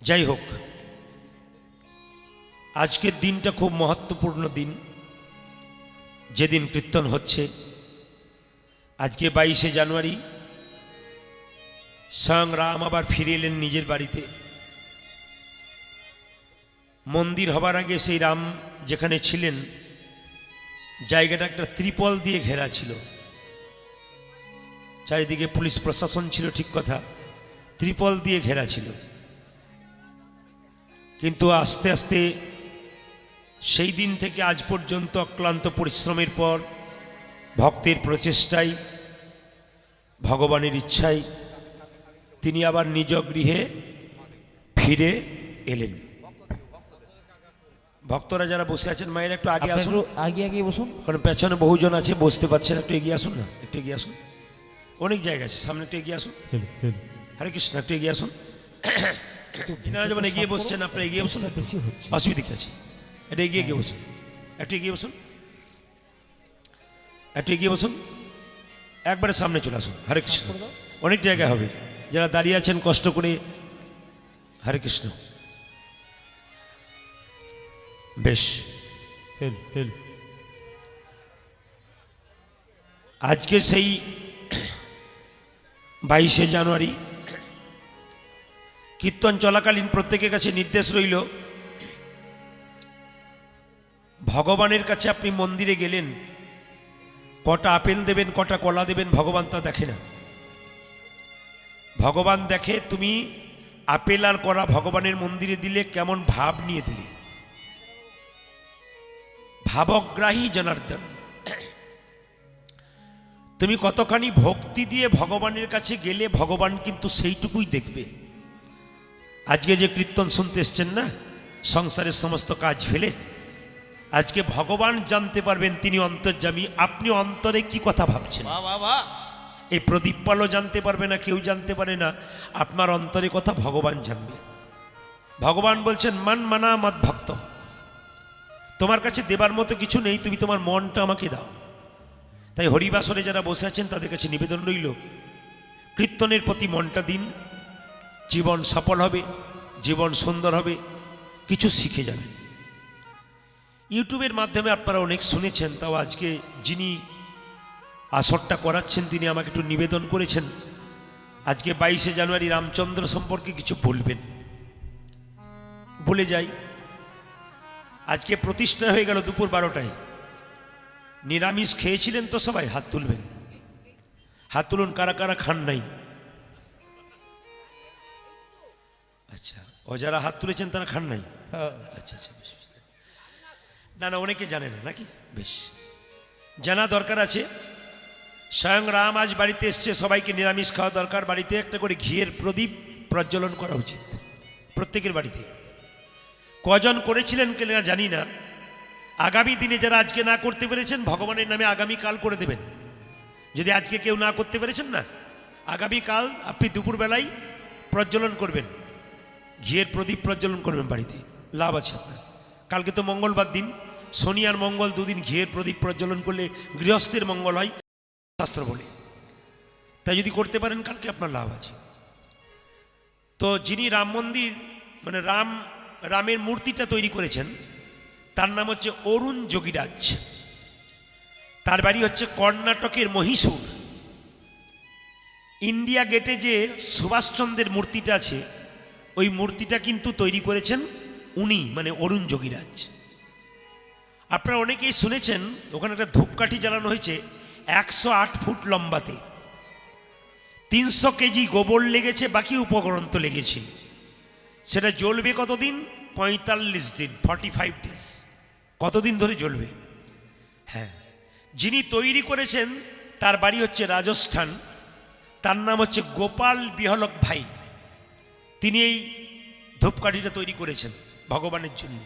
যাই হোক, আজকের দিনটা খুব মহত্বপূর্ণ দিন, যেদিন কীর্তন হচ্ছে। আজকে 22শে জানুয়ারি স্বয়ং রাম আবার ফিরে এলেন নিজের বাড়িতে। মন্দির হবার আগে সেই রাম যেখানে ছিলেন জায়গাটা একটা ত্রিপল দিয়ে ঘেরা ছিল, চারিদিকে পুলিশ প্রশাসন ছিল, ঠিক কথা, ত্রিপল দিয়ে ঘেরা ছিল। কিন্তু আস্তে আস্তে সেই দিন থেকে আজ পর্যন্ত অক্লান্ত পরিশ্রমের পর ভক্তের প্রচেষ্টায়, ভগবানের ইচ্ছায় তিনি আবার নিজ গৃহে ফিরে এলেন। ভক্তরা যারা বসে আছেন মায়ের একটু আগে আসুন, আগে বসুন, কারণ পেছনে বহুজন আছে, বসতে পারছেন। একটু এগিয়ে আসুন না, একটু এগিয়ে আসুন, অনেক জায়গা আছে, সামনে একটু এগিয়ে আসুন। হরে কৃষ্ণ, একটু এগিয়ে আসুন। এনারা যেমন এগিয়ে বসছেন, আপনারা এগিয়ে বসুন, অসুবিধা কি আছে? এটা এগিয়ে গিয়ে বসুন, একটু এগিয়ে বসুন, একটু এগিয়ে বসুন, একবারে সামনে চলে আসুন। হরে কৃষ্ণ, অনেক জায়গা হবে, যারা দাঁড়িয়ে আছেন কষ্ট করে। হরে কৃষ্ণ, বেশ। আজকে সেই 22শে জানুয়ারি কীর্তন চলাকালীন প্রত্যেকের কাছে নির্দেশ রইল, ভগবানের কাছে আপনি মন্দিরে গেলেন, কটা আপেল দেবেন, কটা কলা দেবেন, ভগবান তা দেখে না। ভগবান দেখে তুমি আপেল আর কলা ভগবানের মন্দিরে দিলে কেমন ভাব নিয়ে দিলে। ভাবগ্রাহী জনার্দন, তুমি কতখানি ভক্তি দিয়ে ভগবানের কাছে গেলে ভগবান কিন্তু সেইটুকুই দেখবে। আজকে যে কীর্তন শুনতে এসছেন না, সংসারের সমস্ত কাজ ফেলে আজকে ভগবান জানতে পারবেন তিনি অন্তর্যামী, আপনি অন্তরে কি কথা ভাবছেন। এই প্রদীপ পালও জানতে পারবে না, কেউ জানতে পারে না, আপনার অন্তরে কথা ভগবান জানবে। ভগবান বলছেন মান মানা মত ভক্ত, তোমার কাছে দেবার মতো কিছু নেই, তুমি তোমার মনটা আমাকে দাও। তাই হরিবাসরে যারা বসে আছেন তাদের কাছে নিবেদন রইল, কীর্তনের প্রতি মনটা দিন, জীবন সফল হবে, জীবন সুন্দর হবে, কিছু শিখে যাবেন। ইউটিউবের মাধ্যমে আপনারা অনেক শুনেছেন, তাও আজকে যিনি আসরটা করাচ্ছেন তিনি আমাকে একটু নিবেদন করেছেন আজকে 22শে জানুয়ারি রামচন্দ্র সম্পর্কে কিছু বলবেন। বলে যাই, আজকে প্রতিষ্ঠা হয়ে গেল দুপুর 12টায়। নিরামিষ খেয়েছিলেন তো সবাই? হাত তুলবেন, হাত তুলুন কারা কারা খান নাই। আচ্ছা, ও যারা হাত তুলেছেন তারা খান নাই? আচ্ছা আচ্ছা, বেশ। না না, অনেকে জানে না নাকি? বেশ, জানা দরকার আছে। স্বয়ং রাম আজ বাড়িতে এসছে, সবাইকে নিরামিষ খাওয়া দরকার। বাড়িতে একটা করে ঘিয়ের প্রদীপ প্রজ্বলন করা উচিত প্রত্যেকের বাড়িতে। কজন করেছিলেন কিনা জানি না, আগামী দিনে যারা আজকে না করতে পেরেছেন ভগবানের নামে আগামীকাল করে দেবেন। যদি আজকে কেউ না করতে পেরেছেন না, আগামীকাল আপনি দুপুরবেলায় প্রজ্বলন করবেন, ঘিয়ের প্রদীপ প্রজ্বলন করবেন বাড়িতে, লাভ আছে আপনার। কালকে তো মঙ্গলবার দিন, শনি আর মঙ্গল দুদিন ঘিয়ের প্রদীপ প্রজ্বলন করলে গৃহস্থের মঙ্গল হয় শাস্ত্র বলে। তাই যদি করতে পারেন কালকে আপনার লাভ আছে। তো যিনি রাম মন্দির মানে রামের মূর্তিটা তৈরি করেছেন তার নাম হচ্ছে অরুণ যোগীরাজ। তার বাড়ি হচ্ছে কর্ণাটকের মহীশূর। ইন্ডিয়া গেটে যে সুভাষচন্দ্রের মূর্তিটা আছে, ওই মূর্তিটা কিন্তু তৈরি করেছেন উনি, মানে অরুণ যোগীরাজ। আপনারা অনেকেই শুনেছেন ওখানে একটা ধূপকাঠি জ্বালানো হয়েছে 108 ফুট লম্বাতে, 300 কেজি গোবর লেগেছে, বাকি উপকরণ তো লেগেছে। সেটা জ্বলবে কতদিন? 45 দিন, 45 ডেজ। কতদিন ধরে জ্বলবে? হ্যাঁ, যিনি তৈরি করেছেন তার বাড়ি হচ্ছে রাজস্থান। তার নাম হচ্ছে গোপাল বিহলক ভাই। তিনি এই ধূপকাঠিটা তৈরি করেছেন ভগবানের জন্য।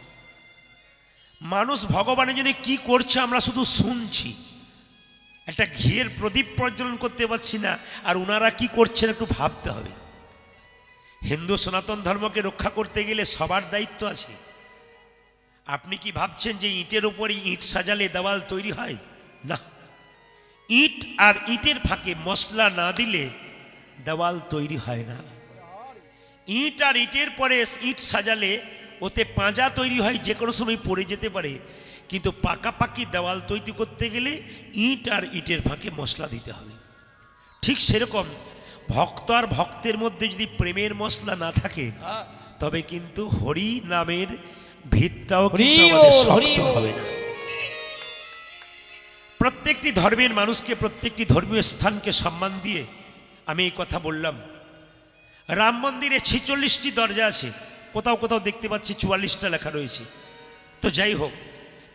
মানুষ ভগবানের জন্য কি করছে আমরা শুধু শুনছি, একটা ঘিয়ের প্রদীপ প্রজ্বলন করতে পারছি না, আর ওনারা কি করছেন একটু ভাবতে হবে। হিন্দু সনাতন ধর্মকে রক্ষা করতে গেলে সবার দায়িত্ব আছে। আপনি কি ভাবছেন যে ইটের উপরই ইট সাজালে দেওয়াল তৈরি হয়? না, ইট আর ইটের ফাঁকে মশলা না দিলে দেওয়াল তৈরি হয় না। ইট আর ইটের পরে ইট সাজালে ওতে পাঁজা তৈরি হয়, যে কোনো সময় পড়ে যেতে পারে। কিন্তু পাকাপাকি দেওয়াল তৈরি করতে গেলে ইট আর ইটের ফাঁকে মশলা দিতে হবে। ঠিক সেরকম ভক্ত আর ভক্তের মধ্যে যদি প্রেমের মশলা না থাকে, তবে কিন্তু হরি নামের ভিতটাও কিন্তু আমাদের শক্ত হবে না। প্রত্যেকটি ধর্মের মানুষকে, প্রত্যেকটি ধর্মীয় স্থানকে সম্মান দিয়ে আমি এই কথা বললাম। রাম মন্দিরে 46টি দরজা আছে, কোথাও কোথাও দেখতে পাচ্ছি 44টা লেখা রয়েছে। তো যাই হোক,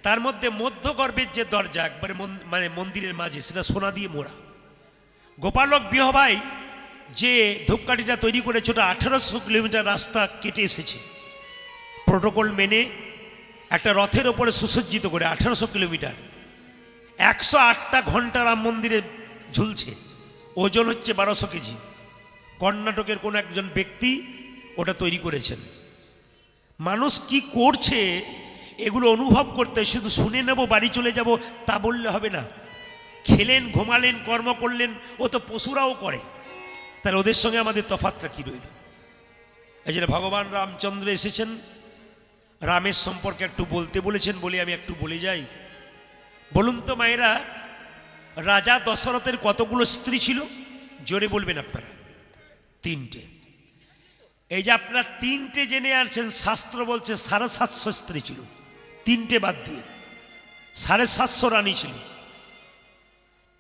তার মধ্যে মধ্যগর্ভের যে দরজা একবারে মানে মন্দিরের মাঝে, সেটা সোনা দিয়ে মোড়া। গোপালক বিহভাই যে ধূপকাঠিটা তৈরি করেছে, ওটা 1800 কিলোমিটার রাস্তা কেটে এসেছে প্রোটোকল মেনে, একটা রথের ওপরে সুসজ্জিত করে 1800 কিলোমিটার, 108টা ঘন্টা রাম মন্দিরে ঝুলছে, ওজন হচ্ছে 1200 কেজি। কর্ণাটকের কোন একজন ব্যক্তি ওটা তৈরি করেছেন। মানুষ কি করছে এগুলো অনুভব করতে, শুধু শুনে নেব বাড়ি চলে যাব তা বললে হবে না। খেলেন, ঘুমালেন, কর্ম করলেন, ও তো পশুরাও করে, তাহলে ওদের সঙ্গে আমাদের তফাৎটা কি রইল? এই জন্য ভগবান রামচন্দ্র এসেছেন, রামের সম্পর্কে একটু বলতে বলেছেন বলে আমি একটু বলে যাই। বলুন তো মায়েরা, রাজা দশরথের কতগুলো স্ত্রী ছিল? জোরে বলবেন আপনারা। 3টে। এই যে আপনারা 3টে জেনে আসছেন, শাস্ত্র বলছে 750 স্ত্রী ছিল, 3টে বাদ দিয়ে 750 রানী ছিল।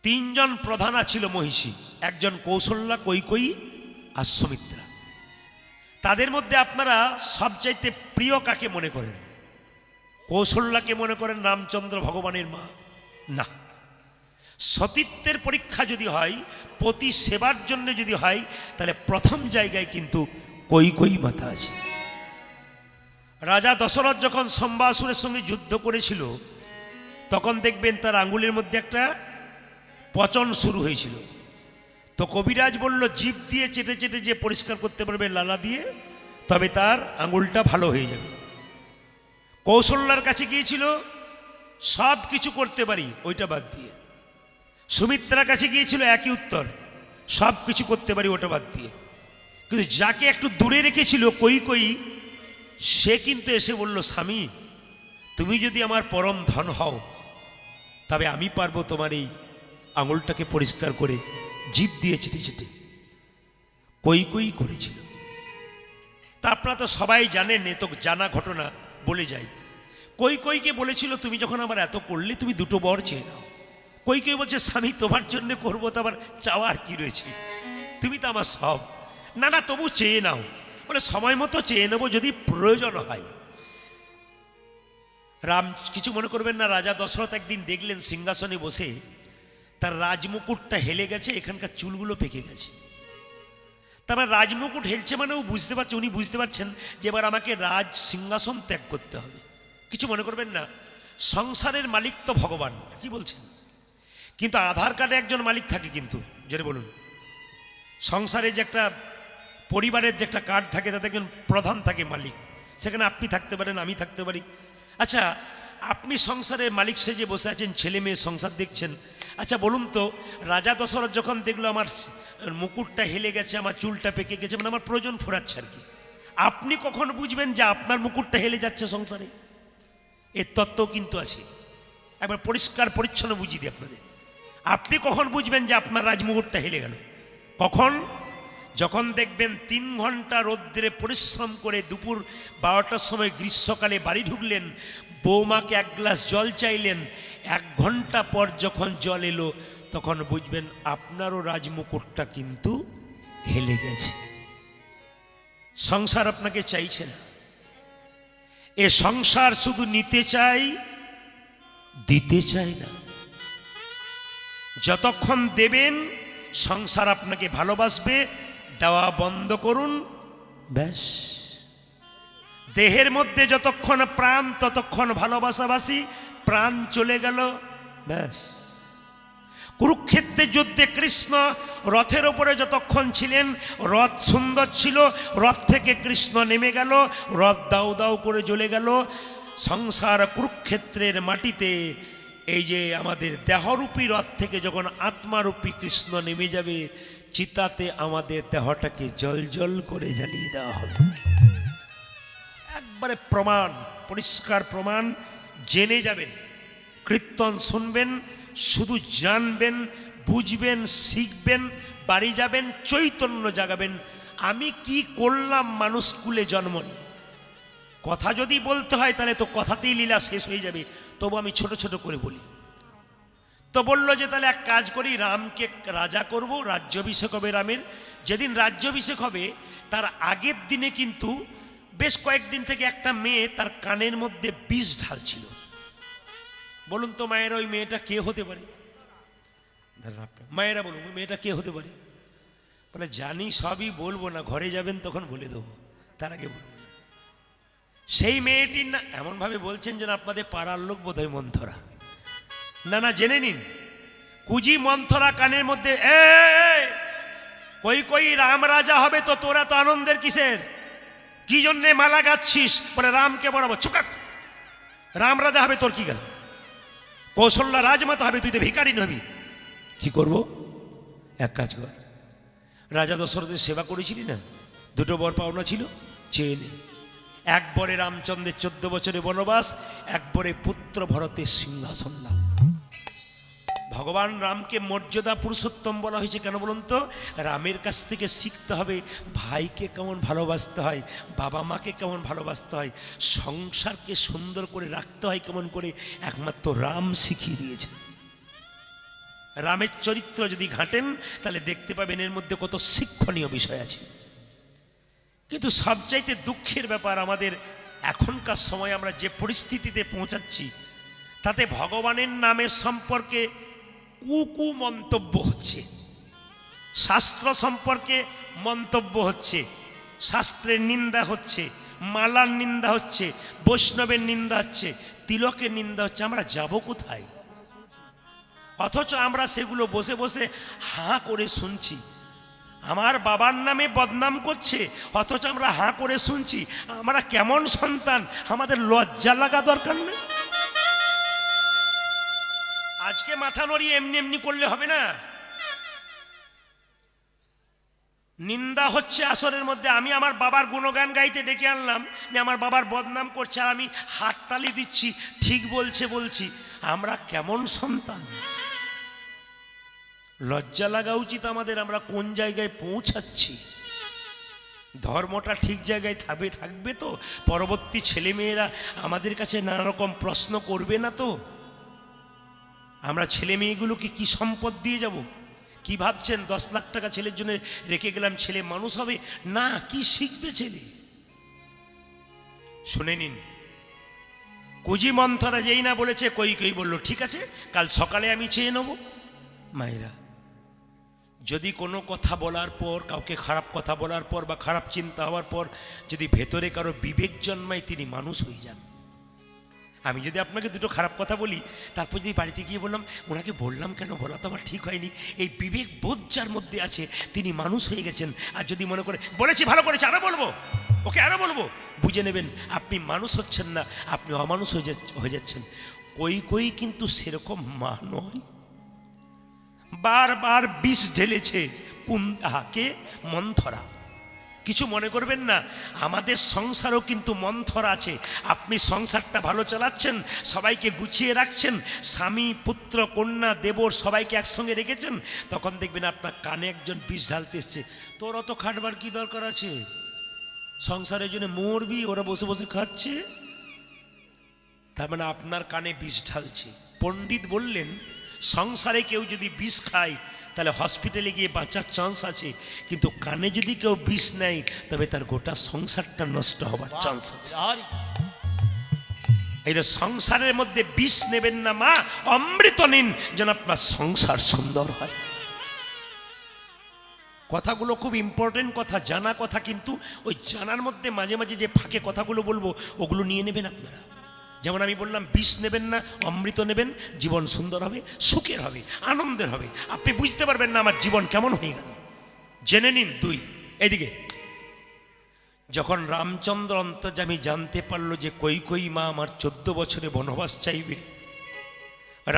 3 জন প্রধানা ছিল মহিষী, একজন কৌশল্যা, কৈকেয়ী আর সুমিত্রা। তাদের মধ্যে আপনারা সবচাইতে প্রিয় কাকে মনে করেন? কৌশল্যাকে মনে করেন রামচন্দ্র ভগবানের মা? না, সতীত্বের পরীক্ষা যদি হয়, পতি সেবার জন্য যদি হয়, তাহলে প্রথম জায়গায় কিন্তু কৈকেয়ী মাতা আছে। রাজা দশরথ যখন শম্বাসুরের সঙ্গে যুদ্ধ করেছিল, তখন দেখবেন তার আঙ্গুলের মধ্যে একটা পচন শুরু হয়েছিল। তো কবিরাজ বলল, জিভ দিয়ে চেটে চেটে যে পরিষ্কার করতে পারবে লালা দিয়ে, তবে তার আঙ্গুলটা ভালো হয়ে যাবে। কৌশল্যার কাছে গিয়েছিল, সব কিছু করতে পারি, ওইটা বাদ দিয়ে। সুমিত্রার কাছে গিয়েছিল, একই উত্তর, সব কিছু করতে পারি, ওটা বাদ দিয়ে। কিন্তু যাকে একটু দূরে রেখেছিল কৈকেয়ী, সে কিন্তু এসে বলল, স্বামী তুমি যদি আমার পরম ধন হও, তবে আমি পারবো তোমার এই আঙুলটাকে পরিষ্কার করে জিভ দিয়ে চেটে চেটে। কৈকেয়ী করেছিল। তা আপনারা তো সবাই জানেন, এ তো জানা ঘটনা, বলে যাই। কৈকেয়ীকে বলেছিল, তুমি যখন আমার এত করলে, তুমি 2টো বর চেয়ে নাও। কৈকেয়ী বলছে, স্বামী তোমার জন্য করবো তো আবার চাওয়ার কি রয়েছে, তুমি তো আমার সব। না না, তবু চেয়ে নাও। বলে, সময় মতো চেয়ে নেবো, যদি প্রয়োজন হয়। রাম কিছু মনে করবেন না, রাজা দশরথ একদিন দেখলেন সিংহাসনে বসে তার রাজমুকুটটা হেলে গেছে, এখানকার চুলগুলো পেকে গেছে। তারপর রাজমুকুট হেলছে মানে ও বুঝতে পারছে, উনি বুঝতে পারছেন যে এবার আমাকে রাজ সিংহাসন ত্যাগ করতে হবে। কিছু মনে করবেন না, সংসারের মালিক তো ভগবান, কি বলছেন? কিন্তু আধার কার্ডে একজন মালিক থাকে, কিন্তু যেটা বলুন, সংসারে যে একটা পরিবারের যে একটা কার্ড থাকে, তাতে একজন প্রধান থাকে, মালিক। সেখানে আপনি থাকতে পারেন, আমি থাকতে পারি। আচ্ছা, আপনি সংসারের মালিক সেজে বসে আছেন, ছেলে মেয়ে সংসার দেখছেন। আচ্ছা বলুন তো, রাজা দশরথ যখন দেখলো আমার মুকুটটা হেলে গেছে, আমার চুলটা পেকে গেছে, মানে আমার প্রয়োজন ফুরাচ্ছে আর কি, আপনি কখন বুঝবেন যে আপনার মুকুটটা হেলে যাচ্ছে সংসারে? এর তত্ত্ব কিন্তু আছে, একবার পরিষ্কার পরিচ্ছন্ন বুঝিয়ে দিই আপনাদের। আপনি কখন বুঝবেন যে আপনার রাজমুকুটটা হেলে গেল? কখন? যখন দেখবেন 3 ঘন্টা রৌদ্রে পরিশ্রম করে দুপুর 12টার সময় গ্রীষ্মকালে বাড়ি ঢুকলেন, বৌমাকে 1 গ্লাস জল চাইলেন, 1 ঘন্টা পর যখন জল এলো, তখন বুঝবেন আপনারও রাজমুকুটটা কিন্তু হেলে গেছে। সংসার আপনাকে চাইছে না। এ সংসার শুধু নিতে চাই, দিতে চাই না। যতক্ষণ দেবেন, সংসার আপনাকে ভালোবাসবে। দেওয়া বন্ধ করুন, ব্যাস। দেহের মধ্যে যতক্ষণ প্রাণ, ততক্ষণ ভালোবাসাবাসি, প্রাণ চলে গেল, ব্যাস। কুরুক্ষেত্রের যুদ্ধে কৃষ্ণ রথের ওপরে যতক্ষণ ছিলেন, রথ সুন্দর ছিল, রথ থেকে কৃষ্ণ নেমে গেল, রথ দাউ দাউ করে জ্বলে গেল। সংসার কুরুক্ষেত্রের মাটিতে এই যে আমাদের দেহরূপী রথ থেকে যখন আত্মারূপী কৃষ্ণ নেমে যাবে, চিতাতে আমাদের দেহটাকে জল করে জ্বালিয়ে দেওয়া হবে। একবারে প্রমাণ, পরিষ্কার প্রমাণ, জেনে যাবেন। কীর্তন শুনবেন, শুধু জানবেন, বুঝবেন, শিখবেন, বাড়ি যাবেন, চৈতন্য জাগাবেন। আমি কি করলাম মানুষ কুলে জন্ম নিয়ে? কথা যদি বলতে হয় তাহলে তো কথাতেই লীলা শেষ হয়ে যাবে, তবু আমি ছোট ছোট করে বলি। তো বললো যে তাহলে এক কাজ করি, রামকে রাজা করব, রাজ্যাভিষেক হবে রামের। যেদিন রাজ্যাভিষেক হবে তার আগের দিনে কিন্তু বেশ কয়েকদিন থেকে একটা মেয়ে তার কানের মধ্যে বিষ ঢালছিল। বলুন তো মায়েরা, ওই মেয়েটা কে হতে পারে? মায়েরা বলুন, ওই মেয়েটা কে হতে পারে? বলে জানি, সবই বলবো না, ঘরে যাবেন তখন বলে দেবো, তার আগে বলবো না। সেই মেয়েটির না, এমনভাবে বলছেন যেন আপনাদের পাড়ার লোক বোধহয় মন্থরা। না না, জেনে নিন, কুজি মন্থরা কানের মধ্যে, কই রাম রাজা হবে তো তোরা তো আনন্দের কিসের? কি জন্যে মালা গাচ্ছিস? বলে রামকে বরাবর। চুকাট, রাম রাজা হবে তোর কি গেল? কৌশল্যা রাজমাতা হবে, তুই তো ভিখারি নবি। কি করব? এক কাজ কর, রাজা দশরথের সেবা করেছিলি না, দুটো বর পাওনা ছিল, চেয়ে নে। এক বরে রামচন্দ্রের 14 বছরের বনবাস, এক বরে পুত্র ভরতের সিংহাসন লাভ। ভগবান রামকে মর্যাদা পুরুষোত্তম বলা হয়েছে কেন বলুন তো? রামের কাছ থেকে শিখতে হবে ভাইকে কেমন ভালোবাসতে হয়, বাবা মাকে কেমন ভালোবাসতে হয়, সংসারকে সুন্দর করে রাখতে হয় কেমন করে, একমাত্র রাম শিখিয়ে দিয়েছে। রামের চরিত্র যদি ঘাঁটেন তাহলে দেখতে পাবেন এর মধ্যে কত শিক্ষণীয় বিষয় আছে। কিন্তু সবচাইতে দুঃখের ব্যাপার, আমাদের এখনকার সময় আমরা যে পরিস্থিতিতে পৌঁছাচ্ছি, তাতে ভগবানের নামের সম্পর্কে কু মন্তব্য হচ্ছে, শাস্ত্র সম্পর্কে মন্তব্য হচ্ছে, শাস্ত্রের নিন্দা হচ্ছে, মালার নিন্দা হচ্ছে, বৈষ্ণবের নিন্দা হচ্ছে, তিলকের নিন্দা হচ্ছে। আমরা যাব কোথায়? অথচ আমরা সেগুলো বসে বসে হাঁ করে শুনছি। আমার বাবার নামে বদনাম করছে, অথচ আমরা হাঁ করে শুনছি। আমরা কেমন সন্তান? আমাদের লজ্জা লাগা দরকার নেই? আজকে মাথা নড়িয়ে এমনি এমনি করলে হবে না। নিন্দা হচ্ছে আসরের মধ্যে, আমি আমার বাবার গুণগান গাইতে ডেকে আনলাম, যে আমার বাবার বদনাম করছে, আর আমি হাততালি দিচ্ছি, ঠিক বলছে বলছি। আমরা কেমন সন্তান? লজ্জা লাগা উচিত আমাদের। আমরা কোন জায়গায় পৌঁছাচ্ছি? ধর্মটা ঠিক জায়গায় থাকবে তো? পরবর্তী ছেলেমেয়েরা আমাদের কাছে নানা রকম প্রশ্ন করবে না তো? আমরা ছেলে মেয়েগুলোকে কি সম্পদ দিয়ে যাব? কি ভাবছেন 10 লাখ টাকা ছেলের জন্য রেখে গেলাম, ছেলে মানুষ হবে না? কি শিখবে ছেলে? শুনে নিন, কুজি মন্থরা যেই না বলেছে, কই বলল ঠিক আছে, কাল সকালে আমি চেয়ে নেব। মায়েরা, যদি কোনো কথা বলার পর, কাউকে খারাপ কথা বলার পর বা খারাপ চিন্তা হওয়ার পর যদি ভেতরে কারো বিবেক জন্মায়, তিনি মানুষ হয়ে যান। আমি যদি আপনাকে দুটো খারাপ কথা বলি, তারপর যদি বাড়িতে গিয়ে বললাম ওনাকে বললাম কেন, বলা তো আমার ঠিক হয়নি, এই বিবেক বোধ যার মধ্যে আছে, তিনি মানুষ হয়ে গেছেন। আর যদি মনে করে বলেছি ভালো করেছে, আরো বলবো, ওকে আরো বলবো, বুঝে নেবেন আপনি মানুষ হচ্ছেন না, আপনি অমানুষ হয়ে যাচ্ছেন। কই কিন্তু সেরকম মা নয়, বারবার বিষ ঢেলেছে। কে? মন্থরা। কিছু মনে করবেন না, আমাদের সংসারও কিন্তু মন্থর আছে। আপনি সংসারটা ভালো চালাচ্ছেন, সবাইকে গুছিয়ে রাখছেন, স্বামী পুত্র কন্যা দেবর সবাইকে একসঙ্গে রেখেছেন, তখন দেখবেন আপনার কানে একজন বিষ ঢালতে এসছে। তোর অত খাটবার কি দরকার আছে? সংসারের জন্য মরবি, ওরা বসে বসে খাচ্ছে। তার মানে আপনার কানে বিষ ঢালছে। পণ্ডিত বললেন, সংসারে কেউ যদি বিষ খায় তাহলে হসপিটালে গিয়ে বাঁচার চান্স আছে, কিন্তু কানে যদি কেউ বিষ নেয় তবে তার গোটা সংসারটা নষ্ট হবার চান্স আছে। এই যে সংসারের মধ্যে বিষ নেবেন না মা, অমৃত নিন, যেন আপনার সংসার সুন্দর হয়। কথাগুলো খুব ইম্পর্টেন্ট কথা, জানা কথা, কিন্তু ওই জানার মধ্যে মাঝে মাঝে যে ফাঁকে কথাগুলো বলবো ওগুলো নিয়ে নেবেন আপনারা। যেমন আমি বললাম, বিষ নেবেন না, অমৃত নেবেন, জীবন সুন্দর হবে, সুখের হবে, আনন্দের হবে। আপনি বুঝতে পারবেন না আমার জীবন কেমন হয়ে গেল। জেনে নিন। 2, এদিকে যখন রামচন্দ্র অন্তর্যামী জানতে পারলো যে কই মা আমার 14 বছরে বনবাস চাইবে,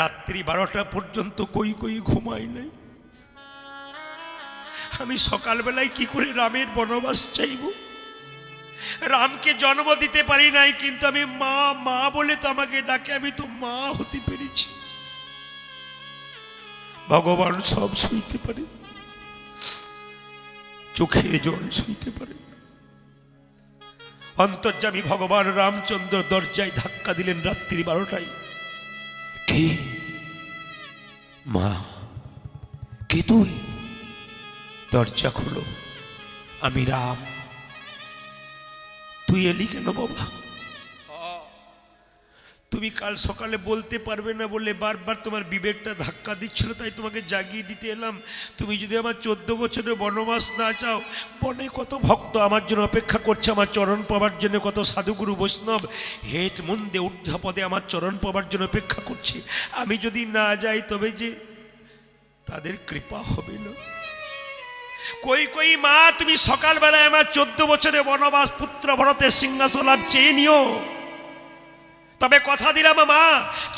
রাত্রি 12টা পর্যন্ত কই ঘুমায় নাই। আমি সকালবেলায় কি করে রামের বনবাস চাইব? রামকে জন্ম দিতে পারি নাই, কিন্তু আমি মা মা বলে তো আমাকে ডাকে, আমি তো মা হতে পেরেছি। ভগবান সব সইতে পারে, চোখের জল সইতে পারে। অন্তর্যামী ভগবান রামচন্দ্র দরজায় ধাক্কা দিলেন রাত্রি 12টায়। কে? মা। কে তুই? দরজা খোলো, আমি রাম। তুই এলি কেন বাবা? তুমি কাল সকালে বলতে পারবে না বলে বারবার তোমার বিবেকটা ধাক্কা দিচ্ছিল, তাই তোমাকে জাগিয়ে দিতে এলাম। তুমি যদি আমার 14 বছরের বনবাস না চাও, বনে কত ভক্ত আমার জন্য অপেক্ষা করছে, আমার চরণ পাবার জন্য কত সাধুগুরু বৈষ্ণব হেট মন্দে ঊর্ধ্বপদে আমার চরণ পাবার জন্য অপেক্ষা করছে। আমি যদি না যাই তবে যে তাদের কৃপা হবে না। কই কই মা, তুমি সকালবেলায় আমার 14 বছরের বনবাস পুত্র ভরতের সিংহাসন লাভ চেয়ে নিও। তবে কথা দিলাম মা,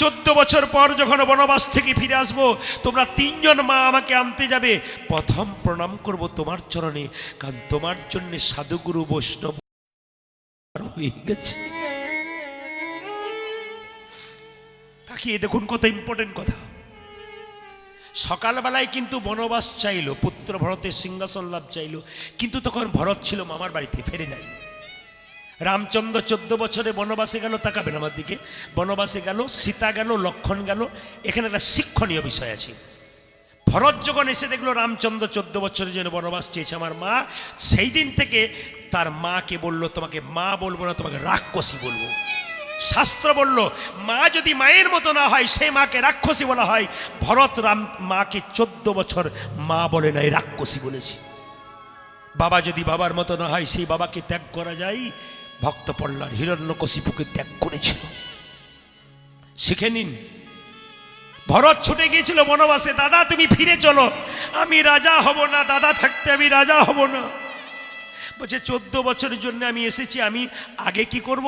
14 বছর পর যখন বনবাস থেকে ফিরে আসবো, তোমরা 3 জন মা আমাকে আনতে যাবে। প্রথম প্রণাম করব তোমার চরণে, কারণ তোমার জন্য সাধুগুরু বৈষ্ণব হয়ে গেছে। তাকিয়ে দেখুন কত ইম্পর্টেন্ট কথা। সকালবেলায় কিন্তু বনবাস চাইল, পুত্র ভরতের সিংহাসন লাভ চাইল, কিন্তু তখন ভরত ছিল মামার বাড়িতে, ফেরে নাই। রামচন্দ্র 14 বছরে বনবাসে গেল, তাকাবেন আমার দিকে, বনবাসে গেল, সীতা গেল, লক্ষণ গেল। এখানে একটা শিক্ষণীয় বিষয় আছে। ভরত যখন এসে দেখলো রামচন্দ্র 14 বছরের জন্য বনবাস চেয়েছে আমার মা, সেই দিন থেকে তার মাকে বলল, তোমাকে মা বলবো না, তোমাকে রাক্ষসী বলবো। শাস্ত্র বলল, মা যদি মায়ের মতো না হয় সেই মাকে রাক্ষসী বলা হয়। ভরত রাম মাকে 14 বছর মা বলে নাই, রাক্ষসী বলেছে। বাবা যদি বাবার মতো না হয় সেই বাবাকে ত্যাগ করা যায়। ভক্ত প্রহ্লাদ হিরণ্যকশিপুকে ত্যাগ করেছিল, শিখে নিন। ভরত ছুটে গিয়েছিল বনবাসে, দাদা তুমি ফিরে চলো, আমি রাজা হব না, দাদা থাকতে আমি রাজা হব না। বলছে 14 বছরের জন্য আমি এসেছি, আমি আগে কি করব?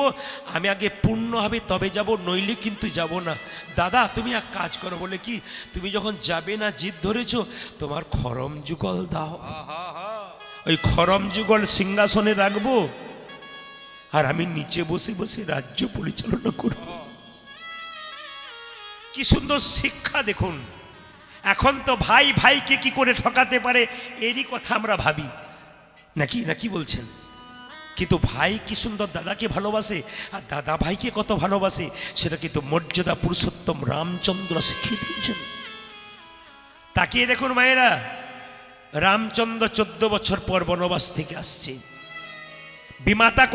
আমি আগে পূর্ণ হবে তবে যাব, নইলে কিন্তু যাব না। দাদা তুমি এক কাজ করো, বলে কি, তুমি যখন যাবে না জিদ ধরেছো, তোমার খরম যুগল দাও, ওই খরম যুগল সিংহাসনে রাখবো, আর আমি নিচে বসে বসে রাজ্য পরিচালনা করব। কি সুন্দর শিক্ষা দেখুন। এখন তো ভাই ভাইকে কি করে ঠকাতে পারে এরই কথা আমরা ভাবি, নাকি নাকি বলছেন? কিন্তু ভাই কি সুন্দর দাদাকে ভালোবাসে, আর দাদা ভাইকে কত ভালোবাসে, সেটা কিন্তু মর্যাদা পুরুষোত্তম রামচন্দ্র শিখিয়ে দিয়েছেন। তাকিয়ে দেখুন মায়েরা, রামচন্দ্র 14 বছর পর বনবাস থেকে আসছে। বিমাতা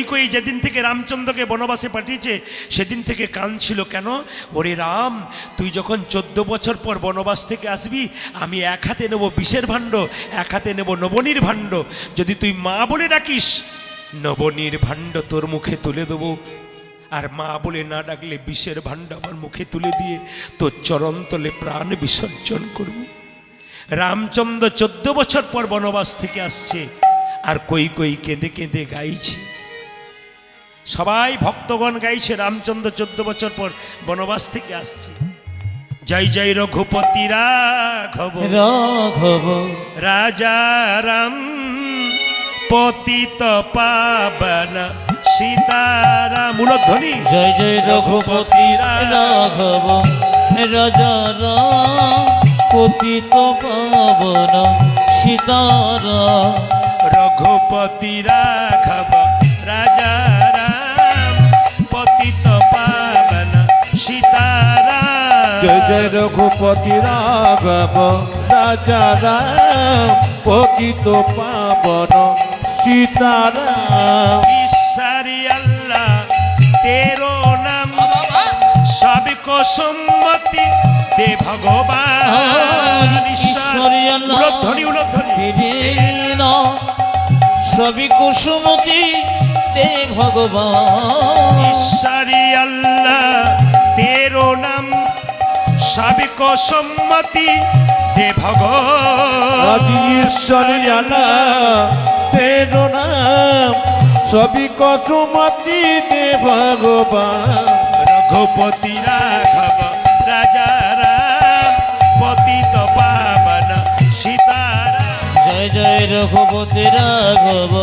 কই যেদিন থেকে রামচন্দ্রকে বনবাসে পাঠিয়েছে সেদিন থেকে কাঁদছিল। কেন? ওরে রাম, তুই যখন 14 বছর পর বনবাস থেকে আসবি, আমি এক হাতে নেব বিষের ভাণ্ড, এক হাতে নেব নবনীর ভাণ্ড। যদি তুই মা বলে ডাকিস, নবনীর ভাণ্ড তোর মুখে তুলে দেবো, আর মা বলে না ডাকলে বিষের ভাণ্ড আমার মুখে তুলে দিয়ে তোর চরণতলে প্রাণ বিসর্জন করব। রামচন্দ্র 14 বছর পর বনবাস থেকে আসছে, আর কই কেঁদে কেঁদে গাইছে। সবাই ভক্তগণ গাইছে, রামচন্দ্র 14 বছর পর বনবাস থেকে আসছে। জয় জয় রঘুপতি রাঘব রাঘব রাজা রাম, পতিত পাবন সীতারাম। মূলধ্বনি জয় জয় রঘুপতি রাঘব রাজা রাম, পতিত পাবন সীতারাম। রঘুপতি রাঘব রাজা রাম, পতিত পাবন সীতারাম। জয় জয় রঘুপতি রাঘব রাজা রাম, পতিত পাবন সীতারাম। ঈশ্বরী আল্লাহ তেরো নাম, সবকো সম্মতি দে ভগবান। ঈশ্বরী আল্লাহ সবই কুসুমতি দে ভগবান। ঈশ্বরী আল্লাহ তেরো নাম, সবকো সম্মতি দে ভগবান। ঈশ্বরী আল্লাহ তেরো নাম, সবই কুসুমতি দে ভগবান। রঘুপতি রাঘব রাজা রাম, পতিত পাবন সীতারাম। জয় রঘুপতি রাঘব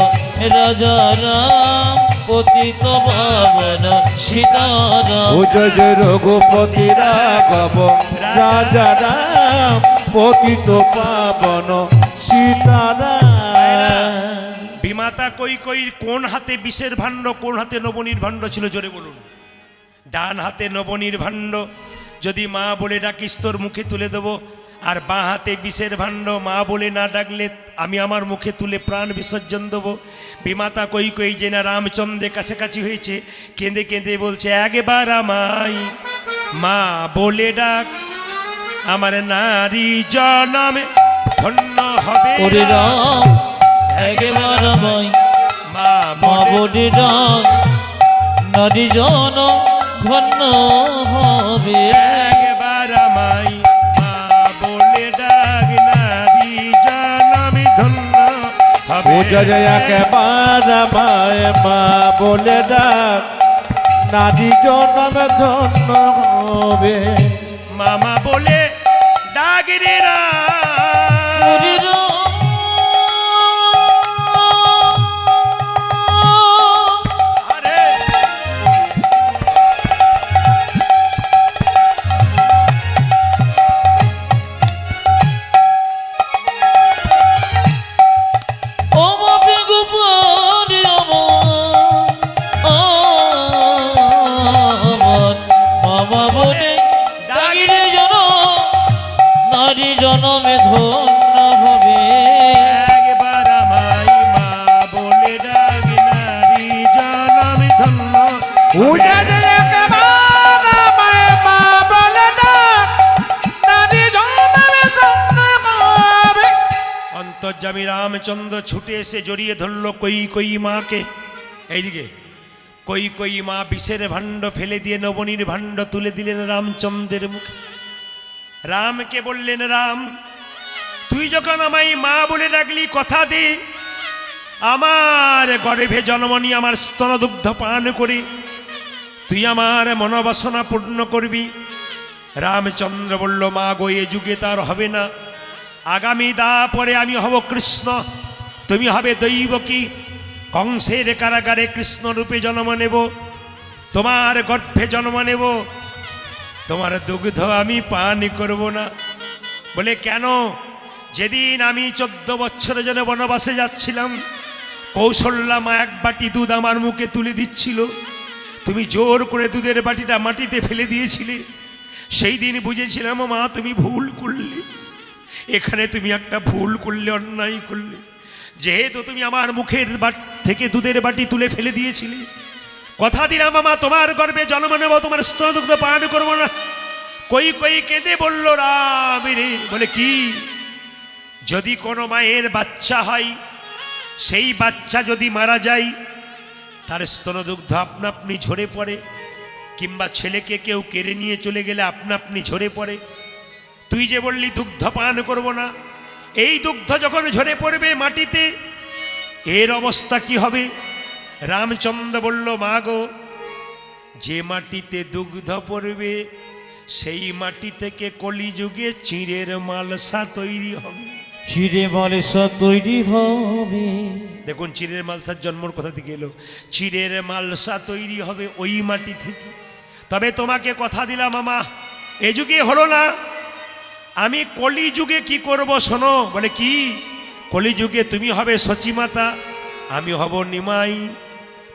রাজা রাম পতিত পাবন সীতারাম। ও জয় জয় রঘুপতি রাঘব রাজা রাম পতিত পাবন সীতারাম। বিমাতা কৈকেয়ীর কোন হাতে বিষের ভাণ্ড, কোন হাতে নবনীর ভাণ্ড ছিল, জোরে বলুন। ডান হাতে নবনীর ভাণ্ড, যদি মা বলে ডাকিস তোর মুখে তুলে দেবো, আর বাঁ হাতে বিষের ভাণ্ড, মা বলে না ডাকলে আমি আমার মুখে তুলে প্রাণ বিসর্জন দেবো। বিমাতা কৈকেয়ী যে না রামচন্দ্রের কাছাকাছি হয়েছে, কেঁদে কেঁদে বলছে একবার আমায় মা বলে ডাক, আমার নারী জনমে ধন্য হবে। ওরে রাম একবার আমায় মা মা বলে ডাক, নারী জন ধন্য হবে। একবার আমায় মা বলে ডাক, নারী জনমে ধন্য হবে। ও জয় জয় একবার আমায় মা বলে ডাক, নারী জনম ধন্য হবে। মামা বলে ডাক রে রাম। ওরে রাম আরে অমাপি গোপালি আমার মামা বলে ডাকিলে জন নারী জনমে ধন্য হবে। একবার আমায় মা বলে ডাক, নারী জনমে ধন্য ও হবে। জয় জয় একবার আমায় মা বলে ডাক, নারী জনম ধন্য হবে। অন্তর্যামী রামচন্দ্র ছুটে এসে জড়িয়ে ধরল কৈকেয়ী মাকে। এইদিকে কৈকেয়ী মা বিষের ভাণ্ড ফেলে দিয়ে নবনীর ভাণ্ড তুলে দিলেন রামচন্দ্রের মুখে। রামকে বললেন, রাম তুই যখন আমায় মা বলে ডাকলি, কথা দে আমার গর্ভে জন্ম নিয়ে আমার স্তনদুগ্ধ পান করে তুই আমার মনোবাসনা পূর্ণ করবি। রামচন্দ্র বলল, মা গো এ যুগে তার হবে না, আগামী পরে আমি হব কৃষ্ণ, তুমি হবে দৈবকী। কংসের কারাগারে কৃষ্ণ রূপে জন্ম নেব, তোমার গর্ভে জন্ম নেব, তোমার দুগ্ধ আমি পান করব না। বলে কেন? যেদিন আমি 14 বছরের জন্য বনবাসে যাচ্ছিলাম, কৌশল্যা মা এক বাটি দুধ আমার মুখে তুলে দিচ্ছিল, তুমি জোর করে দুধের বাটিটা মাটিতে ফেলে দিয়েছিলে। সেই দিন বুঝেছিলাম মা তুমি ভুল করলে, এখানে তুমি একটা ভুল করলে, অন্যায় করলে। যেহেতু তুমি আমার মুখের থেকে দুধের বাটি তুলে ফেলে দিয়েছিলে, কথা দিলাম মা তোমার গর্ভে জন্ম নেব, তোমার স্তনদুগ্ধ পান করব না। কৈকেয়ী কেঁদে বলল, রাম রে, বলে কি? যদি কোনো মায়ের বাচ্চা হয়, সেই বাচ্চা যদি মারা যায়, তার স্তনদুগ্ধ আপনা আপনি ঝরে পড়ে, কিংবা ছেলেকে কেউ কেড়ে নিয়ে চলে গেলে আপনা আপনি ঝরে পড়ে। তুই যে বললি দুগ্ধ পান করব না, এই দুগ্ধ যখন ঝরে পড়বে মাটিতে, এর অবস্থা কি হবে? রামচন্দ্র বলল, মা গো যে মাটিতে দুগ্ধ পড়বে সেই মাটি থেকে কলিযুগে চিঁড়ের মালসা তৈরি হবে। চিরে মালসা তৈরি হবে। দেখুন চিঁড়ের মালসার জন্মর কথা থেকে এলো, চিঁড়ের মালসা তৈরি হবে ওই মাটি থেকে। তবে তোমাকে কথা দিলাম মামা, এ যুগে হলো না, আমি কলিযুগে কি করব শোনো। বলে কি? কলিযুগে তুমি হবে সচিমাতা, আমি হব নিমাই,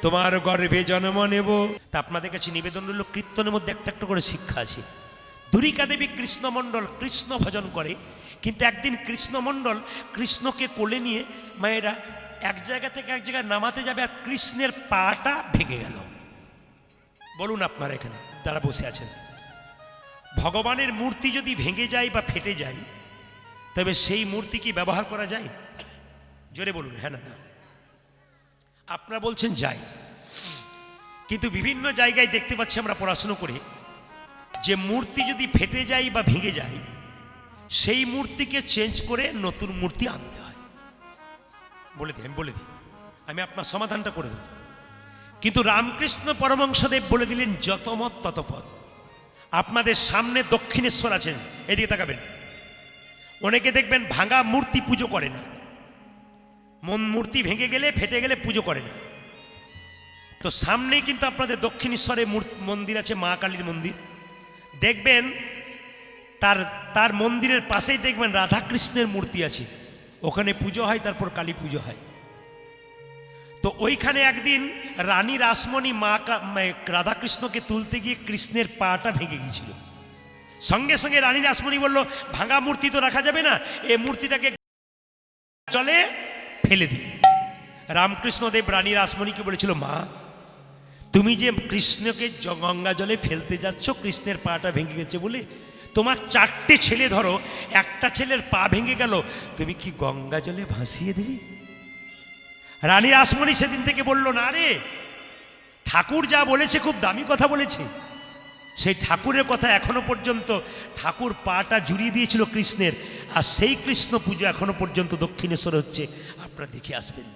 তোমার গর্ভে জন্ম নেব। তা আপনাদের কাছে নিবেদন হলো, কীর্তনের মধ্যে একটা একটা করে শিক্ষা আছে। দুরিকা দেবী কৃষ্ণমণ্ডল কৃষ্ণ ভজন করে, কিন্তু একদিন কৃষ্ণমণ্ডল কৃষ্ণকে কোলে নিয়ে মায়েরা এক জায়গা থেকে এক জায়গায় নামাতে যাবে, আর কৃষ্ণের পাটা ভেঙে গেল। বলুন আপনারা এখানে যারা বসে আছেন, ভগবানের মূর্তি যদি ভেঙে যায় বা ফেটে যায়, তবে সেই মূর্তি কি ব্যবহার করা যায়? জোরে বলুন হ্যাঁ না না। আপনারা বলছেন যাই, কিন্তু বিভিন্ন জায়গায় দেখতে পাচ্ছি আমরা পড়াশুনো করে, যে মূর্তি যদি ফেটে যায় বা ভেঙে যায়, সেই মূর্তিকে চেঞ্জ করে নতুন মূর্তি আনতে হয়। বলে দিই, আমি আপনার সমাধানটা করে দেব। কিন্তু রামকৃষ্ণ পরমহংসদেব বলে দিলেন, যত মত তত পথ। আপনাদের সামনে দক্ষিণেশ্বর আছেন, এদিকে তাকাবেন। অনেকে দেখবেন ভাঙা মূর্তি পুজো করে না, মূর্তি ভেঙে গেলে ফেটে গেলে পুজো করে না। তো সামনেই কিন্তু আপনাদের দক্ষিণেশ্বরে মন্দির আছে, মা কালীর মন্দির। দেখবেন তার মন্দিরের পাশেই দেখবেন রাধাকৃষ্ণের মূর্তি আছে, ওখানে পুজো হয়, তারপর কালী পুজো হয়। তো ওইখানে একদিন রানী রাসমণি রাধাকৃষ্ণকে তুলতে গিয়ে কৃষ্ণের পাটা ভেঙে গিয়েছিল। সঙ্গে সঙ্গে রানী রাসমণি বলল, ভাঙা মূর্তি তো রাখা যাবে না, এই মূর্তিটাকে জলে ফেলে দিই। রামকৃষ্ণদেব রানী রাসমণিকে বলেছিল, মা তুমি যে কৃষ্ণকে গঙ্গা জলে ফেলতে যাচ্ছ, কৃষ্ণের পাটা ভেঙে গেছে বলে, তোমার 4টে ছেলে ধরো, একটা ছেলের পা ভেঙে গেল, তুমি কি গঙ্গা জলে ভাসিয়ে দিবি? রানী রাসমণি সেদিন থেকে বলল, না রে, ঠাকুর যা বলেছে খুব দামি কথা বলেছে। সেই ঠাকুরের কথা এখনো পর্যন্ত, ঠাকুর পাটা জুড়িয়ে দিয়েছিল কৃষ্ণের, আর সেই কৃষ্ণ পুজো এখনো পর্যন্ত দক্ষিণেশ্বরে হচ্ছে, আপনারা দেখে আসবেন।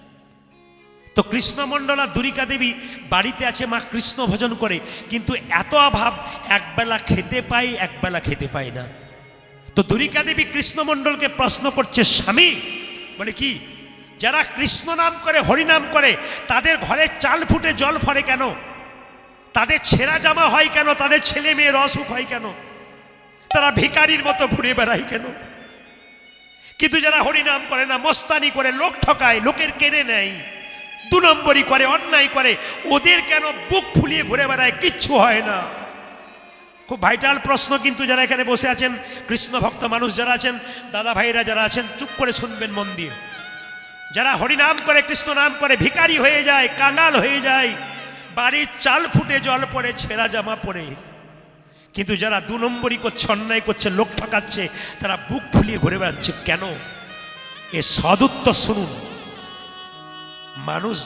তো কৃষ্ণমণ্ডল আর দুরিকা দেবী বাড়িতে আছে, মা কৃষ্ণ ভজন করে, কিন্তু এত অভাব, একবেলা খেতে পায়, একবেলা খেতে পায় না। তো দুরিকা দেবী কৃষ্ণমণ্ডলকে প্রশ্ন করছে, স্বামী, বলে কি, যারা কৃষ্ণ নাম করে, হরিনাম করে, তাদের ঘরে চাল ফুটে জল ফরে কেন? তাদের ছেঁড়া জামা হয় কেন? তাদের ছেলে মেয়ের অসুখ হয় কেন? তারা ভিখারির মতো ঘুরে বেড়ায় কেন? কিন্তু যারা হরিনাম করে না, মস্তানি করে, লোক ঠকায়, লোকের কেড়ে নেয়, 2 নম্বরই করে, অন্যায় করে, ওদের কেন বুক ফুলিয়ে ঘুরে বেড়ায়, কিচ্ছু হয় না? খুব ভাইটাল প্রশ্ন। কিন্তু যারা এখানে বসে আছেন, কৃষ্ণ ভক্ত মানুষ যারা আছেন, দাদা ভাইরা যারা আছেন, চুপ করে শুনবেন মন দিয়ে। যারা হরিনাম করে, কৃষ্ণ নাম করে, ভিখারি হয়ে যায়, কাঙাল হয়ে যায়, বাড়ির চাল ফুটে জল পড়ে, ছেঁড়া জামা পরে, কিন্তু যারা 2 নম্বরই করছে, অন্যায় করছে, লোক ঠকাচ্ছে, তারা বুক ফুলিয়ে ঘুরে বেড়াচ্ছে কেন? এ সদুত্তর শুনুন। মানুষ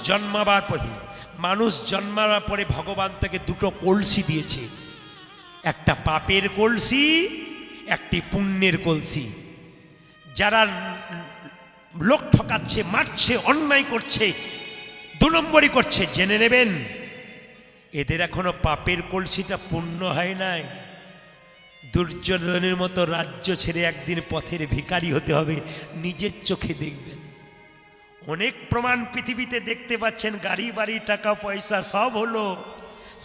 জন্মাবার পরে ভগবান তাকে 2টো কলসি দিয়েছে, একটা পাপের কলসি, একটি পুণ্যের কলসি। যারা লোক ঠকাচ্ছে, মারছে, অন্যায় করছে, 2 নম্বরই করছে, জেনে নেবেন এদের এখনো পাপের কলসিটা পূর্ণ হয় নাই। দুর্যোধনের মতো রাজ্য ছেড়ে একদিন পথের ভিখারি হতে হবে, নিজের চোখে দেখবেন। অনেক প্রমাণ পৃথিবীতে দেখতে পাচ্ছেন, গাড়ি বাড়ি টাকা পয়সা সব হলো,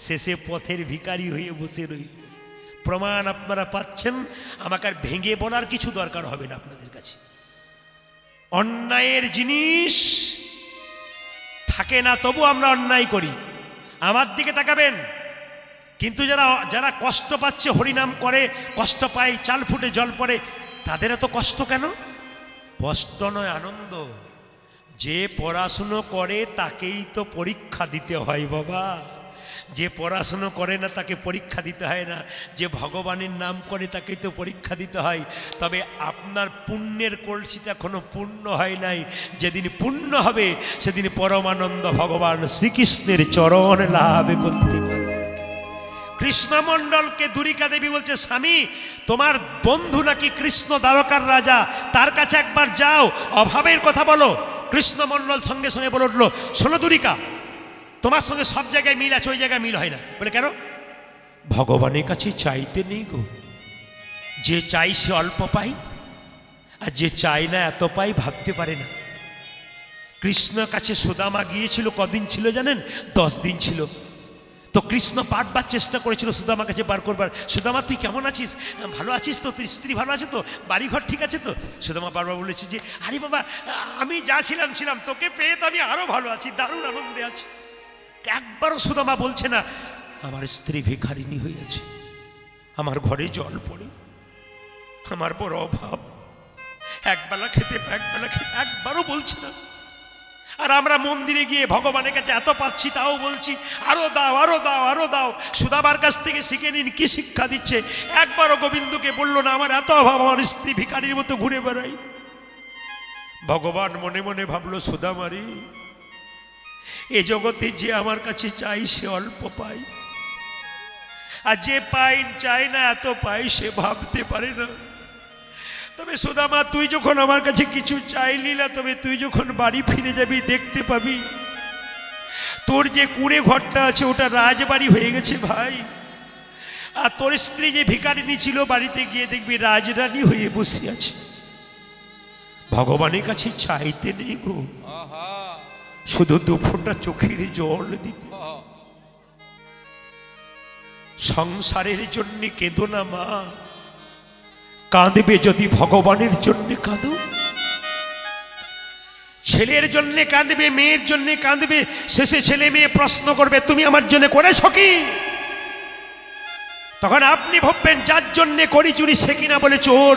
শেষে পথের ভিখারি হয়ে বসে রইল। প্রমাণ আপনারা পাচ্ছেন, আমাকে আর ভেঙে বলার কিছু দরকার হবে না আপনাদের কাছে। অন্যায়ের জিনিস থাকে না, তবু আমরা অন্যায় করি। আমার দিকে তাকাবেন। কিন্তু যারা কষ্ট পাচ্ছে, হরিনাম করে, কষ্ট পায়, চাল ফুটে জল পড়ে, তাদের এত কষ্ট কেন? কষ্ট নয়, আনন্দ। যে পড়াশুনো করে তাকেই তো পরীক্ষা দিতে হয় বাবা। যে পড়াশুনো করে না তাকে পরীক্ষা দিতে হয় না। যে ভগবানের নাম করে তাকেই তো পরীক্ষা দিতে হয়। তবে আপনার পুণ্যের কলসিটা এখনো পূর্ণ হয় নাই। যেদিন পূর্ণ হবে সেদিন পরমানন্দ ভগবান শ্রীকৃষ্ণের চরণ লাভ করতে পারে। কৃষ্ণমণ্ডলকে দুরিকা দেবী বলছে, স্বামী, তোমার বন্ধু নাকি কৃষ্ণ দ্বারকার রাজা, তার কাছে একবার যাও, অভাবের কথা বলো। কৃষ্ণমণ্ডল সঙ্গে সঙ্গে বলে উঠলো, শোনো দুরিকা, তোমার সঙ্গে সব জায়গায় মিল আছে, ওই জায়গায় মিল হয় না। বলে কেন? ভগবানের কাছে চাইতে নেই গো। যে চাই সে অল্প পাই, আর যে চাই না এত পাই, ভাবতে পারে না। কৃষ্ণর কাছে সুদামা গিয়েছিল, কদিন ছিল জানেন? 10 দিন ছিল। তো কৃষ্ণ বারবার চেষ্টা করেছিল সুদামার কাছে বার করবার, সুদামা তুই কেমন আছিস, ভালো আছিস তো, তোর স্ত্রী ভালো আছে তো, বাড়িঘর ঠিক আছে তো? সুদামা বারবার বলেছে যে, আরে বাবা, আমি যা ছিলাম তোকে পেয়ে তো আমি আরো ভালো আছি, দারুণ আনন্দে আছি। একবারও সুদামা বলছে না আমার স্ত্রী ভিখারিনী হয়েছে, আমার ঘরে জল পড়ে, আমার বড় অভাব, একবেলা খেতে একবারও বলছে না। আর আমরা মন্দিরে গিয়ে ভগবানের কাছে এত পাচ্ছি, তাও বলছি আরো দাও, আরো দাও, আরো দাও। সুদামার কাছ থেকে শিখে নিন কি শিক্ষা দিচ্ছে। একবারও গোবিন্দকে বলল না আমার এত অভাব, আমার স্ত্রী ভিখারির মতো ঘুরে বেড়াই। ভগবান মনে মনে ভাবলো, সুদামারি, এ জগতে যে আমার কাছে চাই সে অল্প পাই, আর যে পাই চাই না এত পাই, সে ভাবতে পারে না। তবে সুদামা, তুই যখন আমার কাছে কিছু চাইলি না, তবে তুই যখন বাড়ি ফিরে যাবি দেখতে পাবি তোর যে কুঁড়ে ঘরটা আছে ওটা রাজবাড়ি হয়ে গেছে ভাই। আর তোর স্ত্রী যে ভিখারিনী ছিল, বাড়িতে গিয়ে দেখবি রাজরানী হয়ে বসে আছে। ভগবানের কাছে চাইতে নেই গো। শুধু 2 ফোঁটা চোখের জল দিতে। সংসারের জন্য কেঁদো না মা, কাঁদবে যদি ভগবানের জন্য কাঁদো। ছেলের জন্য কাঁদবে, মেয়ের জন্য কাঁদবে, শেষে ছেলে মেয়ে প্রশ্ন করবে তুমি আমার জন্য করেছো কি? তখন আপনি ভাববেন যার জন্য করি চুরি সে কিনা বলে চোর।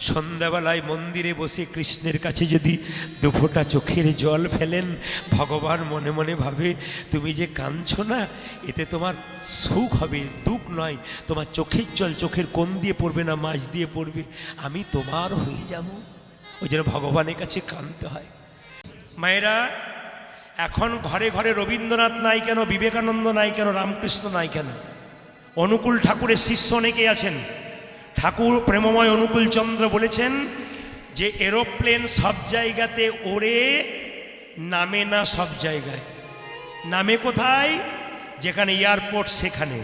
সন্ধ্যাবেলায় মন্দিরে বসে কৃষ্ণের কাছে যদি 2 ফোঁটা চোখের জল ফেলেন, ভগবান মনে মনে ভাবে তুমি যে কাঁদছো না, এতে তোমার সুখ হবে, দুঃখ নয়। তোমার চোখের জল চোখের কোণ দিয়ে পড়বে না, মাঝ দিয়ে পড়বে, আমি তোমার হয়ে যাব। ওই জন্য ভগবানের কাছে কাঁদতে হয়। মায়েরা, এখন ঘরে ঘরে রবীন্দ্রনাথ নাই কেন, বিবেকানন্দ নাই কেন, রামকৃষ্ণ নাই কেন? অনুকূল ঠাকুরের শিষ্য অনেকেই আছেন। ঠাকুর প্রেমময় অনুকূল চন্দ্র বলেছেন যে এরোপ্লেন সব জায়গাতে ওড়ে, নামে না সব জায়গায়। নামে কোথায়? যেখানে এয়ারপোর্ট সেখানে।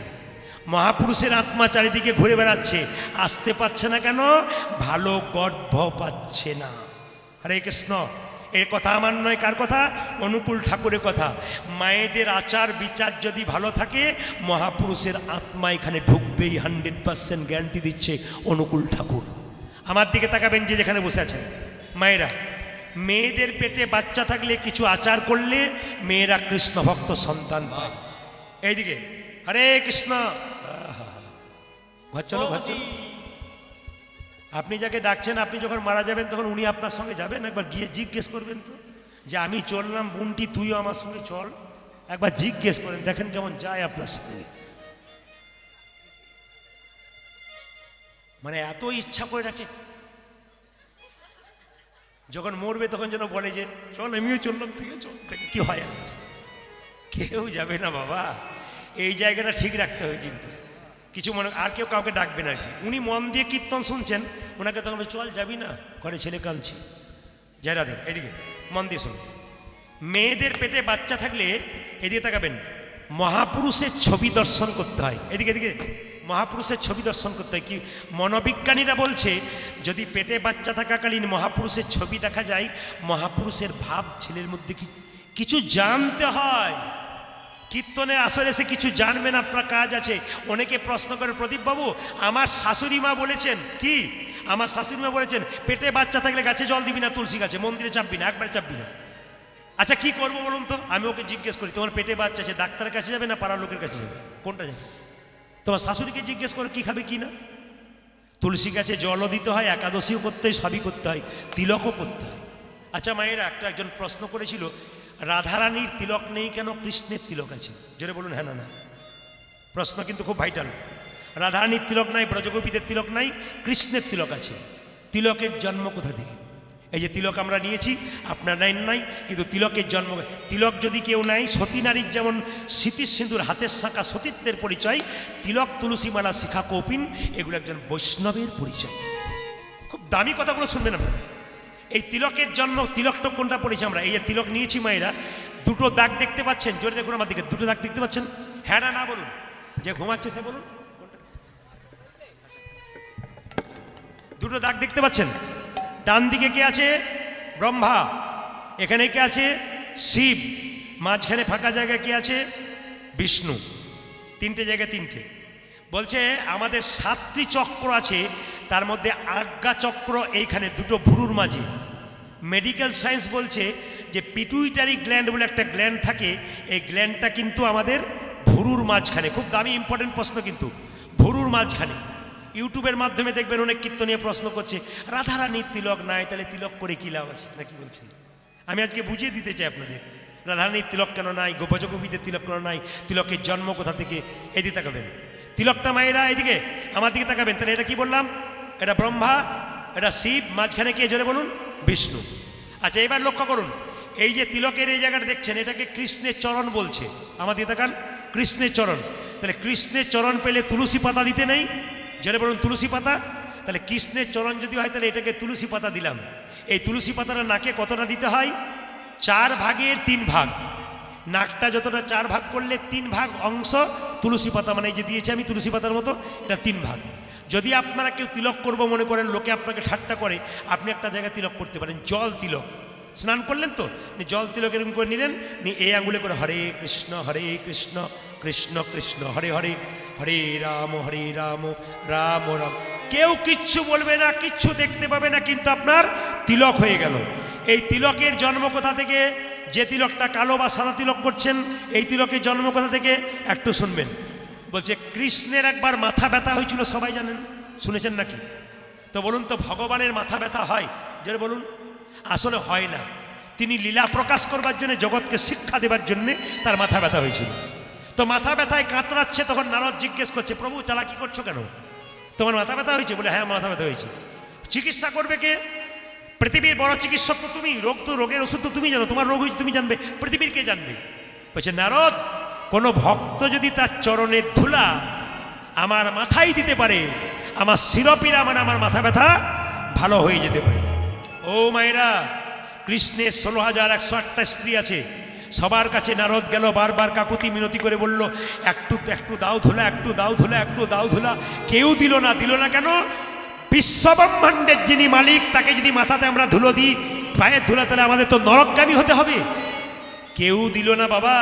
মহাপুরুষের আত্মা চারিদিকে ঘুরে বেড়াচ্ছে, আসতে পারছে না কেন? ভালো গর্ভ পাচ্ছে না। হরে কৃষ্ণ। এর কথা আমার নয়, কার কথা? অনুকূল ঠাকুরের কথা। মায়েদের আচার বিচার যদি ভালো থাকে, মহাপুরুষের আত্মা এখানে ঢুকবেই, 100% গ্যারান্টি দিচ্ছে অনুকূল ঠাকুর। আমার দিকে তাকাবেন যে যেখানে বসে আছেন। মায়েরা, মেয়েদের পেটে বাচ্চা থাকলে কিছু আচার করলে মেয়েরা কৃষ্ণ ভক্ত সন্তান পায়। এইদিকে হরে কৃষ্ণ। ঘর চলো, ঘর চলো। আপনি যাকে ডাকছেন, আপনি যখন মারা যাবেন তখন উনি আপনার সঙ্গে যাবেন? একবার গিয়ে জিজ্ঞেস করবেন তো যে আমি চললাম বুনটি, তুইও আমার সঙ্গে চল। একবার জিজ্ঞেস করেন, দেখেন কেমন যায় আপনার সঙ্গে। মানে এত ইচ্ছা করে রাখছে, যখন মরবে তখন যেন বলে যে চল আমিও চললাম, তুইও চল। দেখেন কি হয় অবস্থা। কেউ যাবে না বাবা, এই জায়গাটা ঠিক রাখতে হবে। কিন্তু কিছু মনে, আর কেউ কাউকে ডাকবে না। উনি মন দিয়ে কীর্তন শুনছেন, ওনাকে তখন চল যাবি না, ঘরে ছেলে কাঁদছে, যাই রাধে। এদিকে মন দিয়ে শুন। মেয়েদের পেটে বাচ্চা থাকলে এদিকে তাকাবেন, মহাপুরুষের ছবি দর্শন করতে হয়। এদিকে এদিকে মহাপুরুষের ছবি দর্শন করতে হয়। কি মনোবিজ্ঞানীরা বলছে, যদি পেটে বাচ্চা থাকাকালীন মহাপুরুষের ছবি দেখা যায়, মহাপুরুষের ভাব ছেলের মধ্যে কিছু জানতে হয়। কীর্তনের আসরে এসে কিছু জানবেন, আপনার কাজ আছে। অনেকে প্রশ্ন করে, প্রদীপবাবু আমার শাশুড়ি মা বলেছেন কি, আমার শাশুড়ি মা বলেছেন পেটে বাচ্চা থাকলে গাছে জল দিবি না, তুলসী গাছে, মন্দিরে চাপবি না, একবারে চাপবি না। আচ্ছা কি করবো বলুন তো? আমি ওকে জিজ্ঞেস করি, তোমার পেটে বাচ্চা আছে, ডাক্তারের কাছে যাবে না পাড়ার লোকের কাছে যাবে? কোনটা যাবে? তোমার শাশুড়িকে জিজ্ঞেস করে কি খাবে কি না। তুলসী গাছে জলও দিতে হয়, একাদশীও করতে হয়, সবই করতে হয়, তিলকও করতে হয়। আচ্ছা মায়েরা, একজন প্রশ্ন করেছিল, রাধারানীর তিলক নেই কেন, কৃষ্ণের তিলক আছে? জোরে বলুন হ্যাঁ না না। প্রশ্ন কিন্তু খুব ভাইটাল। রাধারানীর তিলক নাই, ব্রজগোপীদের তিলক নাই, কৃষ্ণের তিলক আছে। তিলকের জন্ম কোথা থেকে? এই যে তিলক আমরা নিয়েছি, আপনার নাই নাই, কিন্তু তিলকের জন্ম। তিলক যদি কেউ নাই, সতী নারীর যেমন স্মৃতির সিঁদুর হাতের শাঁখা সতীত্বের পরিচয়, তিলক তুলসীমালা শিখা কৌপিন এগুলো একজন বৈষ্ণবের পরিচয়। খুব দামি কথাগুলো শুনবেন আপনারা। এই তিলকের জন্ম, তিলকটা কোনটা পড়েছি আমরা? এই যে তিলক নিয়েছি মায়েরা, 2টো দাগ দেখতে পাচ্ছেন? জোরে দেখুন আমার দিকে, 2টো দাগ দেখতে পাচ্ছেন? হ্যাঁ না না বলুন, যে ঘুমাচ্ছে সে বলুন। 2টো দাগ দেখতে পাচ্ছেন? ডান দিকে কে আছে? ব্রহ্মা। এখানে কে আছে? শিব। মাঝখানে ফাঁকা জায়গায় কে আছে? বিষ্ণু। 3টে জায়গায় 3টে। বলছে আমাদের 7টি চক্র আছে, তার মধ্যে আজ্ঞা চক্র এইখানে 2টো ভুরুর মাঝে। মেডিকেল সায়েন্স বলছে যে পিটুইটারি গ্ল্যান্ড বলে একটা গ্ল্যান্ড থাকে, এই গ্ল্যান্ডটা কিন্তু আমাদের ভুরুর মাঝখানে। খুব দামি ইম্পর্টেন্ট প্রশ্ন কিন্তু, ভুরুর মাঝখানে। ইউটিউবের মাধ্যমে দেখবেন অনেক কীর্তনীয় প্রশ্ন করছে, রাধারানীর তিলক নাই, তাহলে তিলক করে কী লাভ আছে, নাকি বলছেন? আমি আজকে বুঝিয়ে দিতে চাই আপনাদের, রাধারানীর তিলক কেন নাই, ব্রজগোপীদের তিলক কেন নাই, তিলকের জন্ম কোথা থেকে। এদিকে তাকাবেন, তিলকটা মায়েরা এদিকে আমার দিকে তাকাবেন। তাহলে এটা কি বললাম? এটা ব্রহ্মা, এটা শিব, মাঝখানে কে? জোরে বলুন, বিষ্ণু। আচ্ছা এবার লক্ষ্য করুন, এই যে তিলকের এই জায়গাটা দেখছেন, এটাকে কৃষ্ণের চরণ বলছে। আমার দিকে তাকান, কৃষ্ণের চরণ। তাহলে কৃষ্ণের চরণ পেলে তুলসী পাতা দিতে নেই? জোরে বলুন, তুলসী পাতা। তাহলে কৃষ্ণের চরণ যদি হয়, তাহলে এটাকে তুলসী পাতা দিলাম। এই তুলসী পাতাটা নাকে কতটা দিতে হয়? 4 ভাগের 3 ভাগ। নাকটা যতটা 4 ভাগ করলে 3 ভাগ অংশ তুলসী পাতা, মানে এই যে দিয়েছি আমি তুলসী পাতার মতো, এটা 3 ভাগ। যদি আপনারা কেউ তিলক করবো মনে করেন, লোকে আপনাকে ঠাট্টা করে, আপনি একটা জায়গায় তিলক করতে পারেন, জল তিলক। স্নান করলেন তো, জল তিলক এরকম করে নিলেন, নিয়ে এই আঙ্গুলে করে হরে কৃষ্ণ কৃষ্ণ কৃষ্ণ হরে হরে, হরে রাম রাম রাম। কেউ কিচ্ছু বলবে না, কিচ্ছু দেখতে পাবে না, কিন্তু আপনার তিলক হয়ে গেল। এই তিলকের জন্ম কোথা থেকে? যে তিলকটা কালো বা সাদা তিলক করছেন, এই তিলকের জন্ম কোথা থেকে একটু শুনবেন। বলছে কৃষ্ণের একবার মাথা ব্যথা হয়েছিল, সবাই জানেন, শুনেছেন নাকি? তো বলুন তো, ভগবানের মাথা ব্যথা হয়? যে বলুন, আসলে হয় না। তিনি লীলা প্রকাশ করবার জন্য, জগৎকে শিক্ষা দেবার জন্য তার মাথা ব্যথা হয়েছিল। তো মাথা ব্যথায় কাতরাচ্ছে, তখন নারদ জিজ্ঞেস করছে, প্রভু চালাকি করছো কেন? তোমার মাথা ব্যথা হয়েছে? বলে হ্যাঁ, মাথা ব্যথা হয়েছে। চিকিৎসা করবে কে? পৃথিবীর বড় চিকিৎসক তো তুমি, রোগের ওষুধ তো তুমি জানো, তোমার রোগ হয়েছে তুমি জানবে, পৃথিবীর কে জানবে? বলছে নারদ, কোনো ভক্ত যদি তার চরণের ধুলা আমার মাথায় দিতে পারে, আমার শিরপীরা মানে আমার মাথা ব্যথা ভালো হয়ে যেতে পারে। ও মায়েরা, কৃষ্ণের 16,108টা স্ত্রী আছে, সবার কাছে নারদ গেল, বারবার কাকুতি মিনতি করে বলল, একটু দাও ধুলা, একটু দাও ধুলা। কেউ দিল না কেন? বিশ্বব্রহ্মাণ্ডের যিনি মালিক, তাকে যদি মাথাতে আমরা ধুলো দিই, পায়ের ধুলা, তাহলে আমাদের তো নরকগামী হতে হবে। কেউ দিল না বাবা।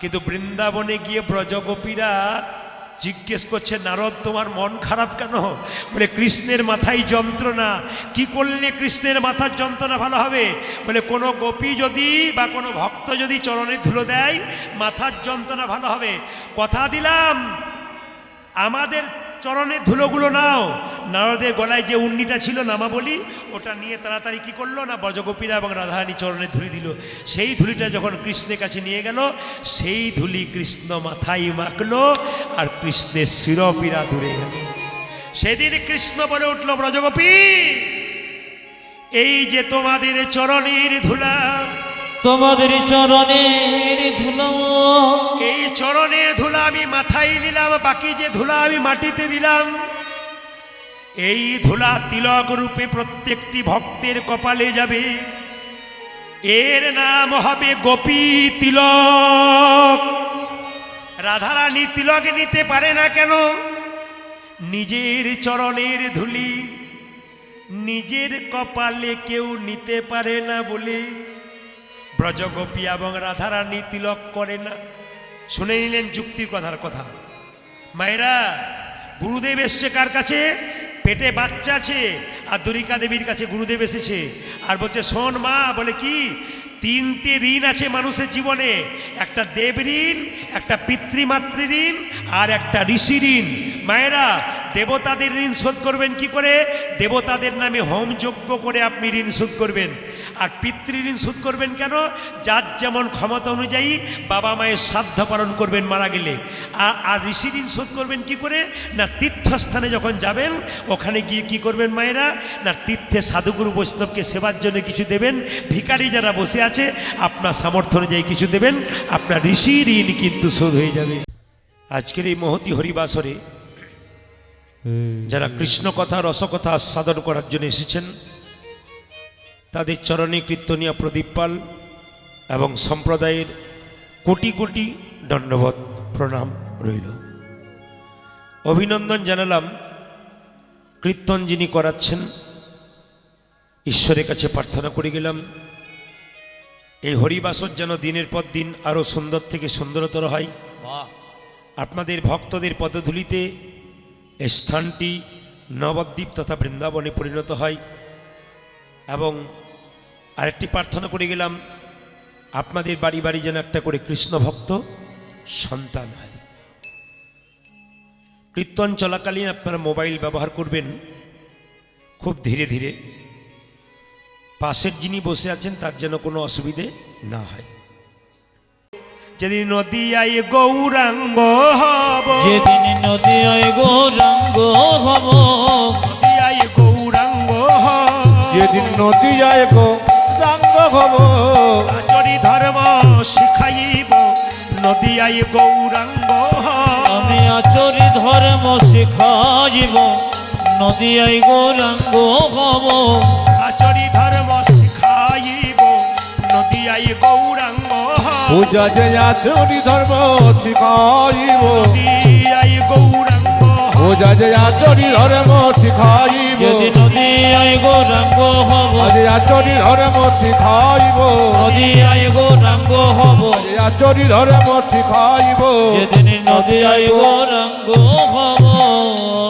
কিন্তু বৃন্দাবনে গিয়ে ব্রজগোপীরা জিজ্ঞেস করছে, নারদ তোমার মন খারাপ কেন? বলে কৃষ্ণের মাথায় যন্ত্রণা। কি করলে কৃষ্ণের মাথার যন্ত্রণা ভালো হবে? বলে কোনো গোপী যদি বা কোনো ভক্ত যদি চরণে ধুলো দেয়, মাথার যন্ত্রণা ভালো হবে। কথা দিলাম, আমাদের চরণের ধুলোগুলো নাও। নারদের গলায় যে উন্নিটা ছিল নামাবলী, ওটা নিয়ে তাড়াতাড়ি কি করলো না, ব্রজগোপীরা এবং রাধারানী চরণে ধুলি দিল। সেই ধুলিটা যখন কৃষ্ণের কাছে নিয়ে গেল, সেই ধুলি কৃষ্ণ মাথায় মাখলো, আর কৃষ্ণের শিরপীরা দূরে গেল। সেদিন কৃষ্ণ বলে উঠল, ব্রজগোপী, এই যে তোমাদের চরণের ধুলা, তোমাদের চরণের ধুলো, এই চরণের ধুলা আমি মাথায় নিলাম, বাকি যে ধুলা আমি মাটিতে দিলাম। এই ধুলা তিলক রূপে প্রত্যেকটি ভক্তের কপালে যাবে। এর নাম হবে গোপী তিলক। রাধারানী তিলক নিতে পারে না কেন? নিজের চরণের ধুলি নিজের কপালে কেউ নিতে পারে না বলে ব্রজগোপী এবং রাধারানী তিলক করে না। শুনে নিলেন যুক্তির কথার কথা। মায়েরা, গুরুদেব এসছে কার কাছে? পেটে বাচ্চা আছে, আর দ্বারিকা দেবীর কাছে গুরুদেব এসেছে, আর বলছে শোন মা, বলে কি, 3টে ঋণ আছে মানুষের জীবনে, একটা দেব ঋণ, একটা পিতৃমাতৃ ঋণ, আর একটা ঋষি ঋণ। মায়েরা, দেবতাদের ঋণ শোধ করবেন কি করে? দেবতাদের নামে হোম যজ্ঞ করে আপনি ঋণ শোধ করবেন। আর পিতৃঋণ শোধ করবেন কেন? যার যেমন ক্ষমতা অনুযায়ী বাবা মায়ের শ্রাদ্ধ পালন করবেন মারা গেলে। আর ঋষি ঋণ শোধ করবেন কি করে? না তীর্থস্থানে যখন যাবেন, ওখানে গিয়ে কি করবেন মায়েরা? না তীর্থে সাধুগুরু বৈষ্ণবকে সেবার জন্য কিছু দেবেন। ভিখারি যারা বসে আছে, আপনার সামর্থ্য অনুযায়ী কিছু দেবেন, আপনার ঋষি ঋণ কিন্তু শোধ হয়ে যাবে। আজকের এই মহতি হরিবাসরে যারা কৃষ্ণ কথা রসকথা আস্বাদন করার জন্য এসেছেন, তাদের চরণে কীর্তনিয়া প্রদীপ পাল এবং সম্প্রদায়ের কোটি কোটি দণ্ডবত প্রণাম রইল। অভিনন্দন জানালাম কীর্তন যিনি করাচ্ছেন, ঈশ্বরের কাছে প্রার্থনা করে গেলাম এই হরিবাসর যেন দিনের পর দিন আরও সুন্দর থেকে সুন্দরতর হয়। আপনাদের ভক্তদের পদধূলিতে এই স্থানটি নবদ্বীপ তথা বৃন্দাবনে পরিণত হয়। এবং আরেকটি প্রার্থনা করে গেলাম, আপনাদের বাড়ি বাড়ি যেন একটা করে কৃষ্ণ ভক্ত সন্তান হয়। কীর্তন চলাকালীন আপনারা মোবাইল ব্যবহার করবেন খুব ধীরে ধীরে। পাশের যিনি বসে আছেন তার যেন কোনো অসুবিধে না হয়। যেদিন নদিয়ায় গৌরাঙ্গ হব, যেদিন নদিয়ায় গৌরাঙ্গ হব, নদিয়ায় গৌরাঙ্গ হব, যেদিন নদিয়ায় গৌরাঙ্গ হব, আচরি ধর্ম শিখাইব, নদিয়ায় গৌরাঙ্গ হব, আমি আচরি ধর্ম শিখাইব, নদিয়ায় গৌরাঙ্গ হব, আচরি ধর্ম শিখাইব, নদিয়ায় গৌরাঙ্গ হব, পূজা যে আচরি ধর্ম শিখাইব, নদিয়ায় গৌরাঙ্গ হব, ওজা যে আচরি ধর্ম শিখাইব যদি নদী আই গৌরাঙ্গ হব আজ আচরি ধর্ম শিখাইব নদী আই গৌরাঙ্গ হব আচরি ধর্ম শিখাইব যেদিন নদী আই গৌরাঙ্গ হব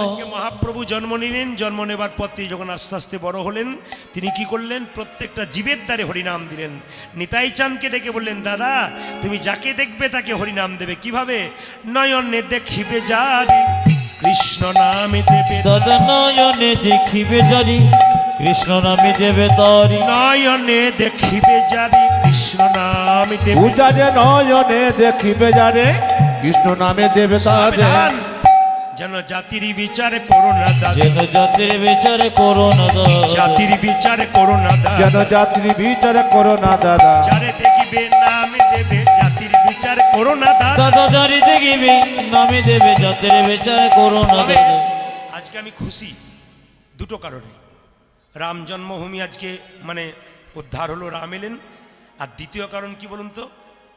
আজকে মহাপ্রভু জন্ম নিলেন, জন্ম নেবার পর তিনি যখন আস্তে আস্তে বড় হলেন, তিনি কি করলেন? প্রত্যেকটা জীবের দ্বারে হরিনাম দিলেন। নিতাই চাঁদকে ডেকে বললেন, দাদা তুমি যাকে দেখবে তাকে হরিনাম দেবে। কিভাবে? নয়নে দেখিবে যারি কৃষ্ণ নামে দেবে, দাদা নয়নে দেখিবে জারি কৃষ্ণ নামে দেবে তারি নয়নে দেখিবে যারি কৃষ্ণ নামে দেবে। পূজা যে নয়নে দেখিবে জানে কৃষ্ণ নামে দেবে তারে সাবধান, যেন জাতির বিচার করো না দাদা, যেন জাতির বিচার করো না দাদা জাতির বিচার করো না যেন দাদা, যাত্রী বিচার করো না দাদা যারে দেখিবে নামে দেবে জাতির বিচার করো না দাদা। দাদা জারি দেখিবে নামে দেবে জাতির বিচার করো না তবে দাদা আজকে আমি খুশি দুটো কারণে। রাম জন্মভূমি আজকে মানে উদ্ধার হলো, রাম এলেন। আর দ্বিতীয় কারণ কি বলুন তো?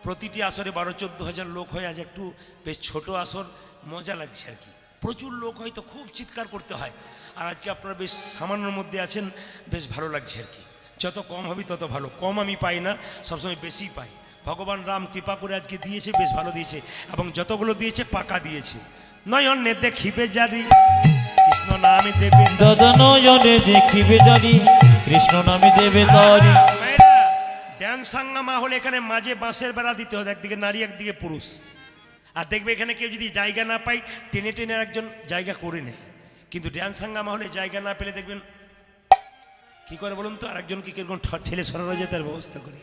প্রতিটি আসরে 12-14 হাজার লোক হয়, আজ একটু বেশ ছোট আসর, মজা লাগছে আর কি। প্রচুর লোক হয় তো খুব চিৎকার করতে হয়, আর আজকে আপনারা বেশ সামান্যর মধ্যে আছেন, বেশ ভালো লাগছে আর কি। যত কম হবে তত ভালো, কম আমি পাই না, সবসময় বেশি পাই। ভগবান রাম কৃপা করে আজকে দিয়েছে, বেশ ভালো দিয়েছে, এবং যতগুলো দিয়েছে পাকা দিয়েছে। নয়নে দেখিবে জারি কৃষ্ণ নামে দেবে দাদা নয়নে দেখিবে জারি কৃষ্ণ নামে দেবে তারি ড্যান্স সাঙ্গামা হলে এখানে মাঝে বাঁশের বেড়া দিতে হবে, একদিকে নারী একদিকে পুরুষ। আর দেখবে এখানে কেউ যদি জায়গা না পায়, টেনে টেনে একজন জায়গা করে নেয়। কিন্তু ড্যান্স সাঙ্গামা হলে জায়গা না পেলে দেখবেন কি করে বলুন তো, আরেকজনকে কিরকম ঠেলে সরানো যায় তার ব্যবস্থা করে।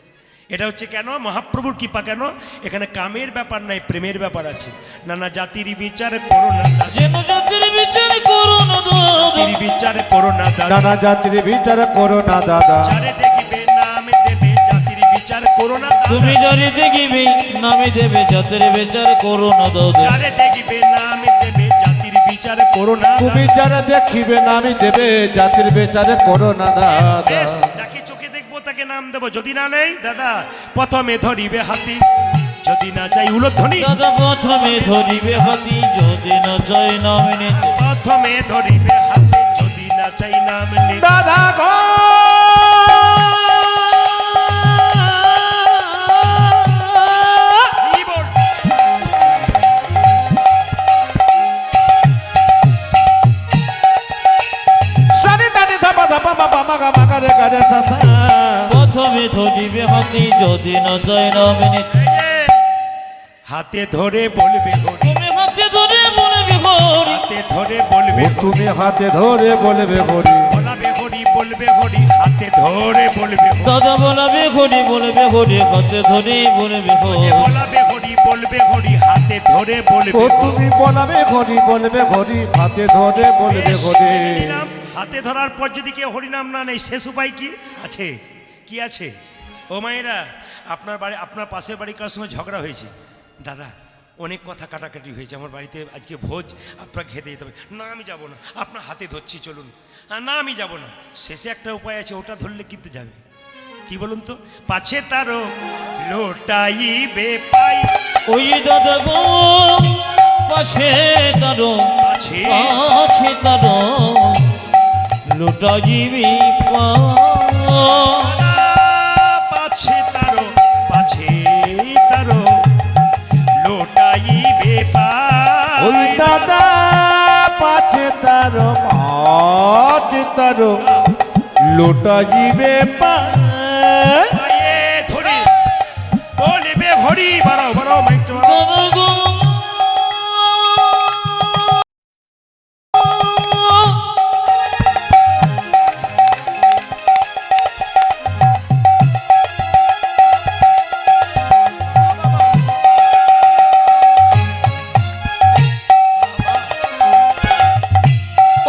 এটা হচ্ছে কেন? মহাপ্রভুর কৃপা। কেন? এখানে কামের ব্যাপার নাই, প্রেমের ব্যাপার আছে। নানা জাতির বিচার করো না দাদা, যেন জাতির বিচার করো না দাদা জাতির বিচার করো না দাদা, নানা যাত্রী বিচার করো না দাদা যারে দেখিবে নামে দেবে জাতির বিচার করো না দাদা, তুমি জারি দেখিবে নামে দেবে জাতির বিচার করো না দাদা যারে দেখিবে নামে দেবে জাতির বিচার করো না তুমি দাদা। যারা দেখিবে নামি দেবে জাতির বিচার করো না বেশ, দাদা বেশ, যাকে চোখে দেখবো তাকে নাম দেবো। যদি না নেই দাদা, প্রথমে ধরিবে হাতি, যদি না চাই উলধ্বনি, দাদা প্রথমে ধরিবে হাতি যদি না চাই নামে নিতে প্রথমে ধরিবে হাতি, যদি না চাই নাম নিতে। দাদা গো কি বল? সানি দানি ধাপা ধাপা বাবা মাগা মাগা রে গারে সাসা প্রথমে ধরিবে হাতি যদি না চাই নামে নিতে এই যে, হাতে ধরে বলবে হরি, তুমি হাতে ধরে বলবে হরি হাতে ধরে বলবে ও হরি, তুমি হাতে ধরে বলবে হরি বলাবে হরি, বলবে হরি, হাতে ধরে বলবে হরি, দাদা বলাবে হরি বলবে হরি হাতে ধরে বলবে হরি বলাবে হরি, বলবে হরি, হাতে ধরে বলবে ও হরি। তুমি বলাবে হরি বলবে হরি হাতে ধরে বলবে বেশ, হরি মেনে নিলাম। হাতে ধরার পর যদি কেউ হরিনাম না নেই, শেষ উপায় কি আছে? কি আছে? ও মায়েরা, আপনার বাড়ি, আপনার পাশের বাড়ি কারোর সঙ্গে ঝগড়া হয়েছে, দাদা অনেক কথা কাটাকাটি হয়েছে, আমার বাড়িতে আজকে ভোজ, আপনার খেতে যেতে হবে। না আমি যাব না, আপনার হাতে ধরছি চলুন। না আমি যাব না। শেষে একটা উপায় আছে, ওটা ধরলে কিন্তু যাবে। কি বলুন তো? পাছে তারও লোটাইবে পাই, ওই দাদা গো পাশে তারো আছে আছে তারো লুটা জীবি পাছে তারও, পাছে তারও লোটাইবে ওই পাই। দাদা পাছে তার পাছে তার লোটা জিবে পায় পায়ে ধরে বলবে হরি, বাড়াও বাড়াও মাইকটা বাড়াও। দাদা গো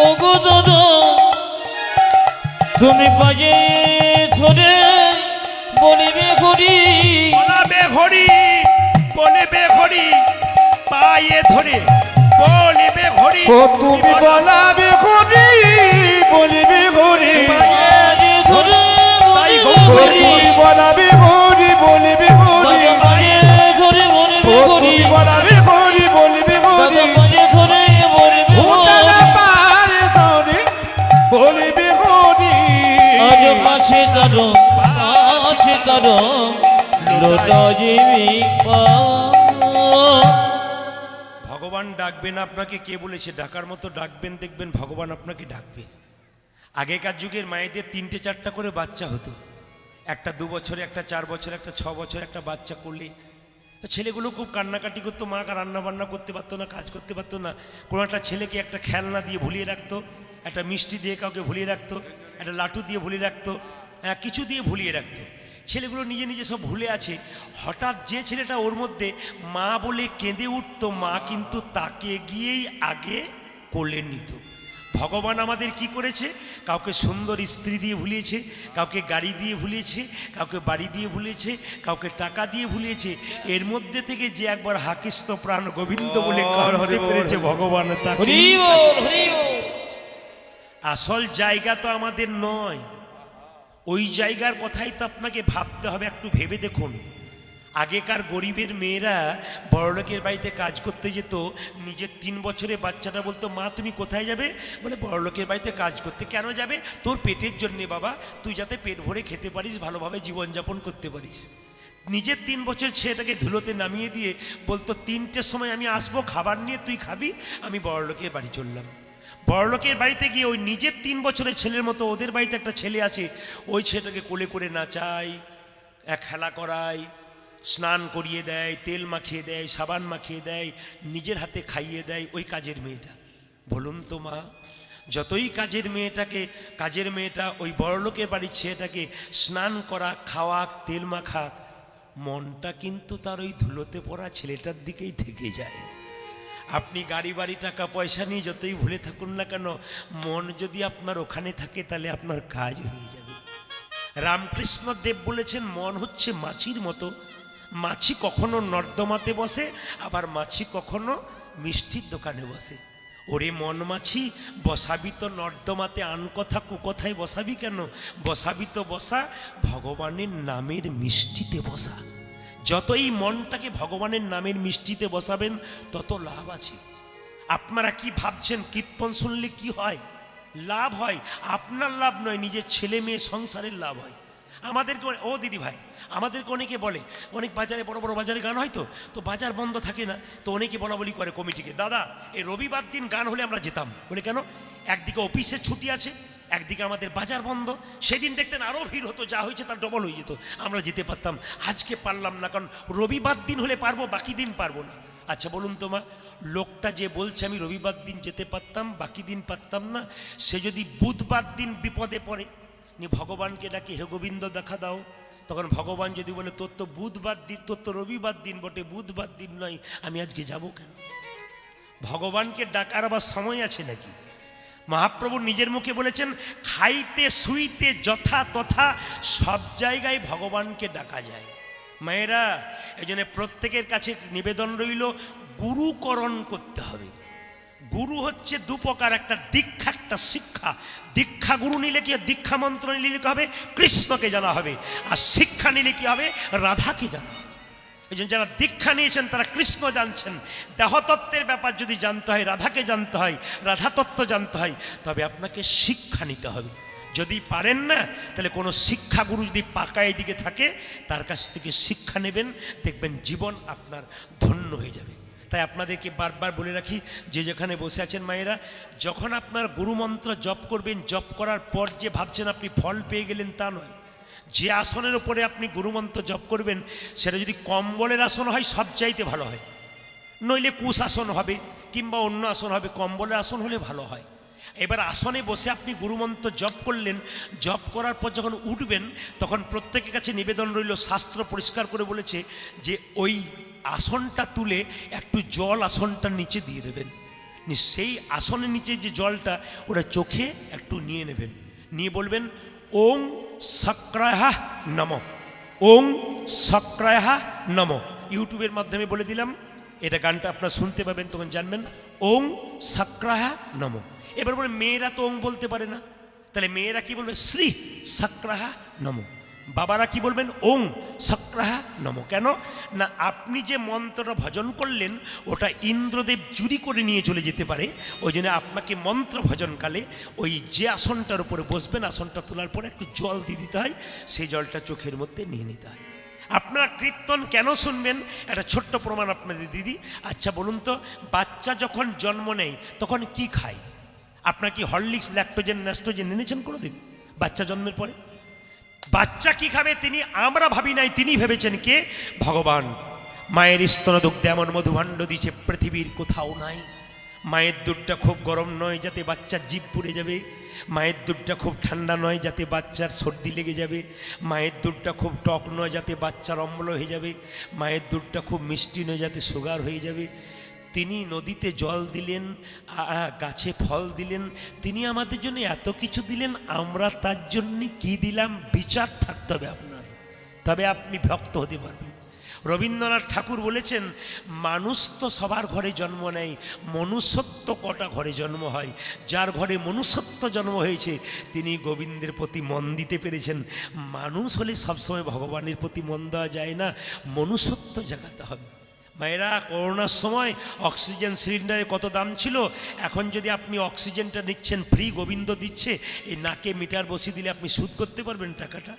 ওগো দাদা তুমি বাজে ধরে বলিবে হরি বলাবে হরি, বলবে হরি, পায়ে ধরে বলবে হরি। ও তুমি বলাবে ঘড়ি বলিবে ঘড়ি বাজে ধরে তাই ও বলিবে হরি তুমি বলাবে ঘড়ি বলিবে ঘড়ি দাদা বাজে ধরে বলিবে ও হরি তুমি বলাবে ঘড়ি বলিবে ঘড়ি দাদা বাজে ধরে বলিবে ও দাদা বারো আছে তার লোটাজিবি ভগবান ডাকবেন আপনাকে, কে বলেছে ডাকার মতো ডাকবেন, দেখবেন ভগবান আপনাকে ডাকবে। আগেকার যুগের মায়েদের 3টে 4টা করে বাচ্চা হতো, একটা 2 বছরে, একটা 4 বছরে, একটা 6 বছরে একটা বাচ্চা করলে ছেলেগুলো খুব কান্নাকাটি করতো, মা রান্না বান্না করতে পারতো না, কাজ করতে পারতো না। কোনো একটা ছেলেকে একটা খেলনা দিয়ে ভুলিয়ে রাখতো, একটা মিষ্টি দিয়ে কাউকে ভুলিয়ে রাখতো, একটা লাটু দিয়ে ভুলিয়ে রাখতো, কিছু দিয়ে ভুলিয়ে রাখতো। ছেলেগুলো নিজে নিজে সব ভুলে আছে। হঠাৎ যে ছেলেটা ওর মধ্যে মা বলে কেঁদে উঠতো, মা কিন্তু তাকে গিয়েই আগে কোলে নিত। ভগবান আমাদের কি করেছে? কাউকে সুন্দর স্ত্রী দিয়ে ভুলিয়েছে, কাউকে গাড়ি দিয়ে ভুলিয়েছে, কাউকে বাড়ি দিয়ে ভুলিয়েছে, কাউকে টাকা দিয়ে ভুলিয়েছে। এর মধ্যে থেকে যে একবার হাকিস্ত প্রাণ গোবিন্দ বলে কাঁদতে পেরেছে, ভগবান তাকে। আসল জায়গা তো আমাদের নয়, ওই জায়গার কথাই তো আপনাকে ভাবতে হবে। একটু ভেবে দেখুন, আগেকার গরিবের মেয়েরা বড়লোকের বাড়িতে কাজ করতে যেত, নিজের 3 বছরের বাচ্চাটা বলতো, মা তুমি কোথায় যাবে? বলে বড়লোকের বাড়িতে কাজ করতে। কেন যাবে? তোর পেটের জন্যে বাবা, তুই যাতে পেট ভরে খেতে পারিস, ভালোভাবে জীবনযাপন করতে পারিস। নিজের 3 বছর ছেলেটাকে ধুলোতে নামিয়ে দিয়ে বলতো, 3টের সময় আমি আসবো, খাবার নিয়ে তুই খাবি, আমি বড়লোকের বাড়ি চললাম। বড়লোকের বাড়িতে গিয়ে ওই নিজের 3 বছরের ছেলের মতো ওদের বাড়িতে একটা ছেলে আছে, ওই ছেলেটাকে কোলে করে নাচায়, খেলা করায়, স্নান করিয়ে দেয়, তেল মাখিয়ে দেয়, সাবান মাখিয়ে দেয়, নিজের হাতে খাইয়ে দেয় ওই কাজের মেয়েটা। বলুন তো মা, যতই কাজের মেয়েটা ওই বড়লোকের বাড়ির ছেলেটাকে স্নান করা, খাওয়া, তেল মাখা, মনটা কিন্তু তার ওই ধুলোতে পড়া ছেলেটার দিকেই থেকে যায়। আপনি গাড়ি বাড়ি টাকা পয়সা নিয়ে যতই ভুলে থাকুন না কেন, মন যদি আপনার ওখানে থাকে তাহলে আপনার কাজ হয়ে যাবে। রামকৃষ্ণ দেব বলেছেন, মন হচ্ছে মাছির মতো। মাছি কখনো নর্দমাতে বসে, আবার মাছি কখনো মিষ্টির দোকানে বসে। ওরে মন মাছি, বসাবি তো নর্দমাতে, আন কথা কুকথায় বসাবি কেন? বসাবি তো বসা ভগবানের নামের মিষ্টিতে বসা। যতই মনটাকে ভগবানের নামের মিষ্টিতে বসাবেন তত লাভ আছে। আপনারা কি ভাবছেন কীর্তন শুনলে কি হয়? লাভ হয়, আপনার লাভ নয়, নিজের ছেলে মেয়ে সংসারের লাভ হয়। আমাদেরকে ও দিদি ভাই, আমাদেরকে অনেকে বলে, অনেক বাজারে বড় বড় বাজারে গান হয়, তো বাজার বন্ধ থাকে না, তো অনেকে বলা বলি করে কমিটিকে, দাদা এই রবিবার দিন গান হলে আমরা যেতাম। বলে কেন? একদিকে অফিসের ছুটি আছে, একদিকে আমাদের বাজার বন্ধ, সেদিন দেখতেন আরও ভিড় হতো, যা হয়েছে তার ডবল হয়ে যেত, আমরা যেতে পারতাম। আজকে পারলাম না, কারণ রবিবার দিন হলে পারবো, বাকি দিন পারবো না। আচ্ছা বলুন তোমা, লোকটা যে বলছে আমি রবিবার দিন যেতে পারতাম, বাকি দিন পারতাম না, সে যদি বুধবার দিন বিপদে পড়ে, নি ভগবানকে ডাকে, হে গোবিন্দ দেখা দাও, তখন ভগবান যদি বলে, তোর তো বুধবার দিন, তোর তো রবিবার দিন বটে, বুধবার দিন নয়, আমি আজকে যাব কেন? ভগবানকে ডাকার আবার সময় আছে নাকি? মহাপ্রভু নিজের মুখে বলেছেন, খাইতে শুইতে যথা তথা সব জায়গায় ভগবানকে ডাকা যায়। মায়েরা, এই জন্য প্রত্যেকের কাছে নিবেদন রইল, গুরুকরণ করতে হবে। গুরু হচ্ছে 2 প্রকার, একটা দীক্ষা, একটা শিক্ষা। দীক্ষা গুরু নিলে কি, দীক্ষা মন্ত্র নিলে কি হবে? কৃষ্ণকে জানা হবে। আর শিক্ষা নিলে কি হবে? রাধাকে জানা হবে। এই জন্য যারা দীক্ষা নিয়েছেন তারা কৃষ্ণ জানছেন। দেহতত্ত্বের ব্যাপার যদি জানতে হয়, রাধাকে জানতে হয়, রাধাতত্ত্ব জানতে হয়, তবে আপনাকে শিক্ষা নিতে হবে। যদি পারেন না, তাহলে কোনো শিক্ষাগুরু যদি পাকা এদিকে থাকে, তার কাছ থেকে শিক্ষা নেবেন, দেখবেন জীবন আপনার ধন্য হয়ে যাবে। তাই আপনাদেরকে বারবার বলে রাখি, যে যেখানে বসে আছেন মায়েরা, যখন আপনার গুরুমন্ত্র জপ করবেন, জপ করার পর যে ভাবছেন আপনি ফল পেয়ে গেলেন, তা নয়। যে আসনের উপরে আপনি গুরুমন্ত্র জপ করবেন, সেটা যদি কম্বলের আসন হয় সবচাইতে ভালো হয়, নইলে কুশ আসন হবে কিংবা অন্য আসন হবে, কম্বলের আসন হলে ভালো হয়। এবার আসনে বসে আপনি গুরুমন্ত্র জপ করলেন, জপ করার পর যখন উঠবেন, তখন প্রত্যেকের কাছে নিবেদন রইল, শাস্ত্র পরিষ্কার করে বলেছে যে ওই আসনটা তুলে একটু জল আসনটার নিচে দিয়ে দেবেন। সেই আসনের নিচে যে জলটা, ওটা চোখে একটু নিয়ে নেবেন, নিয়ে বলবেন, ওং সক্রায়হা নমঃ, ওং সক্রায়হা নমঃ। ইউটিউবের মাধ্যমে বলে দিলাম, এটা গানটা আপনারা শুনতে পাবেন, তখন জানবেন ওং সক্রায়হা নমঃ। এবার বলে, মেয়েরা তো ওং বলতে পারে না, তাহলে মেয়েরা কি বলবে? শ্রী সক্রায়হা নমঃ। বাবারা কি বলবেন? ওং সক্রাহ নমো। কেন না আপনি যে মন্ত্রটা ভজন করলেন ওটা ইন্দ্রদেব চুরি করে নিয়ে চলে যেতে পারে, ওই জন্য আপনাকে মন্ত্র ভজনকালে ওই যে আসনটার উপরে বসবেন আসনটা তোলার পরে একটু জল দিয়ে দিতে হয়, সেই জলটা চোখের মধ্যে নিয়ে নিতে হয়। আপনারা কীর্তন কেন শুনবেন একটা ছোট্ট প্রমাণ আপনাদের দিদি। আচ্ছা বলুন তো, বাচ্চা যখন জন্ম নেয় তখন কি খায়? আপনার কি হরলিক্স, ল্যাকটোজেন, ন্যাস্টোজেন এনেছেন কোনো দিন বাচ্চা জন্মের পরে? বাচ্চা কি খাবে তিনি আমরা ভাবি নাই, তিনি ভেবেছেন কে? ভগবান। মায়ের স্তনদুগ্ধে এমন মধুভাণ্ড দিয়েছে পৃথিবীর কোথাও নাই। মায়ের দুধটা খুব গরম নয় যাতে বাচ্চার জিভ পুড়ে যাবে, মায়ের দুধটা খুব ঠান্ডা নয় যাতে বাচ্চার সর্দি লেগে যাবে, মায়ের দুধটা খুব টক নয় যাতে বাচ্চার অম্ল হয়ে যাবে, মায়ের দুধটা খুব মিষ্টি নয় যাতে সুগার হয়ে যাবে। তিনি নদীতে জল দিলেন, গাছে ফল দিলেন, তিনি আমাদের জন্য এত কিছু দিলেন, আমরা তার জন্য কি দিলাম বিচার থাকতে হবে আপনার, তবে আপনি ভক্ত হতে পারবেন। রবীন্দ্রনাথ ঠাকুর বলেছেন মানুষ তো সবার ঘরে জন্ম নেয়, মনুষ্যত্ব কটা ঘরে জন্ম হয়। যার ঘরে মনুষ্যত্ব জন্ম হয়েছে তিনি গোবিন্দের প্রতি মন দিতে পেরেছেন। মানুষ হলে সবসময় ভগবানের প্রতি মন দেওয়া যায় না, মনুষ্যত্ব জাগাতে হবে। মায়েরা, করোনার সময় অক্সিজেন সিলিন্ডারের কত দাম ছিল, এখন যদি আপনি অক্সিজেনটা নিচ্ছেন ফ্রি, গোবিন্দ দিচ্ছে, এই নাকে মিটার বসিয়ে দিলে আপনি শোধ করতে পারবেন টাকাটা।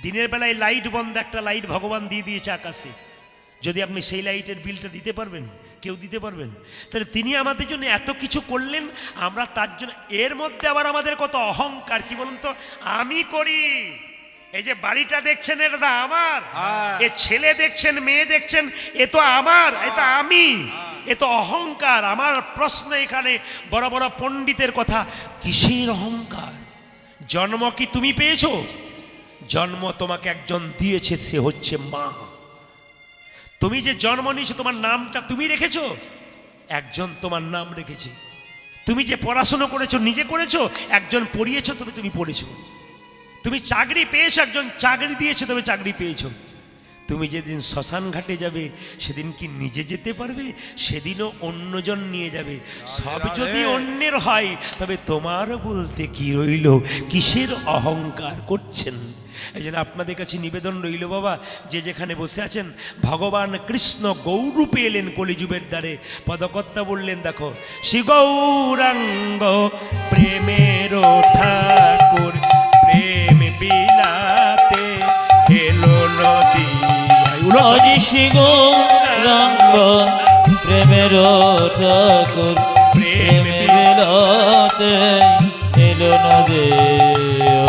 দিনের বেলায় লাইট বন্ধ, একটা লাইট ভগবান দিয়ে দিয়েছে আকাশে, যদি আপনি সেই লাইটের বিলটা দিতে পারবেন? কেউ দিতে পারবেন? তাহলে তিনি আমাদের জন্য এত কিছু করলেন, আমরা তার জন্য। এর মধ্যে আবার আমাদের কত অহংকার, কি বলুন তো, আমি করি। এই যে বাড়িটা দেখছেন এটা আমার, এ ছেলে দেখছেন, মেয়ে দেখছেন, এ তো আমার, এ তো আমি, এ তো অহংকার। আমার প্রশ্ন এখানে বড় বড় পণ্ডিতের কথা, কিসের অহংকার? জন্ম কি তুমি পেয়েছো? জন্ম তোমাকে একজন দিয়েছে, সে হচ্ছে মা। তুমি যে জন্ম নিয়েছো তোমার নামটা তুমি রেখেছো, একজন তোমার নাম রেখেছে। তুমি যে পড়াশোনা করেছো নিজে করেছো, একজন পড়িয়েছো, তুমি পড়েছো। তুমি চাকরি পেয়েছো, একজন চাকরি দিয়েছে, তুমি চাকরি পেয়েছো। তুমি যেদিন শ্মশান ঘাটে যাবে সেদিন কি নিজে যেতে পারবে? সেদিনও অন্যজন নিয়ে যাবে। সব যদি অন্যের হয় তবে তোমার বলতে কি রইল? কিসের অহংকার করছেন? এই জন্য আপনাদের কাছে নিবেদন রইল বাবা, যে যেখানে বসে আছেন, ভগবান কৃষ্ণ গৌরূপে এলেন কলিযুগের দ্বারে। পদকর্তা বললেন দেখো, শ্রী গৌরাঙ্গ প্রেমের ঠাকুর, প্রেম বিলাতে এলো নদী। আজি শ্রী গৌরাঙ্গ প্রেমের ঠাকুর, প্রেম বিলাতে এলো নদী।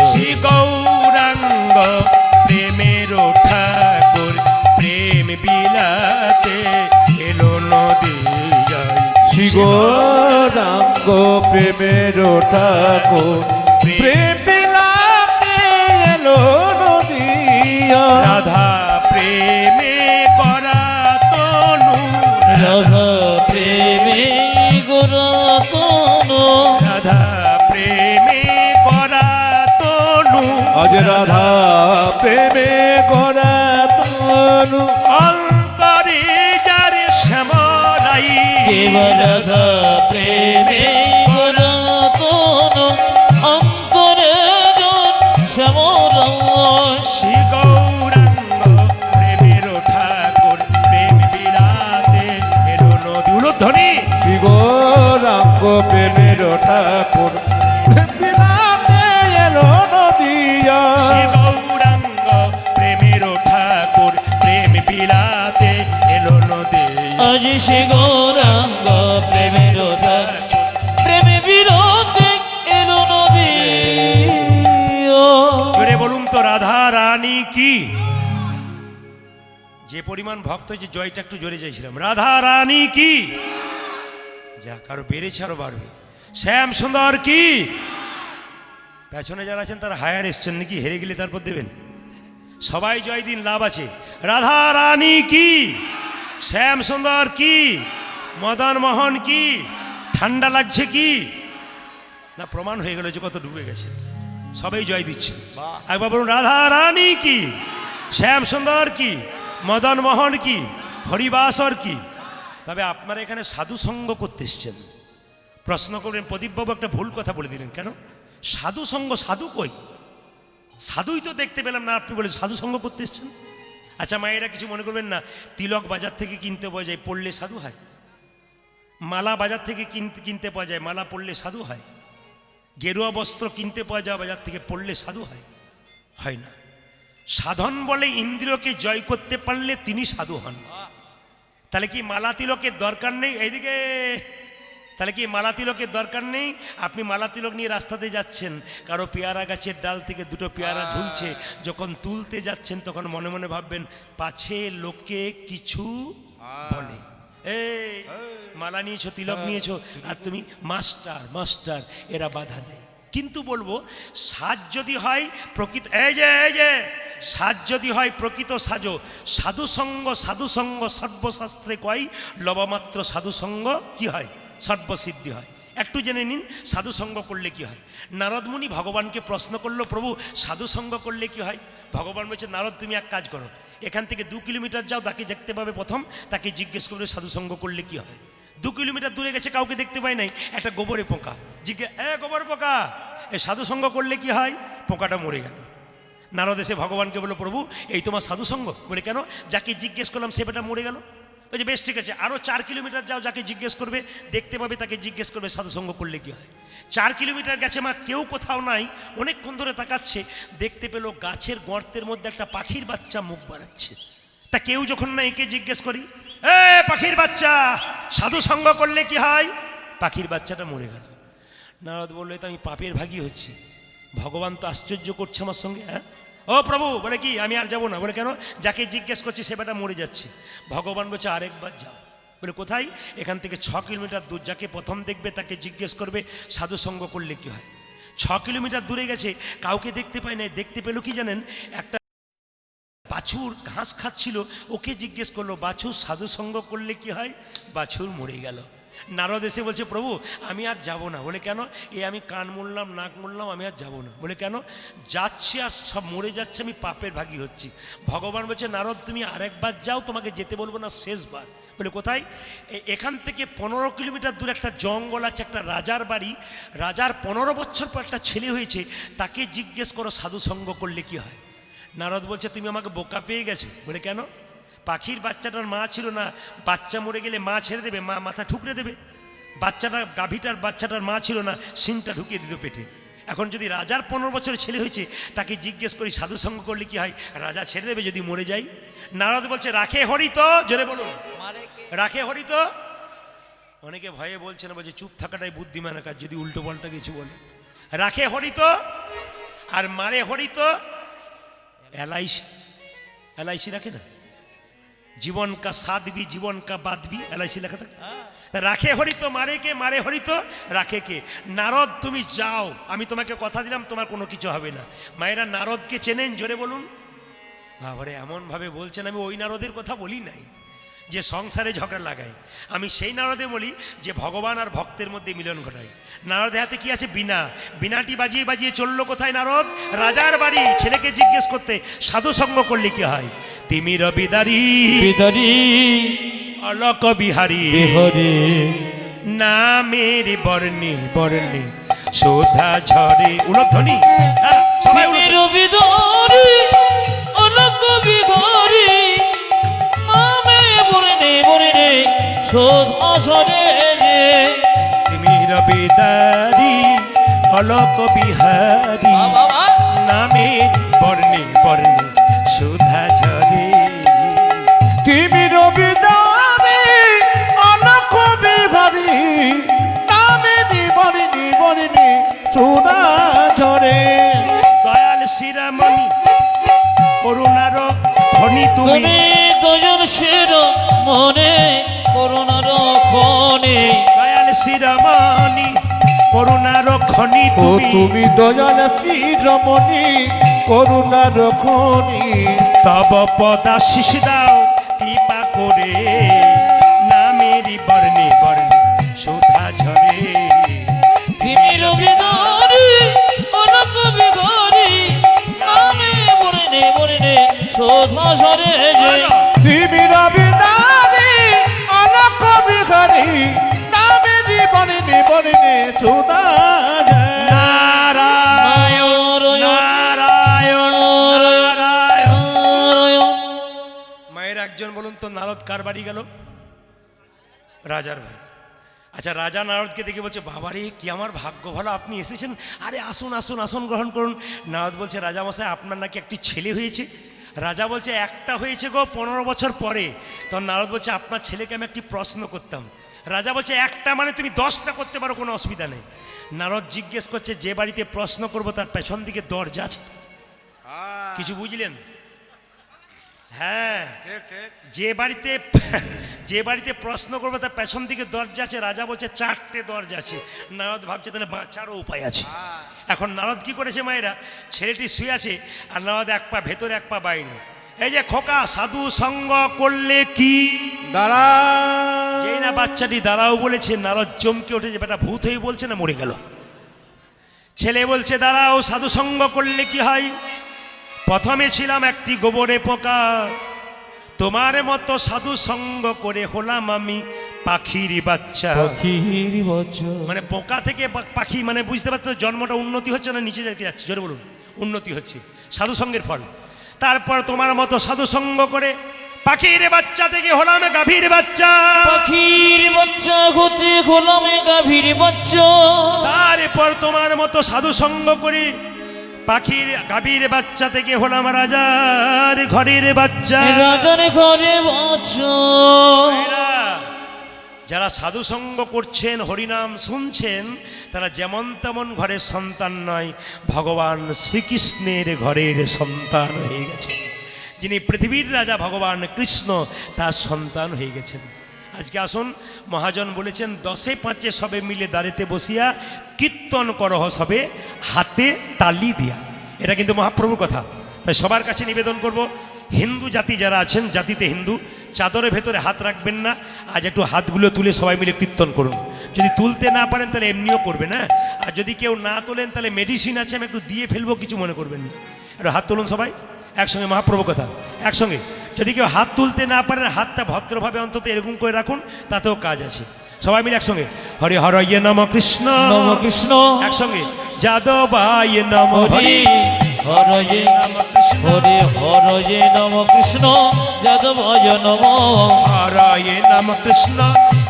শ্রী গৌরাঙ্গ প্রেমের ঠাকুর, প্রেম বিলাতে এলো নদী। শ্রী গৌরাঙ্গ প্রেমের ঠাকুর, প্রেম বিলাতে এলো নদিয়া। রাধা প্রেমে করা তনু, রাধা প্রেমে গোরা তনু, রাধা প্রেমে করা তনু, আজ রাধা প্রেমে গড়া তনু। অন্তরে যার শ্যামলাই, কেবল রাধা প্রেমে গোরা তনু, অন্তরে শ্যামল। শ্রী গৌরাঙ্গ প্রেমের ঠাকুর, প্রেম বিলাতে এলো নদী। উলুধ্বনি। শ্রী গৌরাঙ্গ প্রেমের ঠাকুর, প্রেম বিলাতে এলো নদিয়া। শ্রী গৌরাঙ্গ প্রেমের ঠাকুর, প্রেম বিলাতে এলো নদী। আজ শ্রী গৌরাঙ্গ প্রেমের ঠাকুর, প্রেম বিলাতে এলো নদী। জোরে বলুন তো, রাধা রানী কি? যে পরিমাণ ভক্ত হয়েছে, জয়টা একটু জোরে চাইছিলাম। রাধা রানী কি? যাক, আরো বেড়েছে, আরো বাড়বে। শ্যাম সুন্দর কি? পেছনে যারা আছেন তারা হায়ার এসছেন নাকি? হেরে গেলে তারপর দেবেন। সবাই জয় দিন, লাভ আছে। রাধা রানী কি? শ্যাম সুন্দর কি? মদন মোহন কি? ঠান্ডা লাগছে কি? না, প্রমাণ হয়ে গেল যে কত ডুবে গেছে। সবাই জয় দিচ্ছে। একবার বলুন, রাধা রানী কি? শ্যাম সুন্দর কি? মদন মোহন কি? হরিবাসর কি? তবে আপনারা এখানে সাধু সঙ্গ করতে এসছেন। প্রশ্ন করবেন, প্রদীপবাবু একটা ভুল কথা বলে দিলেন কেন? সাধু সঙ্গ, সাধু কই? সাধুই তো দেখতে পেলাম না, আপনি বলে সাধু সঙ্গ করতে এসছেন। আচ্ছা মায়েরা কিছু মনে করবেন না, তিলক বাজার থেকে কিনতে পাওয়া যায়, পড়লে সাধু হয়। মালা বাজার থেকে কিনতে পাওয়া যায়, মালা পড়লে সাধু হয়। গেরুয়া বস্ত্র কিনতে পাওয়া যায় বাজার থেকে, পড়লে সাধু হয়? হয় না। সাধন বলে ইন্দ্রিয়কে জয় করতে পারলে তিনি সাধু হন। তাহলে কি মালা তিলকের দরকার নেই? এইদিকে, তাহলে কি মালা তিলকের দরকার নেই? আপনি মালা তিলক নিয়ে রাস্তাতে যাচ্ছেন, কারো পেয়ারা গাছের ডাল থেকে দুটো পেয়ারা ঝুলছে, যখন তুলতে যাচ্ছেন তখন মনে মনে ভাববেন পাছে লোকে কিছু বলে। এই মালা নিয়েছো, তিলক নিয়েছো, আর তুমি মাস্টার মাস্টার, এরা বাধা দেয়। কিন্তু বলবো সাজ যদি হয় প্রকৃত, এই যে সাজ যদি হয় প্রকৃত সাজো, সাধুসঙ্গ সর্বশাস্ত্রে কয়, লবমাত্র সাধুসঙ্গ কি হয়? সর্বসিদ্ধি হয়। একটু জেনে নিন সাধুসঙ্গ করলে কি হয়। নারদ মুনি ভগবানকে প্রশ্ন করলো, প্রভু সাধুসঙ্গ করলে কি হয়? ভগবান বলছে, নারদ তুমি এক কাজ করো, এখান থেকে 2 কিলোমিটার যাও, তাকে দেখতে পাবে প্রথম, তাকে জিজ্ঞেস করবে সাধুসঙ্গ করলে কি হয়। 2 কিলোমিটার দূরে গেছে, কাউকে দেখতে পায় নাই, একটা গোবরে পোকা, গোবর পোকা, এ সাধুসঙ্গ করলে কি হয়? পোকাটা মরে গেল। নারদ এসে ভগবানকে বলল, প্রভু এই তোমার সাধুসঙ্গ? বলে কেন? যাকে জিজ্ঞেস করলাম সে বেটা মরে গেল। ওই যে বেশ ঠিক আছে, আরও 4 কিলোমিটার যাও, যাকে জিজ্ঞেস করবে দেখতে পাবে, তাকে জিজ্ঞেস করবে সাধুসঙ্গ করলে কি হয়। 4 কিলোমিটার গেছে মা, কেউ কোথাও নাই, অনেকক্ষণ ধরে তাকাচ্ছে, দেখতে পেল গাছের গর্তের মধ্যে একটা পাখির বাচ্চা মুখ বাড়াচ্ছে। তা কেউ যখন না, একে জিজ্ঞেস করি, এ পাখির বাচ্চা সাধুসঙ্গ করলে কি হয়? পাখির বাচ্চাটা মরে গেল। নারদ বললো, তো আমি পাপের ভাগী হচ্ছি, ভগবান তো আশ্চর্য করছে আমার সঙ্গে। হ্যাঁ ও প্রভু, বলে কি আমি আর যাবো না? বলে কেন? যাকে জিজ্ঞেস করছি সে বেটা মরে যাচ্ছে। ভগবান বলছে আরেকবার যাও। বলে কোথায়? এখান থেকে 6 কিলোমিটার দূর, যাকে প্রথম দেখবে তাকে জিজ্ঞেস করবে সাধুসঙ্গ করলে কি হয়। 6 কিলোমিটার দূরে গেছে, কাউকে দেখতে পায় না, দেখতে পেল কি জানেন? একটা বাছুর ঘাস খাচ্ছিল, ওকে জিজ্ঞেস করলো বাছুর সাধুসঙ্গ করলে কি হয়? বাছুর মরে গেল। নারদ এসে বলছে, প্রভু আমি আর যাব না। বলে কেন? আমি কান মুড়লাম, নাক মুড়লাম, আমি আর যাব না। বলে কেন? যাচ্ছি আর সব মরে যাচ্ছে, আমি পাপের ভাগী হচ্ছি। ভগবান বলছে, নারদ তুমি আরেকবার যাও, তোমাকে যেতে বলবো না, শেষবার। বলে কোথায়? এখান থেকে 15 কিলোমিটার দূরে একটা জঙ্গল আছে, একটা রাজার বাড়ি, রাজার 15 বছর পর একটা ছেলে হয়েছে, তাকে জিজ্ঞেস করো সাধুসঙ্গ করলে কি হয়। নারদ বলছে, তুমি আমাকে বোকা পেয়ে গেছো। বলে কেন? পাখির বাচ্চাটার মা ছিল না, বাচ্চা মরে গেলে মা ছেড়ে দেবে, মা মাথা ঠুকরে দেবে। বাচ্চাটা, গাভীটার বাচ্চাটার মা ছিল না, সিংটা ঢুকিয়ে দিত পেটে। এখন যদি রাজার 15 বছরের ছেলে হয়েছে, তাকে জিজ্ঞেস করি সাধুসঙ্গ করলে কি হয়, রাজা ছেড়ে দেবে যদি মরে যাই। নারদ বলছে, রাখে হরি তো, জোরে বলুন, রাখে হরি তো। অনেকে ভয়ে বলছে না, বলছে চুপ থাকাটাই বুদ্ধিমানের কাজ, যদি উল্টো পাল্টা কিছু বলে। রাখে হরি তো আর মারে হরি তো। এলআইসি রাখে না, জীবন কা সাধবি জীবন কা বাদবি, এলআইসি লেখা থাকে। রাখে হরি তো মারে কে, মারে হরি তো রাখে কে। নারদ তুমি যাও, আমি তোমাকে কথা দিলাম তোমার কোনো কিছু হবে না। মায়েরা নারদকে চেনেন? জোরে বলুন। বাবারে এমনভাবে বলছেন, আমি ওই নারদের কথা বলি নাই যে সংসারে ঝগড়া লাগায়, আমি সেই নারদে বলি যে ভগবান আর ভক্তের মধ্যে মিলন ঘটায়। নারদের হাতে কি আছে? বীণা। বীণাটি বাজিয়ে বাজিয়ে চললো কোথায় নারদ? রাজার বাড়ি। ছেলেকে জিজ্ঞেস করতে সাধুসঙ্গ করলে কি হয়। তিমির বিদারি বিদারি অলক বিহারী বিহরি নামের বর্ণে বর্ণে শোধা ঝরে। উলধ্বনি, সবাই তিমির বিদারি অলক বিহরি নামে বর্ণে বর্ণে শোধা ঝরে। তিমির বিদারি অলক বিহারী নামের বর্ণে বর্ণে শোধা ঝরে। তিমির বিদারি অলক বিহারী নামে বর্ণে বর্ণে সুধা ঝরে। দয়াল শিরামণি করুণার খনি তুমি, তুমি দুজন শির মনে করুণার খনি। দয়াল শিরামণি করুণার খনি ও তুমি, তুমি দয়াল চিরমণি করুণার খনি। তব পদাশিস দাও কৃপা করে নামের বর্ণে বর্ণে শোধা ঝরে। তিমির বিদারি অলক বিহারী নামে বর্ণে বর্ণে শোধা ঝরে। তিমির বিদারি অলক বিহারী নামে বর্ণে বর্ণে সুধা ঝরে। নারায়ণ নারায়ণ নারায়ণ। বাড়ি গেল? রাজার বাড়ি। আচ্ছা, রাজা নারদকে দেখে বলছে, বাবারে কি আমার ভাগ্য ভালো, আপনি এসেছেন, আরে আসুন আসুন আসন গ্রহণ করুন। নারদ বলছে, রাজামশাই আপনার নাকি একটি ছেলে হয়েছে? রাজা বলছে, একটা হয়েছে গো 15 বছর পরে। তখন নারদ বলছে, আপনার ছেলেকে আমি একটি প্রশ্ন করতাম। রাজা বলছে, একটা মানে তুমি 10টা করতে পারো, কোনো অসুবিধা নেই। নারদ জিজ্ঞেস করছে, যে বাড়িতে প্রশ্ন করব তার পেছন দিকে দরজা আছে? কিছু বুঝলেন? হ্যাঁ, যে বাড়িতে প্রশ্ন করবো তার পেছন দিকে দরজা আছে। রাজা বলছে 4টে দরজা আছে। নারদ ভাবছে তাহলে বাঁচারও উপায় আছে। এখন নারদ কি করেছে মায়েরা, ছেলেটি শুয়ে আছে আর নারদ এক পা ভেতরে এক পা বাইরে। এই যে খোকা, সাধু সঙ্গ করলে কি দাঁড়া। যেই না বাচ্চাটি দাঁড়াও বলেছে, নারদ চমকে উঠেছে, বেটা ভূত হয়ে বলছে না মরে গেল। ছেলে বলছে, দাঁড়াও, সাধু সঙ্গ করলে কি হয়? প্রথমে ছিলাম একটি গোবরে পোকা, তোমার মতো সাধু সঙ্গ করে হলাম আমি পাখির বাচ্চা। পাখির বাচ্চা মানে পোকা থেকে পাখি, মানে বুঝতে পারছো জন্মটা উন্নতি হচ্ছে না নিচে যাচ্ছে? জোরে বলুন, উন্নতি হচ্ছে, সাধু সঙ্গের ফল। তারপর তোমার মতো সাধু সঙ্গ করে পাখির বাচ্চা থেকে হলাম গাভীর বাচ্চা। পাখির বাচ্চা হতে হলাম গাভীর বাচ্চা। তারপর তোমার মতো সাধু সঙ্গ করে পাখির গাভীর বাচ্চা থেকে হলাম রাজার ঘরের বাচ্চা। রাজার ঘরে বাচ্চা। এরা যারা সাধু সঙ্গ করছেন, হরিনাম শুনছেন, তারা যেমন তেমন ঘরের সন্তান নয়, ভগবান শ্রীকৃষ্ণের ঘরের সন্তান হয়ে গেছে। যিনি পৃথিবীর রাজা ভগবান কৃষ্ণ, তার সন্তান হয়ে গেছেন। আজকে আসুন, মহাজন বলেছেন, 10এ 5 সবে মিলে দাঁড়িতে বসিয়া কীর্তন করহ সবে হাতে তালি দিয়া। এটা কিন্তু মহাপ্রভুর কথা। তাই সবার কাছে নিবেদন করব, হিন্দু জাতি যারা আছেন, জাতিতে হিন্দু, চাদরের ভেতরে হাত রাখবেন না। আজ একটু হাতগুলো তুলে সবাই মিলে কীর্তন করুন। যদি তুলতে না পারেন তাহলে এমনিও করবেন, হ্যাঁ। আর যদি কেউ না তোলেন তাহলে মেডিসিন আছে, আমি একটু দিয়ে ফেলবো, কিছু মনে করবেন না। একটু হাত তুলুন সবাই একসঙ্গে, মহাপ্রভু কথা একসঙ্গে। যদি কেউ হাত তুলতে না পারেন, হাতটা ভদ্রভাবে অন্তত এরকম করে রাখুন, তাতেও কাজ আছে। সবাই মিলে একসঙ্গে, হরে হরয়ে নম কৃষ্ণ নম কৃষ্ণ। একসঙ্গে, যাদবায় নম হরি হরয়ে নম কৃষ্ণ, হরে হরয়ে নম কৃষ্ণ যাদবায় নম। হরয়ে নম কৃষ্ণ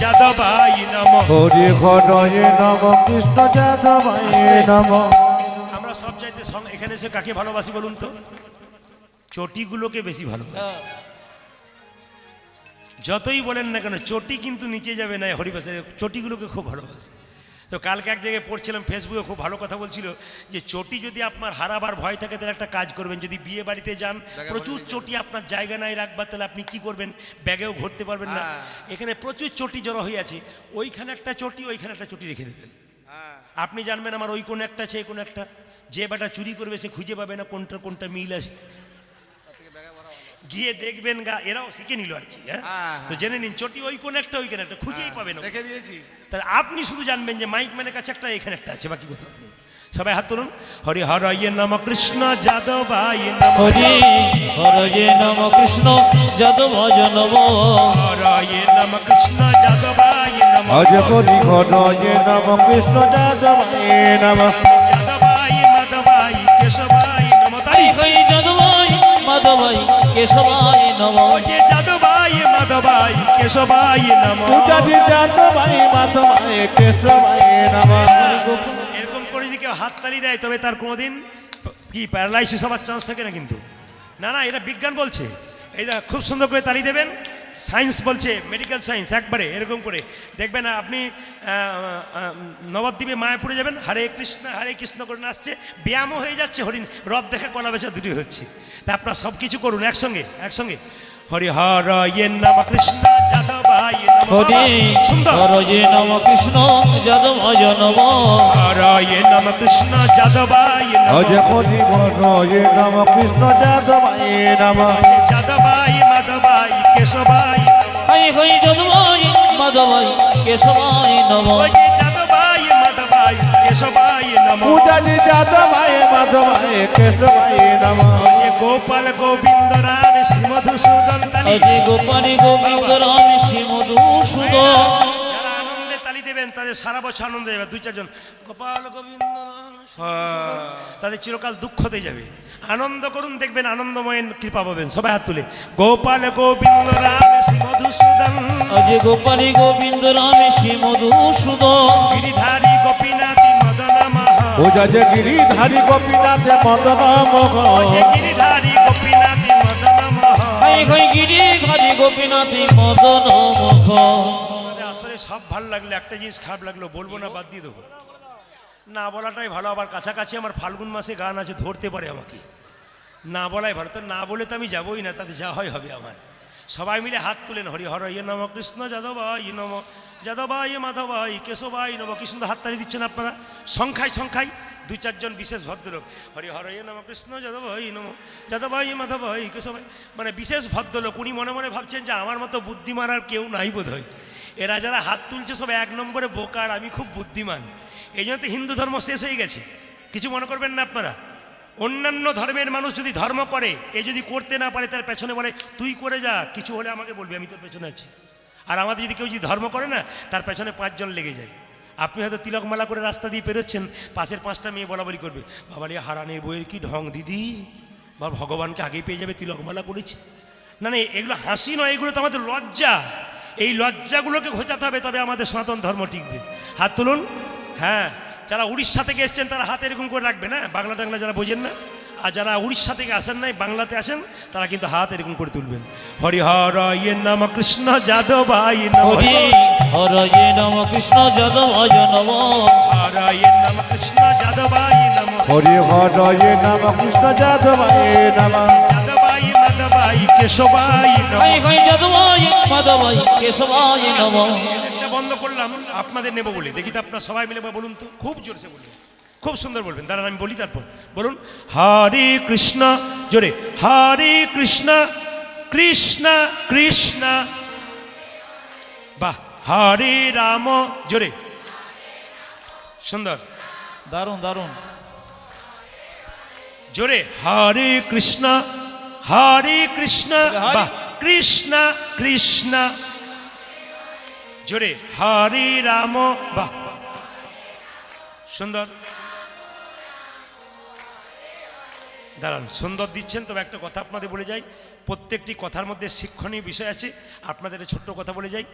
যাদবায় নম। হরি হরয়ে নম কৃষ্ণ যাদবায় নম। আমরা সব চাইতে এখানে এসে কাকে ভালোবাসি বলুন তো? চটিগুলোকে বেশি ভালোবাসি। যতই বলেন না কেন, চটি কিন্তু নিচে যাবে না, হরিবাসে চটিগুলোকে খুব ভালোবাসে। তো কালকে এক জায়গায় পড়ছিলাম, ফেসবুকে খুব ভালো কথা বলছিল যে চটি যদি আপনার হারাবার ভয় থাকে তাহলে একটা কাজ করবেন, যদি বিয়ে বাড়িতে যান, প্রচুর চটি আপনার জায়গা নাই রাখবার, তাহলে আপনি কি করবেন? ব্যাগেও ভরতে পারবেন না। এখানে প্রচুর চটি জড়ো হয়ে আছে, ওইখানে একটা চটি, ওইখানে একটা চটি রেখে দেবেন। আপনি জানবেন আমার ওই কোন একটা আছে, এই কোন একটা। যে বেটা চুরি করবে সে খুঁজে পাবে না কোনটা কোনটা মিল আছে। গিয়ে দেখবেন গা, এরাও শিখে নিল আর কি। হ্যাঁ, তো জেনে নিন, চটি ওই কোন একটা, ওইখানে একটা, খুঁজেই পাবেন না। রেখে দিয়েছি। তাহলে আপনি শুধু জানবেন যে মাইক ম্যানের কাছে একটা, এখানে একটা আছে, বাকি কোথাও নেই। সবাই হাত তুলুন, হরি হরয়ে নম কৃষ্ণ যাদবায় নম। হরে হরয়ে নম কৃষ্ণ যাদবায় নম। হরয়ে নম কৃষ্ণ যাদবায় নম। আজ হরি হরয়ে নম কৃষ্ণ যাদবায় নম। যাদবায় মাধবায় কেশবায় নম। তাই হই যাদবায় মাধবায় কেশবায় নম। ওই যে যাদবায় মাধবায় কেশবায় নম। পূজাদি যাদবায় মাধবায় কেশবায় নম। এরকম করে যদি কেউ হাততালি দেয়, তবে তার কোনোদিন কি প্যারালাইসিস হওয়ার চান্স থাকে না কিন্তু। না না, এটা বিজ্ঞান বলছে। এই খুব সুন্দর করে তালি দেবেন, সায়েন্স বলছে, মেডিকেল সায়েন্স, একবারে এরকম করে দেখবেন। আপনি নবদ্বীপে মায়াপুরে যাবেন, হরে কৃষ্ণ করে নাচছে, ব্যায়ামও হয়ে যাচ্ছে, হরিণ রথ দেখে কলা বেচা দুটি হচ্ছে। তা আপনারা সব কিছু করুন একসঙ্গে একসঙ্গে, হরি হরয়ে নম কৃষ্ণ যাদবায় নম। হরে সুন্দর, হরয়ে নম কৃষ্ণ যাদবায় নম। হরয়ে নম কৃষ্ণ যাদবায় নম। আজ হরি হরয়ে নম কৃষ্ণ যাদবায় নম। যাদবায় মাধবায় কেশবায় নম। হই হই যাদবায় মাধবায় কেশবায় নম। ওই যে যাদবায় মাধবায় কেশবায় নম। পূজাদি যাদবায় মাধবায় কেশবায় নম। ওই যে গোপাল গোবিন্দ রাম শ্রী মধুসূদন তালি। হরে গোপালী গোবিন্দ রাম শ্রী মধুসূদন। যারা আনন্দে তালি দেবেন তাদের সারা বছর আনন্দ যাবে। 2-4 জন গোপাল গোবিন্দ রাম তাদের চিরকাল দুঃখতে যাবে। আনন্দ করুন, দেখবেন আনন্দময়ের কৃপা পাবেন। সবাই হাত তুলে গোপাল গোবিন্দ রাম শ্রী মধুসূদন, আজ গোপালী গোবিন্দ রামে শ্রী মধুসূদন, গিরিধারী গোপীনাথ মদন মহা, ও যে গিরিধারী গোপীনাথ মদন মোহন, গিরিধারী গোপীনাথ মদন মহা। হাই হাই গিরিধারী গোপীনাথ মদন মুখ। আমাদের আসলে সব ভালো লাগলো, একটা জিনিস খারাপ লাগলো, বলবো না, বাদ দিয়ে দেবো। না বলাটাই ভালো। আবার কাছাকাছি আমার ফাল্গুন মাসে গান আছে, ধরতে পারে আমাকে। না বলাই ভালো। তো না বলে তো আমি যাবোই না, তাতে যা হয় হবে আমার। সবাই মিলে হাত তুলেন, হরি হর ইয়ে নম কৃষ্ণ যাদবাই নম, যাদবাই মাধবাই কেশবাই নম। কি সুন্দর হাততালি দিচ্ছেন আপনারা, সংখ্যায় সংখ্যায়। দুই চারজন বিশেষ ভদ্রলোক, হরি হর ইয়ে নম কৃষ্ণ যাদবাই নম, যাদবাই মাধবাই কেশবাই, মানে বিশেষ ভদ্রলোক। উনি মনে মনে ভাবছেন যে আমার মতো বুদ্ধিমান আর কেউ নাই বোধ হয়। এরা যারা হাত তুলছে সব এক নম্বরে বোকার, আমি খুব বুদ্ধিমান। এই জন্য তো হিন্দু ধর্ম শেষ হয়ে গেছে। কিছু মনে করবেন না আপনারা। অন্যান্য ধর্মের মানুষ যদি ধর্ম করে, এ যদি করতে না পারে, তার পেছনে বলে তুই করে যা, কিছু হলে আমাকে বলবি, আমি তোর পেছনে আছি। আর আমাদের যদি কেউ যদি ধর্ম করে না, তার পেছনে 5 জন লেগে যায়। আপনি হয়তো তিলকমালা করে রাস্তা দিয়ে পেরোচ্ছেন, পাশের 5টা মেয়ে বলা বলি করবে, বাবা রে হারানের বইয়ের কি ঢং দিদি, বা ভগবানকে আগেই পেয়ে যাবে, তিলকমালা করেছে। না না, এগুলো হাসি নয়, এগুলো তো আমাদের লজ্জা। এই লজ্জাগুলোকে ঘোচাতে হবে, তবে আমাদের সনাতন ধর্ম টিকবে। হাত তুলুন। হ্যাঁ, যারা উড়িষ্যা থেকে এসছেন তারা হাত এরকম করে রাখবে না, বাংলা টাংলা যারা বোঝেন না। আর যারা উড়িষ্যা থেকে আসেন নাই, বাংলাতে আসেন, তারা কিন্তু হাত এরকম করে তুলবেন। হরি হর ইয়ে নম কৃষ্ণ যাদবাই নম, হরি হর ইয়ে নম কৃষ্ণ যাদবায় নম, হর ইয়ে নম কৃষ্ণ যাদবাই নম, হরি হর ইয়ে নম কৃষ্ণ যাদবায় নম, যাদবাই মাধবাই কেশবাই নম। হাই হাই যাদবায় মাধবায় কেশবায় নম। এটা বন্ধ করলাম আপনাদের নেব বলে। দেখি তো আপনারা সবাই মিলে বলুন তো, খুব জোরসে বলবেন, খুব সুন্দর বলবেন। দাঁড়ান আমি বলি, তারপর বলুন হরে কৃষ্ণ, জোরে হরে কৃষ্ণ কৃষ্ণ কৃষ্ণ, বাহ, হরে রাম, জোরে, সুন্দর, দারুণ দারুণ। জোরে হরে কৃষ্ণ কৃষ্ণ, বাহ, কৃষ্ণ কৃষ্ণ, জোরে হরে রাম, বাহ, সুন্দর। দাঁড়ান, সুন্দর দিচ্ছেন, তবে একটা কথা আপনাদের বলে যাই, প্রত্যেকটি কথার মধ্যে শিক্ষণীয় বিষয় আছে। আপনাদের ছোট্ট কথা বলে যাই,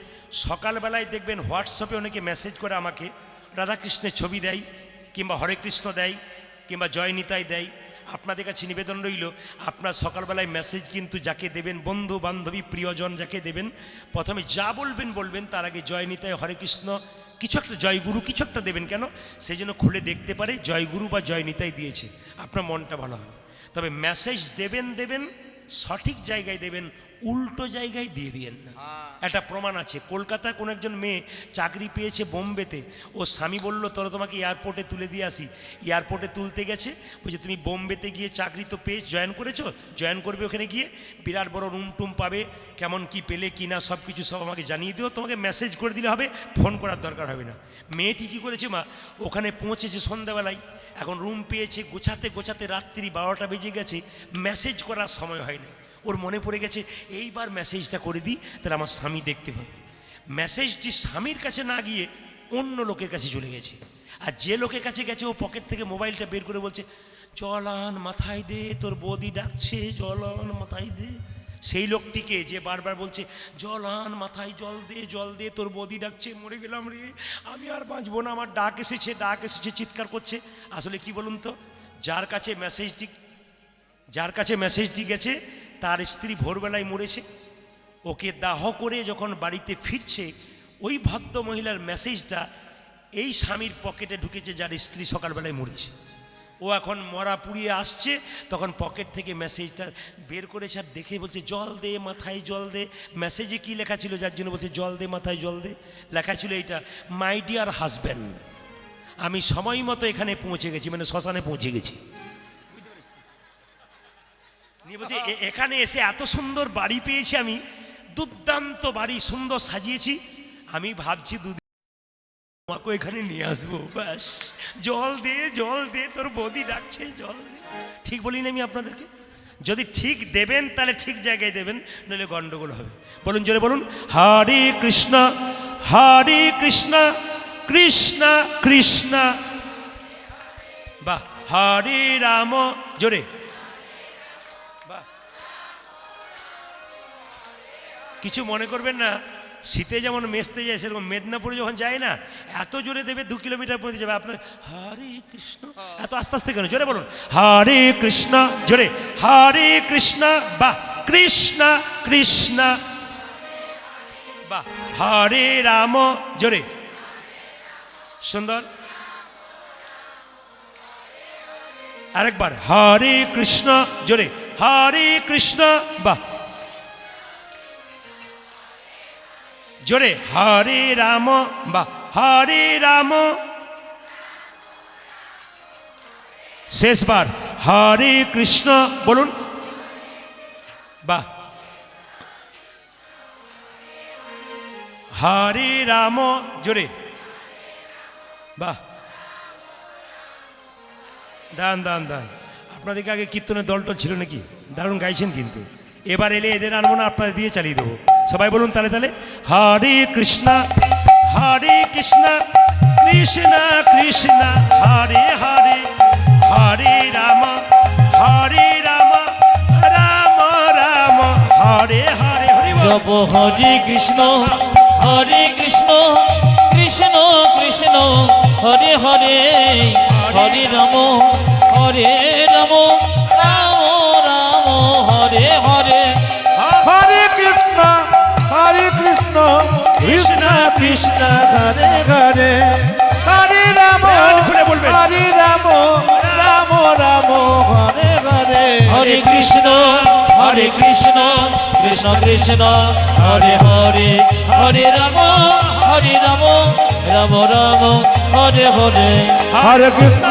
সকালবেলায় দেখবেন হোয়াটসঅ্যাপে অনেকে মেসেজ করে আমাকে, রাধাকৃষ্ণের ছবি দেয়, কিংবা হরে কৃষ্ণ দেয়, কিংবা জয় নিতাই দেয়। আপনাদের কাছে নিবেদন রইল, আপনার সকালবেলায় মেসেজ কিন্তু যাকে দেবেন, বন্ধু বান্ধবী প্রিয়জন যাকে দেবেন, প্রথমে যা বলবেন তার আগে জয় নিতাই, হরে কৃষ্ণ, কিছু একটা, জয়গুরু কিছু একটা দেবেন। কেন? সেই জন্য খুলে দেখতে পারে জয়গুরু বা জয় নিতাই দিয়েছে, আপনার মনটা ভালো হবে। তবে মেসেজ দেবেন সঠিক জায়গায় দেবেন, উল্টো জায়গায় দিয়ে দিয়েন না। একটা প্রমাণ আছে, কলকাতায় কোনো একজন মেয়ে চাকরি পেয়েছে বোম্বেতে, ও স্বামী বলল তোরা তোমাকে এয়ারপোর্টে তুলে দিয়ে আসি। এয়ারপোর্টে তুলতে গেছে, বলছে তুমি বোম্বেতে গিয়ে চাকরি তো পেয়ে জয়েন করেছো, জয়েন করবে, ওখানে গিয়ে বিরাট বড় রুম টুম পাবে, কেমন কি পেলে কি না সব কিছু সব আমাকে জানিয়ে দিও, তোমাকে মেসেজ করে দিলে হবে, ফোন করার দরকার হবে না। মেয়েটি কী করেছে মা, ওখানে পৌঁছেছে সন্ধ্যাবেলায়, এখন রুম পেয়েছে, গোছাতে রাত্রি 12টা বেজে গেছে, মেসেজ করার সময় হয়নি। ওর মনে পড়ে গেছে এইবার মেসেজটা করে দিই, তাহলে আমার স্বামী দেখতে পাবে। মেসেজটি স্বামীর কাছে না গিয়ে অন্য লোকের কাছে চলে গেছে। আর যে লোকের কাছে গেছে, ও পকেট থেকে মোবাইলটা বের করে বলছে, জলান মাথায় দে, তোর বৌদি ডাকছে, জলান মাথায় দে। সেই লোকটিকে যে বারবার বলছে জলান মাথায় জল দে, তোর বৌদি ডাকছে, মরে গেলাম রে, আমি আর বাঁচবো না, আমার ডাক এসেছে চিৎকার করছে। আসলে কি বলুন তো, যার কাছে মেসেজটি গেছে তার স্ত্রী ভোরবেলায় মরেছে। ওকে দাহ করে যখন বাড়িতে ফিরছে, ওই ভদ্র মহিলার মেসেজটা এই স্বামীর পকেটে ঢুকেছে, যার স্ত্রী সকালবেলায় মরেছে। ও এখন মরা পুড়িয়ে আসছে, তখন পকেট থেকে মেসেজটা বের করেছে, আর দেখে বলছে জল দে মাথায় জল দে। মেসেজে কি লেখা ছিল, যার জন্য বলছে জল দে মাথায় জল দে, লেখা ছিল এইটা, মাই ডিয়ার হাজব্যান্ড, আমি সময় মতো এখানে পৌঁছে গেছি, মানে শ্মশানে পৌঁছে গেছি। নিয়ে বলছে এখানে এসে এত সুন্দর বাড়ি পেয়েছি আমি, দুর্দান্ত বাড়ি, সুন্দর সাজিয়েছি, আমি ভাবছি দুদিন আমাকে এখানে নিয়ে আসবো, ব্যাস জল দে তোর বৌদি ডাকছে, জল দে। ঠিক বলিনি আমি আপনাদেরকে? যদি ঠিক দেবেন তাহলে ঠিক জায়গায় দেবেন, নইলে গন্ডগোল হবে। বলুন জোরে বলুন, হরে কৃষ্ণ কৃষ্ণ কৃষ্ণ, বাহ, হরে রাম, জোরে, বাহ। কিছু মনে করবেন না, শীতে যেমন মেসতে যায় সেরকম মেদিনীপুরে যখন যায় না, এত জোরে দেবে 2 কিলোমিটার পর্যন্ত যাবে আপনার। হরে কৃষ্ণ, এত আস্তে আস্তে কেন? জোরে বলুন, হরে কৃষ্ণ, জোরে, হরে কৃষ্ণ, বাহ, কৃষ্ণ কৃষ্ণ, বাহ, হরে রাম, জোরে, সুন্দর, আরেকবার, হরে কৃষ্ণ, জোরে, হরে কৃষ্ণ, বাহ, জোরে, হরে রাম, বা হরে রাম, শেষবার, হরে কৃষ্ণ, বলুন, বা হরে রাম, জোরে, বাহ। দান দান দান, আপনাদেরকে আগে কীর্তনের দলটা ছিল নাকি? দারুণ গাইছেন কিন্তু। এবার এলে এদের আনবো না, আপনাদের দিয়ে চালিয়ে দেবো। সবাই বলুন তালে তালে, হরে কৃষ্ণ, হরে কৃষ্ণ, কৃষ্ণ কৃষ্ণ, হরে হরে, হরে রাম, হরে রাম, রাম রাম, হরে হরে, হরি বল। জপ হরে কৃষ্ণ কৃষ্ণ কৃষ্ণ হরে হরে, হরে রাম রাম রাম হরে হরে। হরে কৃষ্ণ কৃষ্ণ কৃষ্ণ হরে হরে, হরে রাম খুলে বলবেন। হরে রাম রাম রাম হরে হরে। হরে কৃষ্ণ কৃষ্ণ কৃষ্ণ হরে হরে, হরে রাম রাম রাম হরে হরে। হরে কৃষ্ণ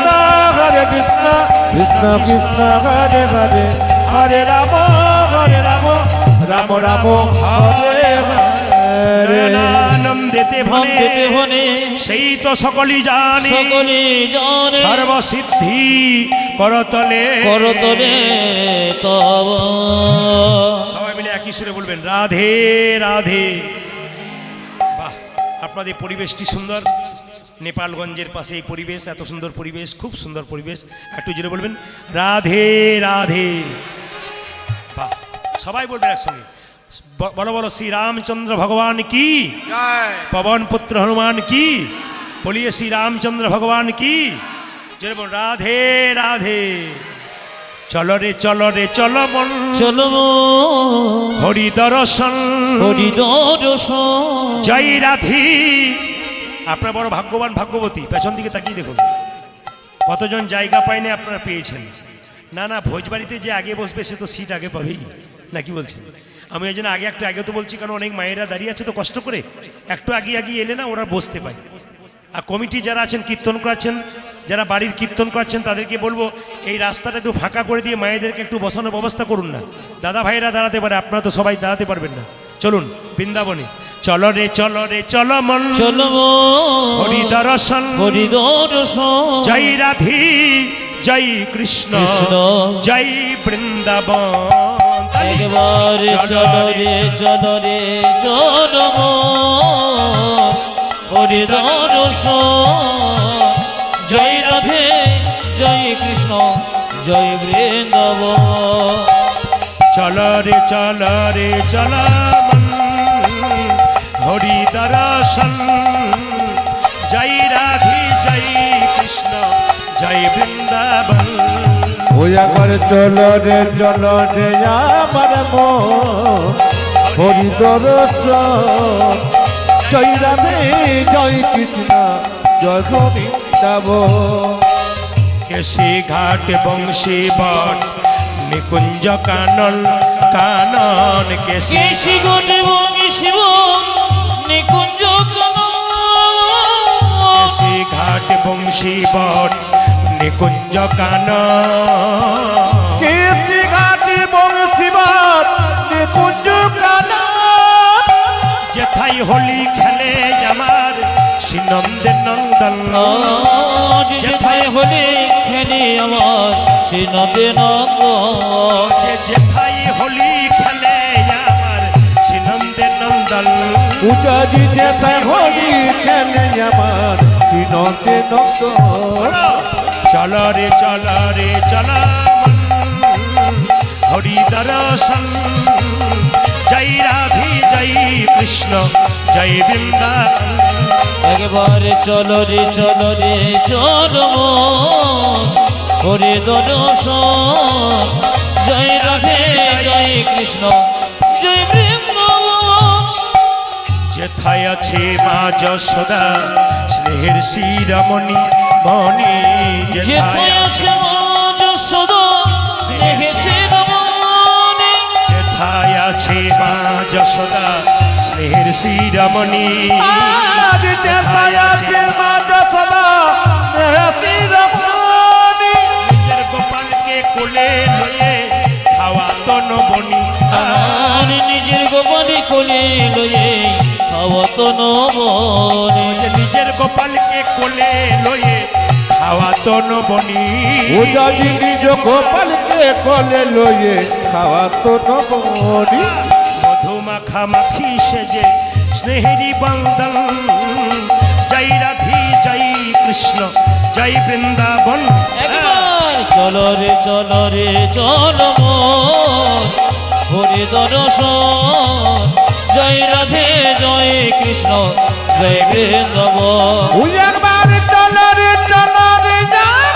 কৃষ্ণ কৃষ্ণ হরে হরে, হরে রাম রাম রাম হরে হরে। নানানন্দেতে ভনে, ভনে সেই তো সকলই জানে, সকলে জানে, সর্বসিদ্ধি করতলে, করতলে তব। সবাই মিলে একই সুরে বলবেন, রাধে রাধে। বাহ, আপনাদের পরিবেশটি সুন্দর। নেপালগঞ্জের পাশে এই পরিবেশ, এত সুন্দর পরিবেশ, খুব সুন্দর পরিবেশ। একটু জোরে বলবেন, রাধে রাধে। বাহ, সবাই বলবেন একসঙ্গে, বলো বলো, শ্রী রামচন্দ্র ভগবান কি, পবন পুত্র হনুমান কি, বলিয়ে শ্রী রামচন্দ্র ভগবান কি। জোরে বলুন, রাধে রাধে। চলো রে চলো মন, চলো হরি দর্শন, হরি দর্শন। জয় রাধি। আপনারা বড় ভাগ্যবান ভাগ্যবতী, পেছন দিকে তাকিয়ে দেখুন কতজন জায়গা পায়নি, আপনারা পেয়েছেন। না না, ভোজবাড়িতে যে আগে বসবে সে তো সিট আগে পাবেই, না কি বলছেন? আমি এই জন্য একটু আগে তো বলছি, কারণ অনেক মায়েরা দাঁড়িয়ে আছে তো কষ্ট করে, একটু আগে এলে না ওরা বসতে পায়। আর কমিটি যারা আছেন, কীর্তন করাচ্ছেন, যারা বাড়ির কীর্তন করাচ্ছেন, তাদেরকে বলবো এই রাস্তাটা একটু ফাঁকা করে দিয়ে মায়েদেরকে একটু বসানোর ব্যবস্থা করুন না। দাদা ভাইরা দাঁড়াতে পারে, আপনারা তো সবাই দাঁড়াতে পারবেন না। চলুন বৃন্দাবনে, চলো রে চলো মন, চলো হরি দর্শন, হরি দর্শন। জয় রাধি, জয় কৃষ্ণ, জয় বৃন্দাবন। একবারে চলো রে চলো হরি দর্শন। জয় রাধে, জয় কৃষ্ণ, জয় বৃন্দাবন। চলো রে চলো মন, হরি দর্শন, জয় রাধি, জয় কৃষ্ণ, জয় বৃন্দাবন। ওয়া করে চলো রে আমার মন, হরি দর্শন, জয় রাধে, জয় কৃষ্ণ, জয় বৃন্দাবন। কেশি ঘাট বংশী বট, নিকুঞ্জ কানন কানন, কেশি কেশি ঘটে শিব নিকুঞ্জ কেশি ঘাট বংশী বট, নিকুঞ্জ কানন, কীর্তি ঘাটি বংশীবাদ নিকুঞ্জ কানন। যেথায় হোলি খেলে আমার শ্রীনন্দের নন্দন, যেথায় হলে খেলে আমার সে নদে নন্দ। যেথায় হোলি খেলে আমার শ্রীনন্দের নন্দন। পূজাজি যেথায় হরি খেলে আমার শ্রীনন্দে নন্দন। চল রে চল হরি দর্শন জয় রাধে জয় কৃষ্ণ জয় বৃন্দাবন। একবারে চলো রে চলো হরে দর্শন জয় রাধে জয় কৃষ্ণ জয় বৃন্দাবন। যেথায় আছে মা যশোদা স্নেহের শিরমণি মণি, যেথায় আছে মা যশোদা স্নেহের শিরোমণি, যেথায় আছে মা যশোদা স্নেহের শিরমণি, আজ যেথায় আছে মা যশোদা স্নেহের শিরোমণি, নিজের গোপালকে কোলে লয়ে খাওয়া তন বনি, আমার নিজের গোপালে কোলে লয়ে খাওয়াত নবনে, যে নিজের গোপালকে কোলে লয়ে খাওয়া তন বনি, উজাজি নিজ গোপালকে কোলে লয়ে খাওয়া তো নবনি, মধু মাখামাখি সেজে স্নেহেরি বন্দন জয় রাধি জয় কৃষ্ণ জয় বৃন্দাবন। একবার চলো রে চলো হরে দর্শন জয় রাধে জয় কৃষ্ণ জয় বৃন্দাবন। একবার চলো রে জানে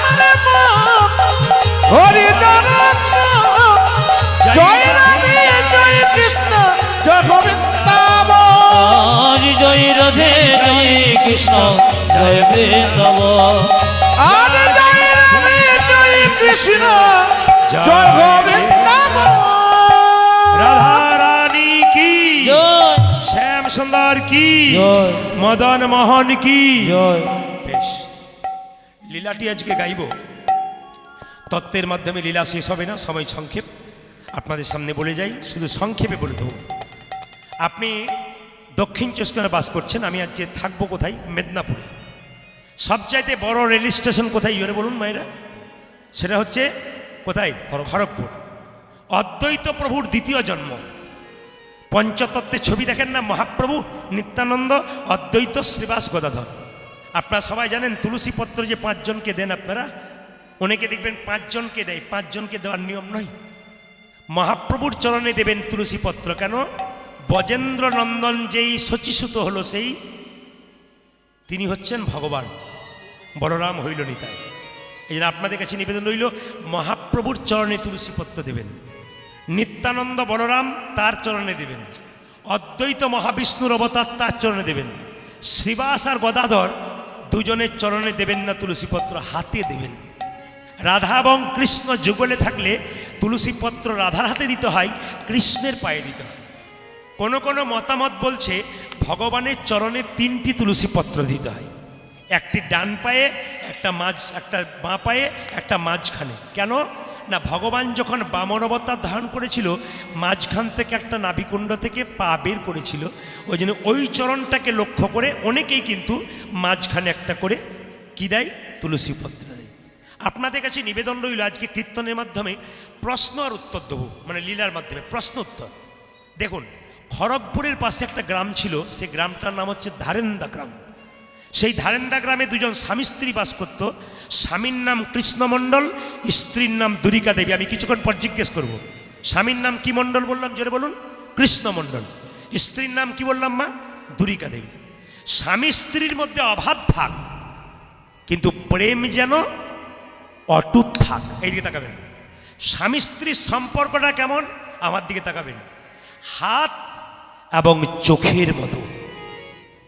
হরি দর্শন জয় রাধে জয় কৃষ্ণ জয় গোবিন্দাবন, আজ জয় রাধে জয় কৃষ্ণ জয় বৃন্দাবন। আজ জয় রাধে জয় কৃষ্ণ জয় গোবিন্দাবন। রাধা রানী কি জয় শ্যাম সুন্দর কি জয় মদন মোহন কি। জয়। বেশ, লীলাটি আজকে গাইব। তত্ত্বের মাধ্যমে লীলা শেষ হবে না, সময় সংক্ষেপ। আপনাদের সামনে বলে যাই, শুধু সংক্ষেপে বলে দেবো। আপনি দক্ষিণ চব্বিশ পরগনায় বাস করছেন, আমি আজকে থাকবো কোথায়? মেদিনীপুরে। সবচাইতে বড় রেল স্টেশন কোথায় জোরে বলুন মায়েরা? সেটা হচ্ছে কোথায়? খড়গপুর। অদ্বৈত প্রভুর দ্বিতীয় জন্ম। পঞ্চতত্ত্বের ছবি দেখেন না, মহাপ্রভু নিত্যানন্দ অদ্বৈত শ্রীবাস গদাধর। আপনারা সবাই জানেন তুলসী পত্র যে 5 জনকে দেন আপনারা, অনেকে দেখবেন 5 জনকে দেয়, 5 জনকে দেওয়ার নিয়ম নয়। মহাপ্রভুর চরণে দেবেন তুলসী পত্র। কেন? ব্রজেন্দ্র নন্দন যেই শচীসুত হলো সেই তিনি হচ্ছেন ভগবান, বলরাম হইল নিতাই। এই জন্য আপনাদের কাছে নিবেদন রইল, মহাপ্রভুর চরণে তুলসী পত্র দেবেন। নিত্যানন্দ বলরাম তার চরণে দেবেন। অদ্বৈত মহাবিষ্ণুর অবতার তার চরণে দেবেন। শ্রীবাস আর গদাধর দুজনের চরণে দেবেন না তুলসীপত্র, হাতে দেবেন। রাধা এবং কৃষ্ণ যুগলে থাকলে তুলসীপত্র রাধার হাতে দিতে হয়, কৃষ্ণের পায়ে দিতে হয়। কোনো কোনো মতামত বলছে ভগবানের চরণে 3টি তুলসীপত্র দিতে হয়, একটি ডান পায়ে, একটা বাঁ পায়ে, একটা মাঝখানে। কেন না, ভগবান যখন বামন অবতার ধারণ করেছিল, মাঝখান থেকে একটা নাভিকুণ্ড থেকে পা বের করেছিল। ওই জন্য ওই চরণটাকে লক্ষ্য করে অনেকেই কিন্তু মাঝখানে একটা করে কি দেয়? তুলসীপত্র দেয়। আপনাদের কাছে নিবেদন রইল, আজকে কীর্তনের মাধ্যমে প্রশ্ন আর উত্তর দেবো, মানে লীলার মাধ্যমে প্রশ্ন উত্তর। দেখুন, খড়গপুরের পাশে একটা গ্রাম ছিল, সেই গ্রামটার নাম হচ্ছে ধারেন্দা গ্রাম। সেই ধারেন্দা গ্রামে দুজন স্বামী স্ত্রী বাস করত। স্বামীর নাম কৃষ্ণমণ্ডল, স্ত্রীর নাম দুরিকা দেবী। আমি কিছুক্ষণ পর জিজ্ঞেস করব, স্বামীর নাম কি মণ্ডল বললাম? জোরে বলুন। কৃষ্ণমণ্ডল। স্ত্রীর নাম কি বললাম মা? দুরিকা দেবী। স্বামী স্ত্রীর মধ্যে অভাব থাক, কিন্তু প্রেম যেন অটুট থাক। এই দিকে তাকাবেন। স্বামী স্ত্রীর সম্পর্কটা কেমন? আমার দিকে তাকাবেন। হাত এবং চোখের মতো।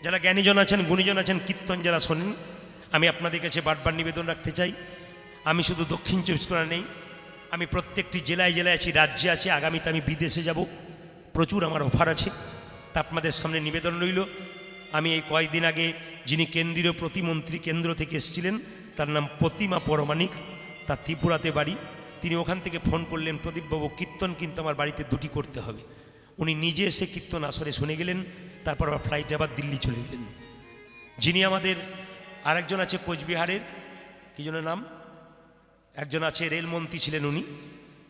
যারা জ্ঞানীজন আছেন, গুণীজন আছেন, কীর্তন যারা শোনেন, আমি আপনাদের কাছে বারবার নিবেদন রাখতে চাই, আমি শুধু দক্ষিণ চব্বিশ পরগনা নেই, আমি প্রত্যেকটি জেলায় জেলায় আছি, রাজ্যে আছি। আগামীতে আমি বিদেশে যাব, প্রচুর আমার অফার আছে। তা আপনাদের সামনে নিবেদন রইল, আমি এই কয়েকদিন আগে যিনি কেন্দ্রীয় প্রতিমন্ত্রী কেন্দ্র থেকে এসেছিলেন, তার নাম প্রতিমা পরমাণিক, তার ত্রিপুরাতে বাড়ি। তিনি ওখান থেকে ফোন করলেন, প্রদীপবাবু কীর্তন কিন্তু আমার বাড়িতে 2টি করতে হবে। উনি নিজে এসে কীর্তন আসরে শুনে গেলেন, তারপর আবার ফ্লাইটে আবার দিল্লি চলে গেলেন। যিনি আমাদের আরেকজন আছে কোচবিহারের, কী যেন নাম, একজন আছে রেলমন্ত্রী ছিলেন উনি,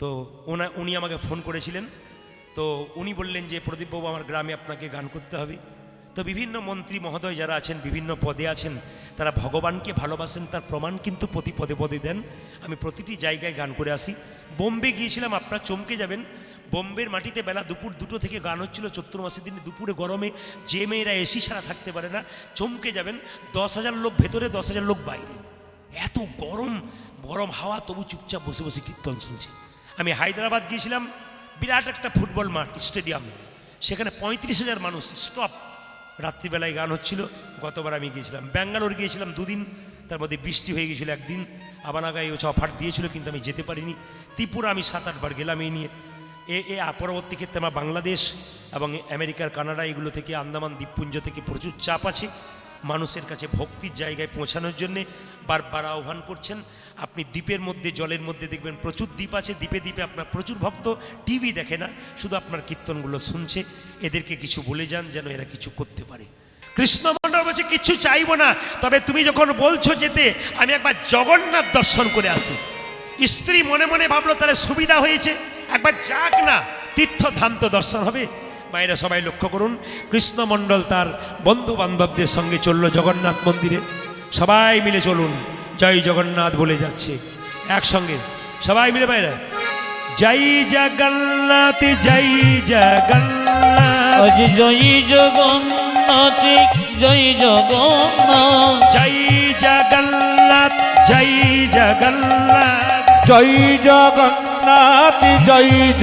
তো উনি আমাকে ফোন করেছিলেন। তো উনি বললেন যে প্রদীপবাবু আমার গ্রামে আপনাকে গান করতে হবে। তো বিভিন্ন মন্ত্রী মহোদয় যারা আছেন, বিভিন্ন পদে আছেন, তারা ভগবানকে ভালোবাসেন, তার প্রমাণ কিন্তু প্রতি পদে পদে দেন। আমি প্রতিটি জায়গায় গান করে আসি। বোম্বে গিয়েছিলাম, আপনারা চমকে যাবেন। বোম্বের মাটিতে বেলা দুপুর 2টো থেকে গান হচ্ছিল। চৈত্র মাসের দিনে দুপুরে গরমে যে মেয়েরা এসি ছাড়া থাকতে পারে না, চমকে যাবেন। 10,000 লোক ভেতরে, 10,000 লোক বাইরে। এত গরম গরম হাওয়া, তবু চুপচাপ বসে বসে কীর্তন শুনছি। আমি হায়দ্রাবাদ গিয়েছিলাম, বিরাট একটা ফুটবল মাঠ, স্টেডিয়াম, সেখানে 35,000 মানুষ স্টপ, রাত্রিবেলায় গান হচ্ছিল। গতবার আমি গিয়েছিলাম। ব্যাঙ্গালোর গিয়েছিলাম 2 দিন, তার মধ্যে বৃষ্টি হয়ে গিয়েছিল একদিন, আবানাগায় ও অফার দিয়েছিল কিন্তু আমি যেতে পারিনি। ত্রিপুরা আমি 7-8 বার গেলাম এই নিয়ে। পরবর্তী ক্ষেত্রে আমার বাংলাদেশ এবং আমেরিকার কানাডা এগুলো থেকে, আন্দামান দ্বীপপুঞ্জ থেকে প্রচুর চাপ আছে মানুষের কাছে ভক্তির জায়গায় পৌঁছানোর জন্যে। বারবার আহ্বান করছেন। আপনি দ্বীপের মধ্যে, জলের মধ্যে দেখবেন প্রচুর দ্বীপ আছে, দ্বীপে দ্বীপে আপনার প্রচুর ভক্ত টিভি দেখে না, শুধু আপনার কীর্তনগুলো শুনছে। এদেরকে কিছু বলে যান যেন এরা কিছু করতে পারে। কৃষ্ণমণ্ডল বলছে কিচ্ছু চাইবো না, তবে তুমি যখন বলছো যেতে, আমি একবার জগন্নাথ দর্শন করে আসি। স্ত্রী মনে মনে ভাবলো তাহলে সুবিধা হয়েছে, একবার যাক না, তীর্থধাম তো দর্শন হবে। মায়েরা সবাই লক্ষ্য করুন, কৃষ্ণমণ্ডল তার বন্ধু বান্ধবদের সঙ্গে চলল জগন্নাথ মন্দিরে। সবাই মিলে চলুন, জয় জগন্নাথ বলে যাচ্ছে একসঙ্গে সবাই মিলে। মায়েরা জয় জগন্নাথ, জয় জগন্নাথ, আজ জয় জগন্নাথ, জয় জগন্নাথ, জয় জগন্নাথ, জয় জগন্নাথ, জয় জগন্নাথ, জয় জগন্নাথ, জয়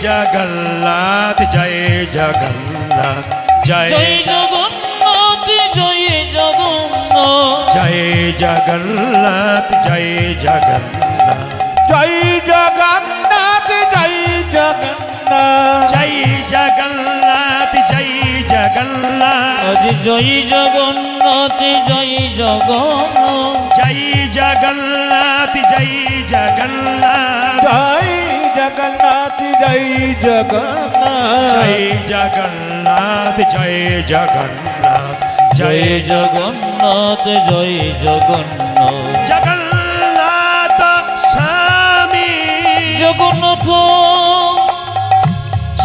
জগন্নাথ, জয় জগন্নাথ, জয় জয় জগন্নাথ, জয় জগন্নাথ, জয় জগন্নাথ, জয় জগন্নাথ, জয় জগন্নাথ, জয় জগন্নাথ, জয় জগন্নাথ, জয় জগন্নাথ, আজ জয় জগন্নাথ, জয় জগন্নাথ, জয় জগন্নাথ, জয় জগন্নাথ, জয় জগন্নাথ, জয় জগন্নাথ, জয় জগন্নাথ, জয় জগন্নাথ, জয় জগন্নাথ, জয় জগন্নাথ, জগন্নাথ স্বামী, জগন্নাথ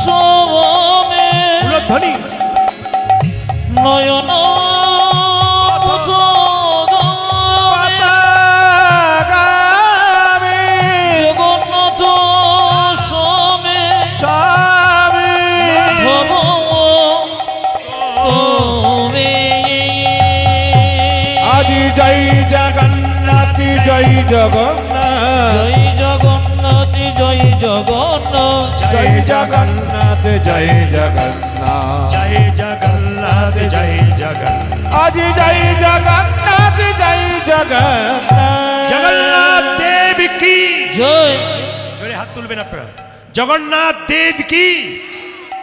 স্বামী, ধ্বনি নয়ন পাতাগামী জগন্নাথ স্বামী, স্বামী, ভব তুমি। আজি জয় জগন্নাথ, জয় জগন্নাথ, জয় জগন্নাথ, জয় জগন্নাথ, জয় জগন্নাথ, জয় জগন্নাথ, জয় জগন্নাথ, জয় জগন্নাথ, আজি জয় জগন্নাথ, জয় জগন্নাথ, জগন্নাথ দেব কি জয়। জোরে হাত তুলবেন আপনারা। জগন্নাথ দেব কি,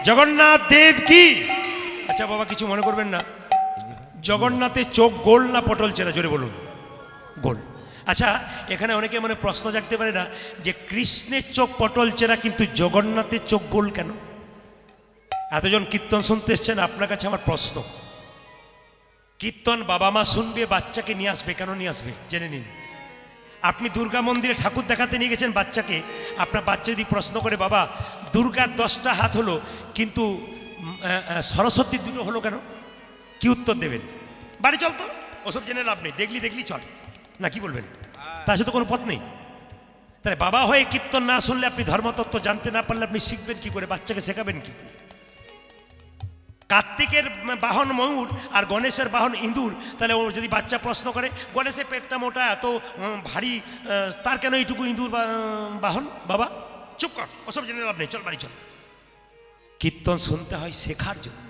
জগন্নাথ দেব কি। আচ্ছা বাবা, কিছু মনে করবেন না, জগন্নাথের চোখ গোল না পটল চেরা? জোরে বলুন। গোল। আচ্ছা, এখানে অনেকে মানে প্রশ্ন জাগতে পারে না যে কৃষ্ণের চোখ পটল চেরা কিন্তু জগন্নাথের চোখ গোল কেন? এতজন কীর্তন শুনতে এসছেন, আপনার কাছে আমার প্রশ্ন, কীর্তন বাবা মা শুনবে, বাচ্চাকে নিয়ে আসবে, কেন নিয়ে আসবে জেনে নিন। আপনি দুর্গা মন্দিরে ঠাকুর দেখাতে নিয়ে গেছেন বাচ্চাকে, আপনার বাচ্চা যদি প্রশ্ন করে বাবা দুর্গার 10টা হাত হলো কিন্তু সরস্বতীর 2টো হলো কেন, কি উত্তর দেবেন? বাড়ি চল তো, ওসব জেনে লাভ নেই, দেখলি দেখলি চল না, কি বলবেন? তার সাথে কোনো পথ নেই। তাহলে বাবা হয়ে কীর্তন না শুনলে, আপনি ধর্মতত্ত্ব জানতে না পারলে আপনি শিখবেন কি করে, বাচ্চাকে শেখাবেন কি করে? কার্তিকের বাহন ময়ূর আর গণেশের বাহন ইঁদুর, তাহলে ও যদি বাচ্চা প্রশ্ন করে গণেশের পেটটা মোটা এত ভারী, তার কেন এইটুকু ইঁদুর বাহন? বাবা চুপ কর, ওসব জেনে লাভ নেই, চল বাড়ি চল। কীর্তন শুনতে হয় শেখার জন্য।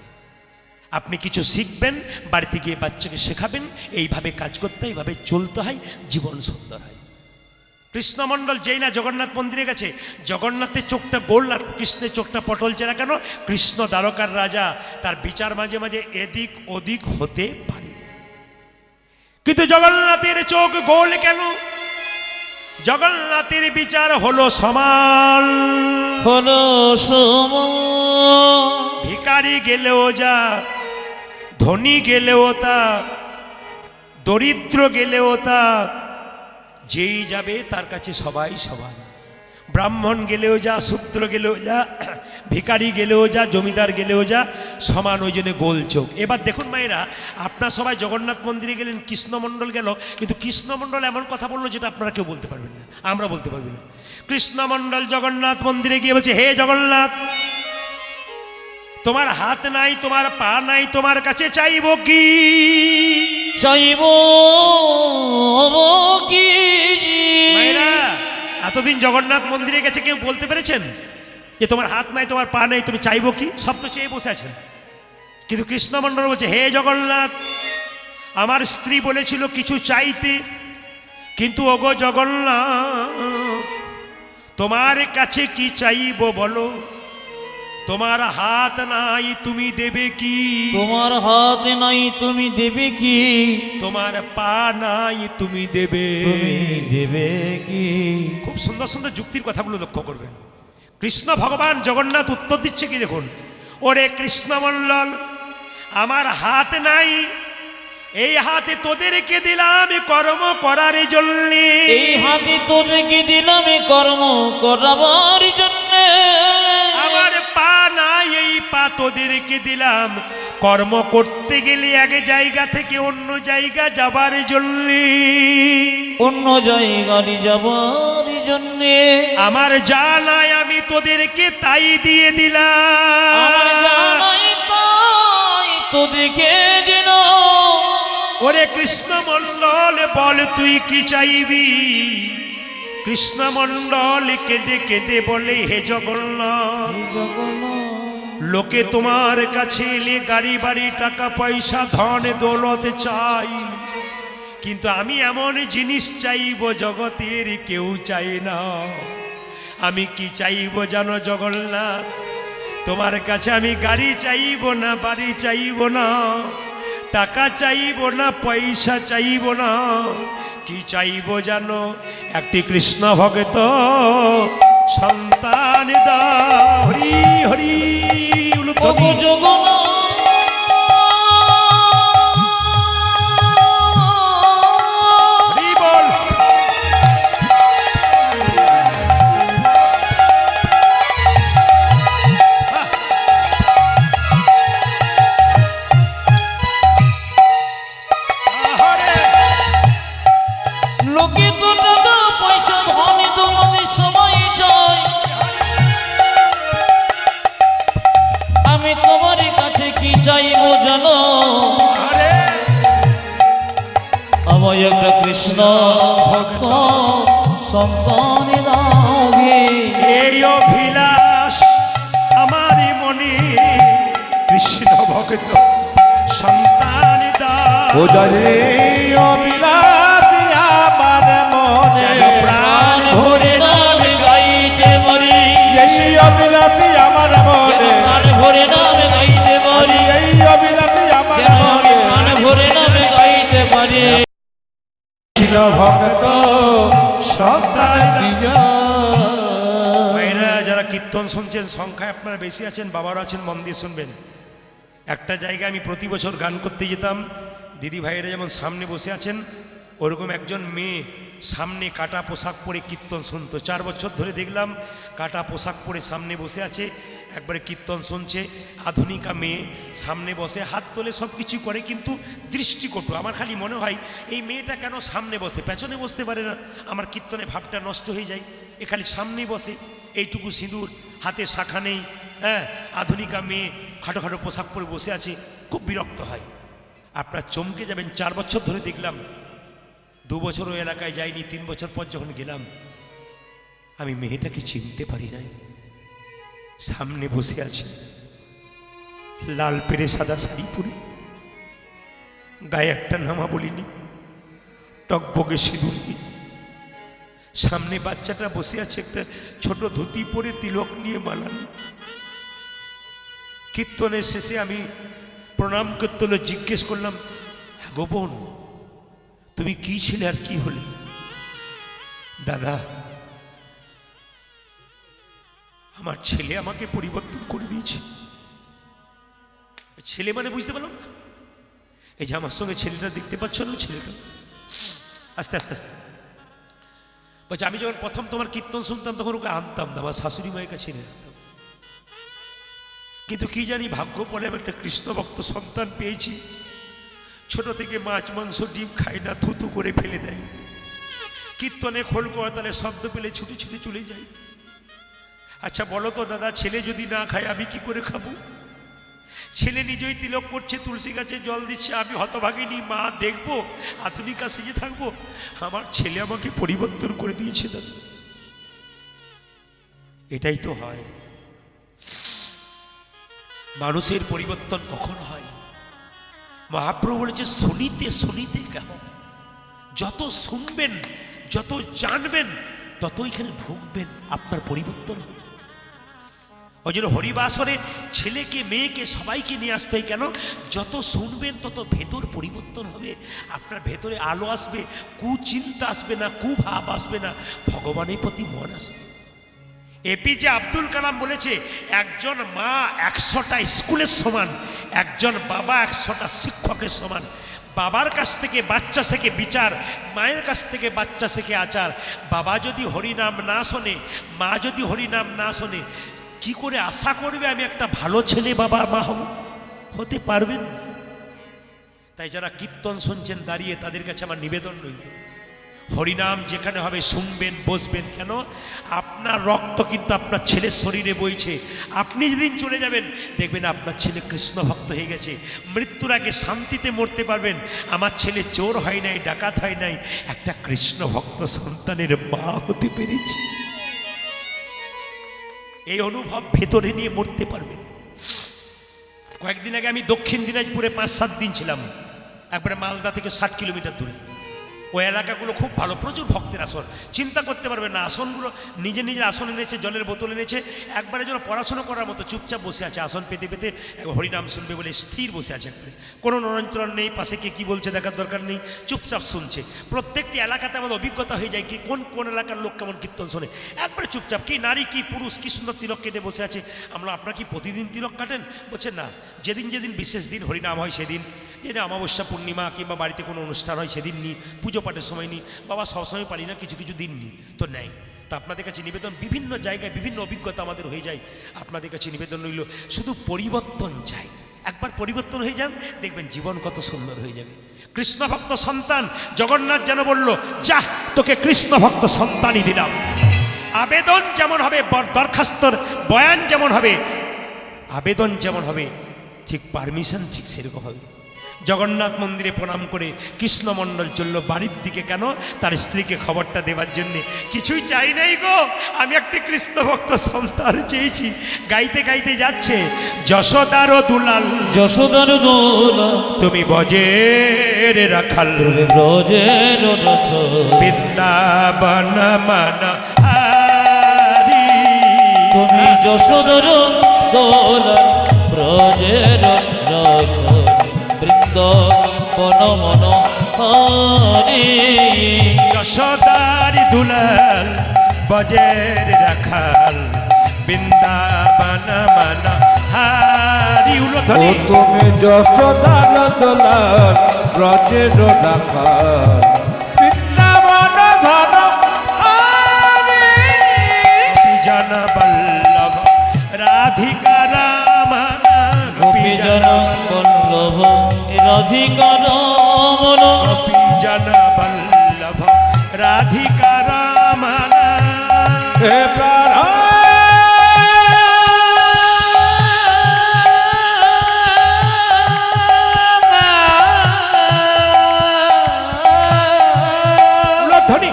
আপনি কিছু শিখবেন, বাড়িতে গিয়ে বাচ্চাকে শেখাবেন, এইভাবে কাজ করতে হয়, এইভাবে চলতে হয়, জীবন সুন্দর হয়। কৃষ্ণমণ্ডল যেই না জগন্নাথ মন্দিরে গেছে, জগন্নাথের চোখটা গোল আর কৃষ্ণের চোখটা পটল চেরা কেন? কৃষ্ণ দ্বারকার রাজা, তার বিচার মাঝে মাঝে এদিক ওদিক হতে পারে, কিন্তু জগন্নাথের চোখ গোল কেন? জগন্নাথের বিচার হলো সমান, হলো সমান, ভিখারি গেলেও যা, ধনী গেলেও তা, দরিদ্র গেলেও তা, যেই যাবে তার কাছে সবাই সমান। ব্রাহ্মণ গেলেও যা, শূদ্র গেলেও যা, ভিখারি গেলেও যা, জমিদার গেলেও যা, সমান ওই জন্য গোল চোখ। এবার দেখুন মায়েরা, আপনার সবাই জগন্নাথ মন্দিরে গেলেন, কৃষ্ণমণ্ডল গেল, কিন্তু কৃষ্ণমণ্ডল এমন কথা বললো যেটা আপনারা কেউ বলতে পারবেন না, আমরা বলতে পারবি না। কৃষ্ণমণ্ডল জগন্নাথ মন্দিরে গিয়ে বলছে, হে জগন্নাথ, তোমার হাত নাই, তোমার পা নাই, তোমার কাছে চাইব কি? চাইব কি? মায়েরা, এতদিন জগন্নাথ মন্দিরে গেছে, কেউ বলতে পেরেছেন যে তোমার হাত নাই, তোমার পা নাই, তুমি চাইবো কি? সব তো চেয়ে বসে আছেন। কিন্তু কৃষ্ণমণ্ডল বলছে, হে জগন্নাথ, আমার স্ত্রী বলেছিল কিছু চাইতে, কিন্তু ওগো জগন্নাথ, তোমার কাছে কি চাইবো বলো? তোমার হাত নাই, তুমি দেবে কি? তোমার হাত নাই, তুমি দেবে কি? তোমার পা নাই, তুমি দেবে তুমি দেবে কি? খুব সুন্দর সুন্দর যুক্তির কথাগুলো লক্ষ্য করবেন। কৃষ্ণ ভগবান জগন্নাথ উত্তর দিচ্ছে কি দেখুন, ওরে কৃষ্ণমণ্ডল, আমার হাত নাই, এই হাতে তোদেরকে দিলাম কর্ম করার জন্য। এই হাতে তোদেরকে দিলাম কর্ম করাবার জন্য। আমার পা নাই, এই পা তোদেরকে দিলাম কর্ম করতে গেলে এক জায়গা থেকে অন্য জায়গা যাবার জন্য। অন্য জায়গায় যাবার জন্য। আমার যা নাই আমি তোদেরকে তাই দিয়ে আমার দিলাম। জানাই তাই তোদেরকে দিল। ওরে কৃষ্ণমণ্ডল, বল তুই কি চাইবি? কৃষ্ণমণ্ডল কেঁদে কেঁদে বলে, হে জগন্নাথ, লোকে তোমার কাছে এলে গাড়ি বাড়ি টাকা পয়সা ধন দৌলত চাই, কিন্তু আমি এমন জিনিস চাইব জগতের কেউ চাই না। আমি কি চাইব জানো জগন্নাথ? তোমার কাছে আমি গাড়ি চাইব না, বাড়ি চাইব না, টাকা চাইব না, পয়সা চাইব না। কি চাইব জানো? একটি কৃষ্ণ ভক্ত সন্তান দাও। হরি হরি ওগো জগন্নাথ, হরি বল। আহারে, লোকে তো টাকা পয়সা ধন দৌলতের সবাই চায়, আমি তোমার কাছে কি চাইবো জানো? আরে আমার একটা কৃষ্ণ ভক্ত সন্তান দাও গে। এই অভিলাষ আমারই মনে, কৃষ্ণ ভক্ত সন্তান দাও। ও জলে অবিলাতি আমার মনে, যেন প্রাণ ভরে নাম গাইতে পারি, এই অবিলাতি আমার মনে, প্রাণ ভরে নাম গাইতে পারি, এই অবিলাতি আমার যেন আমি মনে। প্রাণ ভরে নাম গাইতে পারি। কৃষ্ণ ভক্ত সন্তান দাও। ভাইরা, যারা কীর্তন শুনছেন, সংখ্যায় আপনারা বেশি আছেন, বাবারা আছেন, মন দিয়ে শুনবেন। একটা জায়গায় আমি প্রতি বছর গান করতে যেতাম, দিদি ভাইয়েরা যেমন সামনে বসে আছেন, ওরকম একজন মেয়ে সামনে কাটা পোশাক পরে কীর্তন শুনতো। 4 বছর ধরে দেখলাম কাটা পোশাক পরে সামনে বসে আছে, একবারে কীর্তন শুনছে। আধুনিকা মেয়ে সামনে বসে হাত তোলে, সব কিছু করে, কিন্তু দৃষ্টিকটু। আমার খালি মনে হয় এই মেয়েটা কেন সামনে বসে, পেছনে বসতে পারে না? আমার কীর্তনে ভাবটা নষ্ট হয়ে যায়। এ খালি সামনেই বসে, এইটুকু সিঁদুর, হাতে শাখা নেই, হ্যাঁ, আধুনিকা মেয়ে খাটো খাটো পোশাক পরে বসে আছে, খুব বিরক্ত হয়। আপনার চমকে যাবেন, 4 বছর ধরে দেখলাম। 2 বছর ওই এলাকায় যাইনি, 3 বছর পর যখন গেলাম, আমি মেয়েটাকে চিনতে পারি নাই। সামনে বসে আছে, লাল পেরে সাদা শাড়ি পরে, গায়ে একটা নামা বলিনি, টকবগে সিঁদুর নিয়ে। সামনে বাচ্চাটা বসে আছে, একটা ছোট ধুতি পরে, তিলক নিয়ে মালান। কীর্তনের শেষে আমি প্রণাম করতে হলো, জিজ্ঞেস করলাম, হ্যাঁ গো বোন, তুমি কি ছিলে আর কি হলে? দাদা, আমার ছেলে আমাকে পরিবর্তন করে দিয়েছে। ছেলে মানে বুঝতে পারলাম না। এই যে আমার সঙ্গে ছেলেটা দেখতে পাচ্ছ না, ছেলেটা আস্তে আস্তে আস্তে বলছে, আমি যখন প্রথম তোমার কীর্তন শুনতাম তখন ওকে আনতাম না, আমার শাশুড়ি মায়ের কাছে নিয়ে আনতাম। কিন্তু কি জানি ভাগ্য বলে আমি একটা কৃষ্ণ ভক্ত সন্তান পেয়েছি। ছোট থেকে মাছ মাংস ডিম খাই না, থুতু করে ফেলে দেয়। কীর্তনে খোল করতালে শব্দ পেলে ছুটে ছুটে চলে যাই। আচ্ছা বলো তো দাদা, ছেলে যদি না খায় আমি কি করে খাবো? ছেলে নিজেই তিলক করছে, তুলসী গাছে জল দিচ্ছে, আমি হতভাগিনী মা দেখবো, আধুনিকা সেজে থাকবো? আমার ছেলে আমাকে পরিবর্তন করে দিয়েছে দাদা। এটাই তো হয়। মানুষের পরিবর্তন কখন হয়? মহাপ্রভু বলেছে শুনিতে শুনিতে কেমন, যত শুনবেন যত জানবেন তত এখানে ঢুকবেন, আপনার পরিবর্তন হবে। ওই জন্য হরিবাসরে ছেলেকে মেয়েকে সবাইকে নিয়ে আসতে হয়। কেন? যত শুনবেন তত ভেতর পরিবর্তন হবে, আপনার ভেতরে আলো আসবে, কুচিন্তা আসবে না, কুভাব আসবে না, ভগবানের প্রতি মন আসবে। এপিজে আব্দুল কালাম বলেছে একজন মা 100টা স্কুলের সমান, একজন বাবা 100টা শিক্ষকের সমান। বাবার কাছ থেকে বাচ্চা শেখে বিচার, মায়ের কাছ থেকে বাচ্চা শেখে আচার। বাবা যদি হরিনাম না শোনে, মা যদি হরিনাম না শোনে, কি করে আশা করবে আমি একটা ভালো ছেলে বাবা মা হব? হতে পারবেন না। তাই যারা কীর্তন শুনছেন দাঁড়িয়ে, তাদের কাছে আমার নিবেদন রইল, হরিনাম যেখানে হবে শুনবেন, বসবেন। কেন? আপনার রক্ত কিন্তু আপনার ছেলের শরীরে বইছে। আপনি যেদিন চলে যাবেন দেখবেন আপনার ছেলে কৃষ্ণ ভক্ত হয়ে গেছে। মৃত্যুর আগে শান্তিতে মরতে পারবেন, আমার ছেলে চোর হয় নাই, ডাকাত হয় নাই, একটা কৃষ্ণ ভক্ত সন্তানের মা হতে পেরেছে। এই অনুভব ভেতরে নিয়ে মরতে পারবেন। কয়েকদিন আগে আমি দক্ষিণ দিনাজপুরে 5-7 দিন ছিলাম, একবারে মালদা থেকে 60 কিলোমিটার দূরে। ওই এলাকাগুলো খুব ভালো, প্রচুর ভক্তের আসন। চিন্তা করতে পারবেন না, আসনগুলো নিজে নিজের আসন এনেছে, জলের বোতল এনেছে, একবারে যেন পড়াশোনা করার মতো চুপচাপ বসে আছে, আসন পেতে পেতে হরিনাম শুনবে বলে স্থির বসে আছে একবারে। কোনো নড়নচড়ন নেই, পাশে কে কী বলছে দেখার দরকার নেই, চুপচাপ শুনছে। প্রত্যেকটি এলাকাতে আমাদের অভিজ্ঞতা হয়ে যায় কি কোন কোন এলাকার লোক কেমন কীর্তন শোনে, একবারে চুপচাপ। কি নারী কি পুরুষ কি সুন্দর তিলক কেটে বসে আছে। আমরা আপনার কি প্রতিদিন তিলক কাটেন? বলছে না, যেদিন যেদিন বিশেষ দিন হরিনাম হয় সেদিন, যেদিন অমাবস্যা পূর্ণিমা কিংবা বাড়িতে কোনো অনুষ্ঠান হয় সেদিন নিই, পুজো পাঠের সময় নিই। বাবা সবসময় পারি না, কিছু কিছু দিন নিই, তো নেয়। তা আপনাদের কাছে নিবেদন, বিভিন্ন জায়গায় বিভিন্ন অভিজ্ঞতা আমাদের হয়ে যায়। আপনাদের কাছে নিবেদন রইল, শুধু পরিবর্তন চাই। একবার পরিবর্তন হয়ে যান, দেখবেন জীবন কত সুন্দর হয়ে যাবে। কৃষ্ণ ভক্ত সন্তান জগন্নাথ যেন বলল, যা তোকে কৃষ্ণ ভক্ত সন্তানই দিলাম। আবেদন যেমন হবে, দরখাস্তর বয়ান যেমন হবে, আবেদন যেমন হবে, ঠিক পারমিশন ঠিক সেরকম হবে। জগন্নাথ মন্দিরে প্রণাম করে কৃষ্ণমণ্ডল চলল বাড়ির দিকে। কেন? তার স্ত্রীকে খবরটা দেওয়ার জন্যে। কিছুই চাই নাই গো, আমি একটি কৃষ্ণ ভক্ত সন্তান চেয়েছি। গাইতে গাইতে যাচ্ছে, যশোদার দুলাল যশোদার দোলা তুমি বজের রাখাল, তুমি ব্রজের রাখাল, বৃন্দাবন মানা হারি। তুমি যশোদার দোলা ব্রজের রাখাল, বৃন্দাবন মনোহারি। যশোদার দুলাল বজের রাখাল, বৃন্দাবন মানা হারি। ও তুমি যশোদার দোলাল ব্রজের রাখাল, বৃন্দাবন ধন জন বল্লভ রাধিকা রামন, গোপী জন বল্লভ রাধিকা রমণ, গোপী জন বল্লভ রাধিকা রামন। হে প্রাণ ধ্বনি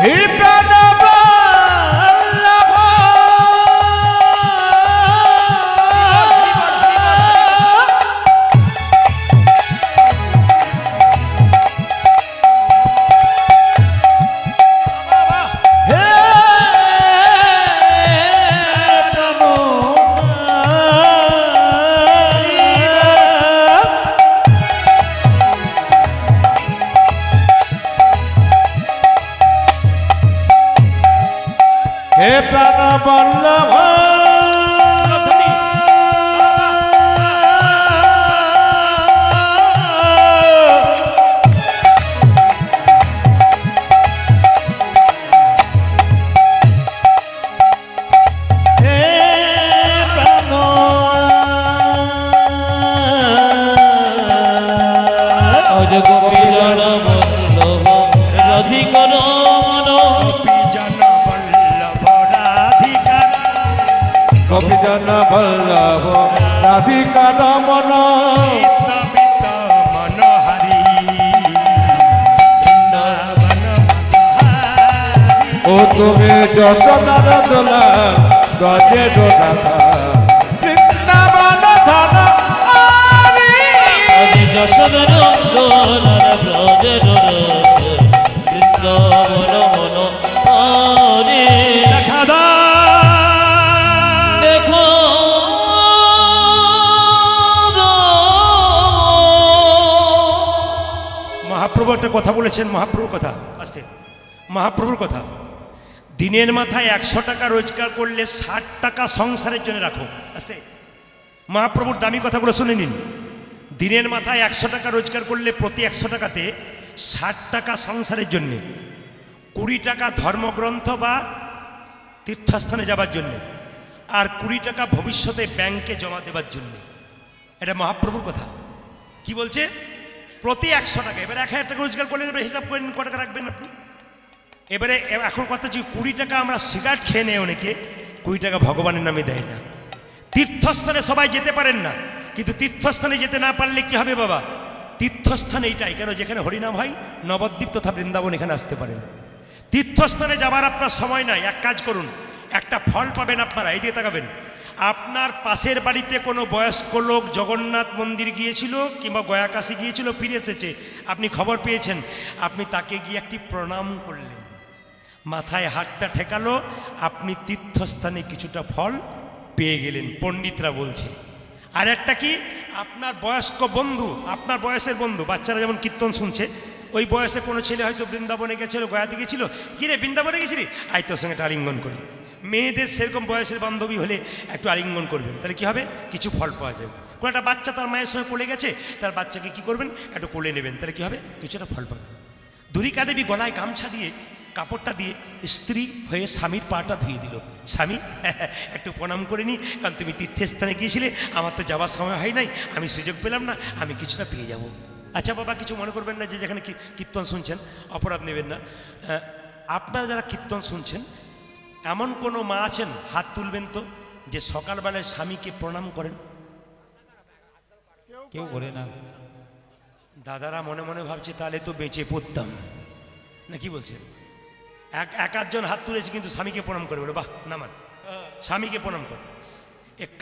হে প্রাণ বল্লভ হে হে প্রাণ বল্লভ জন বল্লভ রাধিকা গোপী জন বল্লভ রাধিকা রমন বিত মনোহরি বৃন্দাবন ও তুমি যশোদার দোলা গজে রাধা বৃন্দাবন ধারা আমি যশোদর দোলার ব্রজের রথ বৃন্দাবন মনোহরি দেখা দাও দেখো মহাপ্রভু একটা কথা বলেছেন, মহাপ্রভুর কথা আস্তে, মহাপ্রভুর কথা, দিনের মাথায় 100 টাকা রোজগার করলে 60 টাকা সংসারের জন্য রাখো। আস্তে, মহাপ্রভুর দামি কথাগুলো শুনে নিন। দিনের মাথায় 100 টাকা রোজগার করলে প্রতি 100 টাকাতে 60 টাকা সংসারের জন্যে, 20 টাকা ধর্মগ্রন্থ বা তীর্থস্থানে যাবার জন্যে, আর 20 টাকা ভবিষ্যতে ব্যাংকে জমা দেবার জন্যে। এটা মহাপ্রভুর কথা। কি বলছে? প্রতি 100 টাকা। এবারে 1000 টাকা রোজগার করলেন, এবার হিসাব করে নিন ক টাকা রাখবেন আপনি। এবারে এখন কথা হচ্ছে 20 টাকা আমরা সিগারেট খেয়ে নেই অনেকে, 20 টাকা ভগবানের নামে দেয় না। তীর্থস্থানে সবাই যেতে পারেন না, কিন্তু তীর্থস্থানে যেতে না পারলে কি হবে বাবা? তীর্থস্থান এইটাই কেন, যেখানে হরিনাম হয়, নবদ্বীপ তথা বৃন্দাবন, এখানে আসতে পারেন। তীর্থস্থানে যাবার আপনার সময় নাই, এক কাজ করুন, একটা ফল পাবেন আপনারা, এই দিকে তাকাবেন। আপনার পাশের বাড়িতে কোনো বয়স্ক লোক জগন্নাথ মন্দির গিয়েছিল কিংবা গয়াকাশি গিয়েছিল, ফিরে এসেছে, আপনি খবর পেয়েছেন, আপনি তাকে গিয়ে একটি প্রণাম করলেন, মাথায় হাতটা ঠেকালো, আপনি তীর্থস্থানে কিছুটা ফল পেয়ে গেলেন, পণ্ডিতরা বলছে। আর একটা কি, আপনার বয়স্ক বন্ধু, আপনার বয়সের বন্ধু, বাচ্চারা যেমন কীর্তন শুনছে, ওই বয়সে কোনো ছেলে হয়তো বৃন্দাবনে গেছিল, গয়াতে গেছিল, কিরে বৃন্দাবনে গেছিলি, আই তোর সঙ্গে একটা আলিঙ্গন করি। মেয়েদের সেরকম বয়সের বান্ধবী হলে একটু আলিঙ্গন করবেন, তাহলে কী হবে? কিছু ফল পাওয়া যাবে। কোনো একটা বাচ্চা তার মায়ের সঙ্গে কোলে গেছে, তার বাচ্চাকে কী করবেন? একটু কোলে নেবেন, তাহলে কী হবে? কিছুটা ফল পাবেন। দুরিকা দেবী গলায় গামছা দিয়ে, কাপড়টা দিয়ে স্ত্রী হয়ে স্বামীর পাটা ধুয়ে দিল। স্বামী একটু প্রণাম করে নি, কারণ তুমি তীর্থস্থানে গিয়েছিলে, আমার তো যাওয়ার সময় হয় নাই, আমি সুযোগ পেলাম না, আমি কিছুটা পেয়ে যাব। আচ্ছা বাবা, কিছু মনে করবেন না যে যেখানে কীর্তন শুনছেন, অপরাধ নেবেন না। আপনারা যারা কীর্তন শুনছেন, এমন কোনো মা আছেন, হাত তুলবেন তো, যে সকালবেলায় স্বামীকে প্রণাম করেন? কেউ করে না। দাদারা মনে মনে ভাবছে তাহলে তো বেঁচে পড়তাম না, কি বলছেন? এক আধজন হাত তুলেছে, কিন্তু স্বামীকে প্রণাম করে, বলে বাহ নামান, স্বামীকে প্রণাম করে।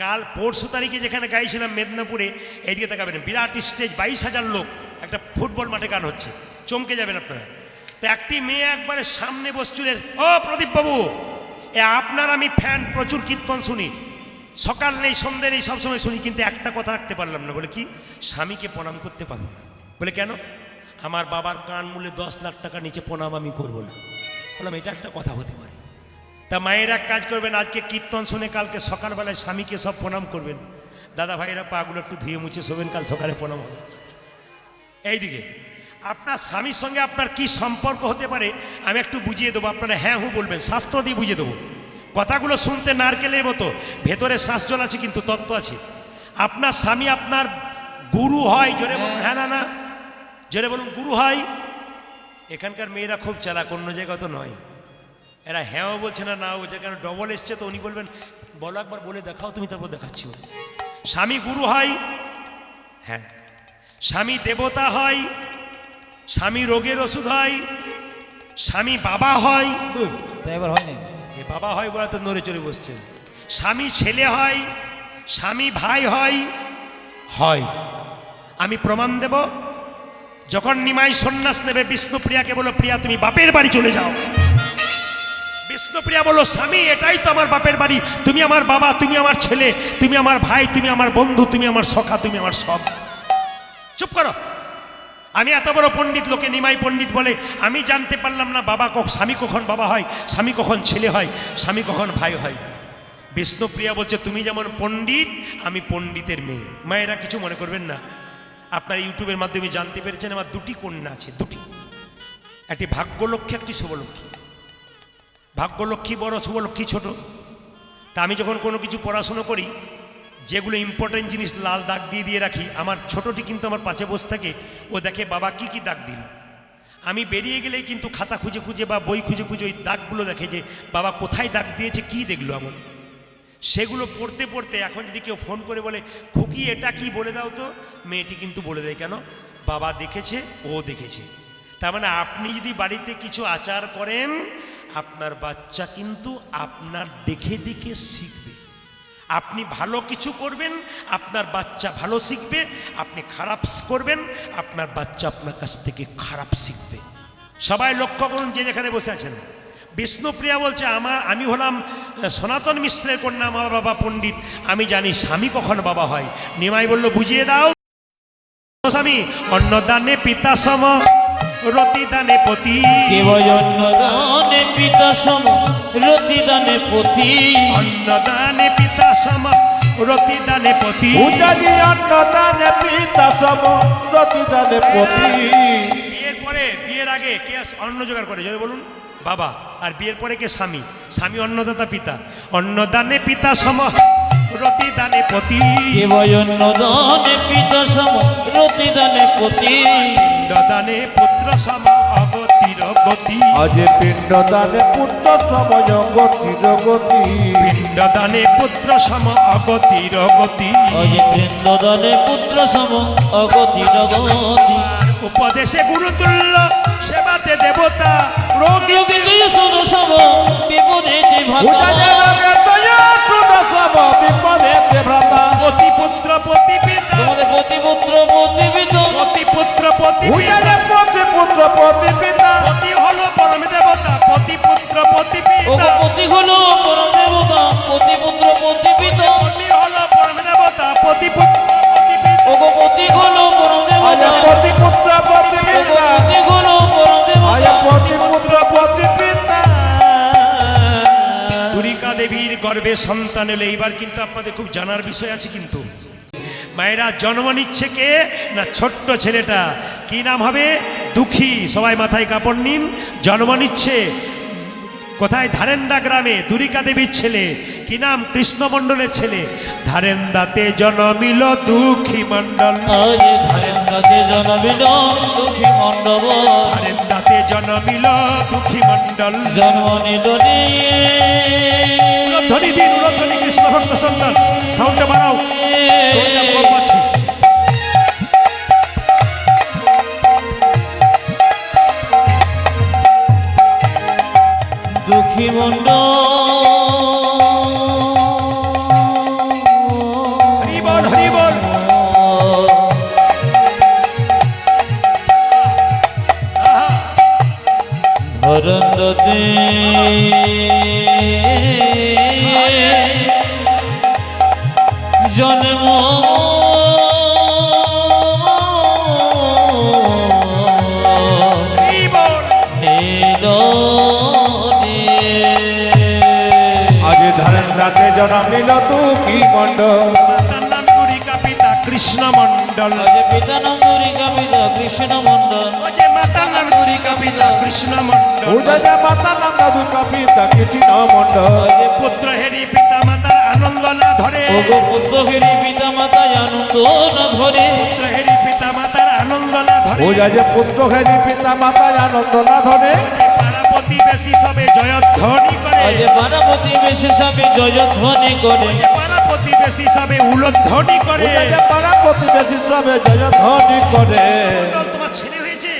কাল পরশু তারিখে যেখানে গাইছিলাম মেদিনীপুরে, এইদিকে তাকাবেন, বিরাট স্টেজ, 22,000 লোক, একটা ফুটবল মাঠে গান হচ্ছে, চমকে যাবেন আপনারা। তো একটি মেয়ে একবারে সামনে বসছিল, ও প্রদীপ বাবু, আপনার আমি ফ্যান, প্রচুর কীর্তন শুনি, সকাল নেই সন্ধ্যে নেই সবসময় শুনি, কিন্তু একটা কথা রাখতে পারলাম না। বলে কি? স্বামীকে প্রণাম করতে পারবো না। বলে কেন? আমার বাবার কান মূলে 10 লাখ টাকা নিচে প্রণাম আমি করবো না। বললাম এটা একটা কথা হতে পারে। তা মায়ের এক কাজ করবেন, আজকে কীর্তন শুনে কালকে সকালবেলায় স্বামীকে সব প্রণাম করবেন। দাদা ভাইরা পাগুলো একটু ধুয়ে মুছে শোবেন, কাল সকালে প্রণাম হবে। এইদিকে আপনার স্বামীর সঙ্গে আপনার কি সম্পর্ক হতে পারে আমি একটু বুঝিয়ে দেবো, আপনারা হ্যাঁ হু বলবেন, শাস্ত্র দিয়ে বুঝিয়ে দেবো। কথাগুলো শুনতে নারকেলের মতো, ভেতরে শ্বাসজল আছে কিন্তু তত্ত্ব আছে। আপনার স্বামী আপনার গুরু হয়, জোরে বলুন হ্যাঁ না না, জোরে বলুন গুরু হয়। এখানকার মেয়েরা খুব চালাক, অন্য জায়গা তো নয়। এরা হ্যাঁও বলছে না, নাও বলছে, কেন ডবল এসছে তো উনি বলবেন বলো একবার, বলে দেখাও তুমি, তারপর দেখাচ্ছি। স্বামী গুরু হয়, হ্যাঁ। স্বামী দেবতা হয়, স্বামী রোগের ওষুধ হয়, স্বামী বাবা হয়। তাই এবার হয়নি, এ বাবা হয় বলে তো নড়ে চড়ে বসছেন। স্বামী ছেলে হয়, স্বামী ভাই হয়, হয়। আমি প্রমাণ দেব, যখন নিমাই সন্ন্যাস নেবে, বিষ্ণুপ্রিয়াকে বলো প্রিয়া তুমি বাপের বাড়ি চলে যাও। বিষ্ণুপ্রিয়া বলল স্বামী এটাই তো আমার বাপের বাড়ি, তুমি আমার বাবা, তুমি আমার ছেলে, তুমি আমার ভাই, তুমি আমার বন্ধু, তুমি আমার সখা, তুমি আমার সব। চুপ করো। আমি এত বড় পণ্ডিত, লোকে নিমাই পণ্ডিত বলে, আমি জানতে পারলাম না বাবা স্বামী কখন বাবা হয়, স্বামী কখন ছেলে হয়, স্বামী কখন ভাই হয়। বিষ্ণুপ্রিয়া বলছে তুমি যেমন পণ্ডিত, আমি পণ্ডিতের মেয়ে। মায়েরা কিছু মনে করবেন না, আপনার ইউটিউবের মাধ্যমে জানতে পেরেছেন আমার 2টি কন্যা আছে, 2টি। একটি ভাগ্যলক্ষ্মী, একটি শুভলক্ষ্মী। ভাগ্যলক্ষ্মী বড়, শুভলক্ষ্মী ছোট। তা আমি যখন কোনো কিছু পড়াশুনো করি, যেগুলো ইম্পর্টেন্ট জিনিস লাল দাগ দিয়ে দিয়ে রাখি, আমার ছোটটি কিন্তু আমার পাশে বসে থাকে, ও দেখে বাবা কি কি দাগ দিল। আমি বেরিয়ে গেলেই কিন্তু খাতা খুঁজে খুঁজে বা বই খুঁজে খুঁজে ওই দাগগুলো দেখে যে বাবা কোথায় দাগ দিয়েছে, কি দেখলো এমন। সেগুলো পড়তে পড়তে এখন যদি কেউ ফোন করে বলে খুকি এটা কি বলে দাও তো, মেয়েটি কিন্তু বলে দেয়, কেন বাবা দেখেছে, ও দেখেছে। তার মানে আপনি যদি বাড়িতে কিছু আচার করেন, আপনার বাচ্চা কিন্তু আপনার দেখে দেখে শিখবে। আপনি ভালো কিছু করবেন, আপনার বাচ্চা ভালো শিখবে। আপনি খারাপ করবেন, আপনার বাচ্চা আপনার কাছ থেকে খারাপ শিখবে। সবাই লক্ষ্য করুন যে যেখানে বসে আছেন। বিষ্ণুপ্রিয়া বলছে আমি হলাম সনাতন মিশ্রের কন্যা, আমার বাবা পণ্ডিত, আমি জানি স্বামী কখন বাবা হয়। নিমাই বলল বুঝিয়ে দাও স্বামী। অন্নদানে পিতা সম, রতিদানে পতি। কেবল অন্নদানে পিতা সম, রতিদানে পতি। অন্নদানে পিতা সম, রতিদানে পতি। উজানি অন্নদানে পিতা সম, রতিদানে পতি। বিয়ের পরে, বিয়ের আগে কে অন্ন জোগাড় করে যদি বলুন, বাবা। আর বিয়ের পরে কে? স্বামী। স্বামী অন্নদাতা পিতা। অন্নদানে পিতা সম, রতিদানে পতি। কেবল অন্নদানে পিতা সম, রতিদানে পতি। পিণ্ডদানে পুত্র সম, অগতির গতি। আজ পিণ্ডদানে পুত্র সময় গতির গতি। পিণ্ডদানে পুত্র সম, অগতির গতি। অজি পিণ্ডদানে পুত্র সম, অগতির গতি। আর উপদেশে গুরুতুল্য, সেবাতে দেবতা। রোগী যোগী সদ সম, বিপদে উজানি রবে দয়া সুদ সম, বিপদেতে ভ্রাতা। পতি পুত্র পতি পিতা। তোমাদের প্রতিপুত্র প্রতিপিত। পতি পুত্র পতি পিতা। উজানি পতি পুত্র পতি পিতা। পতি হলো পরম দেবতা, পতি পুত্র পতি ও পিতা। পতি হলো পরম দেবতা, প্রতিপুত্র প্রতিপিত। পতি হলো পরম দেবতা, পতি পুত্র পতি পিতা। ও পতি হলো পরম আজ দেবতা, পতি পুত্র পতি ও পিতা। পতি হলো পরম আজ দেবতা। পতি পুত্র পতি পিতা। দুরিকা দেবীর গর্ভে সন্তান এলে, এইবার কিন্তু আপনাদের খুব জানার বিষয় আছে কিন্তু। মায়েরা জন্ম নিচ্ছে কে না, ছোট্ট ছেলেটা। কি নাম হবে? দুঃখী। সবাই মাথায় কাপড় নিন। জন্ম নিচ্ছে কোথায়? ধারেন্দা গ্রামে। দুরিকা দেবীর ছেলে। কি নাম? কৃষ্ণ মণ্ডলের ছেলে। ধারেন্দাতে জন্মিল দুঃখী মণ্ডল। আজ ধারেন্দাতে জন্মিল দুঃখী মণ্ডল। ধারেন্দাতে জন্মিল দুঃখী মণ্ডল। জন্ম নিল রে উলধ্বনি দিন, উলধ্বনি। কৃষ্ণ ভক্ত সন্তান, সাউন্ডটা বাড়াও, টোনটা কম পাচ্ছি। দুঃখী মণ্ডল। হরি বল, হরি বল। আহা, ধরন্দতে জন্ম হরি বল। নীল আজ ধারেন্দাতে জন্মিল দুঃখী মণ্ডল। মাতার নাম দুরিকা, পিতা কৃষ্ণ মণ্ডল। আজ পিতা নাম দুরিকা, পিতা কৃষ্ণ মণ্ডল। ও যে মাতার নাম দুরিকা, পিতা কৃষ্ণ মণ্ডল। উজানি মাতা নন্দা দুর্গা পিতা কৃষ্ণ মণ্ডল। আজ পুত্র হেরি পিতা মাতার আনন্দ না ধরে। ও গো পুত্র হেরি পিতা মাতা আনন্দ না ধরে। পুত্র হেরি পিতা মাতার আনন্দ না ধরে। উজানি পুত্র হেরি পিতা মাতা আনন্দ না ধরে। পারাপতি বেশি সবে জয়ধ্বনি করে। আজ পার্বতী বেশে সবে জয়ধ্বনি করে। পারাপতি বেশি সবে উলধ্বনি করে। উজানি পাড়া প্রতিবেশী সবে জয় ধ্বনি করে। তোমার ছেলে হয়েছে,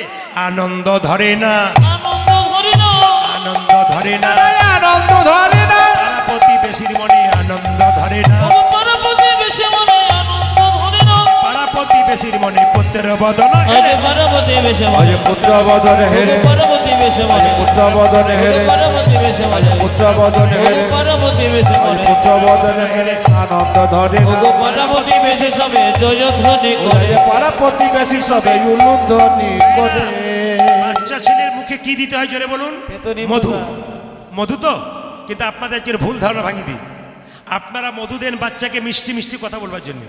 আনন্দ ধরে না, আনন্দ ধরে না, আনন্দ ধরে না। আনন্দ ধরে না। পারাপতি বেশির মনে আনন্দ ধরে না। ও পার্বতী বেশে মনে আনন্দ ধরে না। পারাপতি বেশির মনে পুত্র বদন আজ হেরে। পার্বতী বেশে আজ মনে পুত্র বদনে হেরে। পার্বতী বেশে মনে পুত্র বদনে হেরে। পার্বতী বেশে মনে পুত্র বদনে হেরে। পার্বতী বেশে মনে পুত্র বদনে হেরে। আনন্দ ধরে ও না। গো পার্বতী বেশে সবে জয়ধ্বনি করে। উজানি পাড়া প্রতিবেশী সবে উলুধ্বনি করে। বাচ্চা ছেলের মুখে কি দিতে হয় জোরে বলুন? পেতনি মধু। পোকা। মধু তো, কিন্তু আপনাদের যে ভুল ধারণা ভাঙিয়ে দিই। আপনারা মধু দেন বাচ্চাকে মিষ্টি মিষ্টি কথা বলবার জন্য।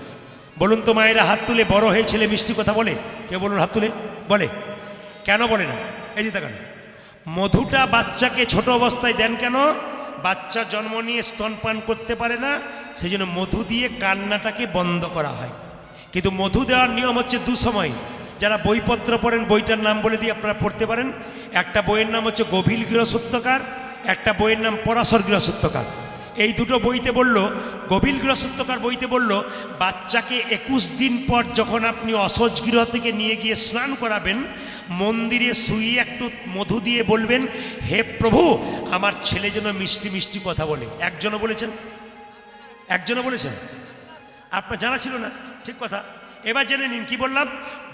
বলুন তো মায়েরা হাত তুলে, বড় হয়ে ছেলে মিষ্টি কথা বলে? কেউ বলুন হাত তুলে। বলে? কেন বলে না? এই যে দেখেন, মধুটা বাচ্চাকে ছোট অবস্থায় দেন কেন? বাচ্চা জন্ম নিয়ে স্তনপান করতে পারে না, সেই জন্য মধু দিয়ে কান্নাটাকে বন্ধ করা হয়। কিন্তু মধু দেওয়ার নিয়ম হচ্ছে দু সময়। যারা বইপত্র পড়েন বইটার নাম বলে দিয়ে আপনারা পড়তে পারেন। একটা বইয়ের নাম হচ্ছে গভীর গৃহসূত্রকার, একটা বইয়ের নাম পরাশর গৃহসূত্রকার। এই দুটো বইতে বলল, গভীর গৃহসূত্রকার বইতে বলল বাচ্চাকে 21 দিন পর যখন আপনি অসহজ গৃহ থেকে নিয়ে গিয়ে স্নান করাবেন, মন্দিরে শুয়ে একটু মধু দিয়ে বলবেন, হে প্রভু আমার ছেলে যেন মিষ্টি মিষ্টি কথা বলে। একজনও বলেছেন? আপনার জানা ছিল না? ঠিক কথা। এবার জেনে নিন কি বললাম।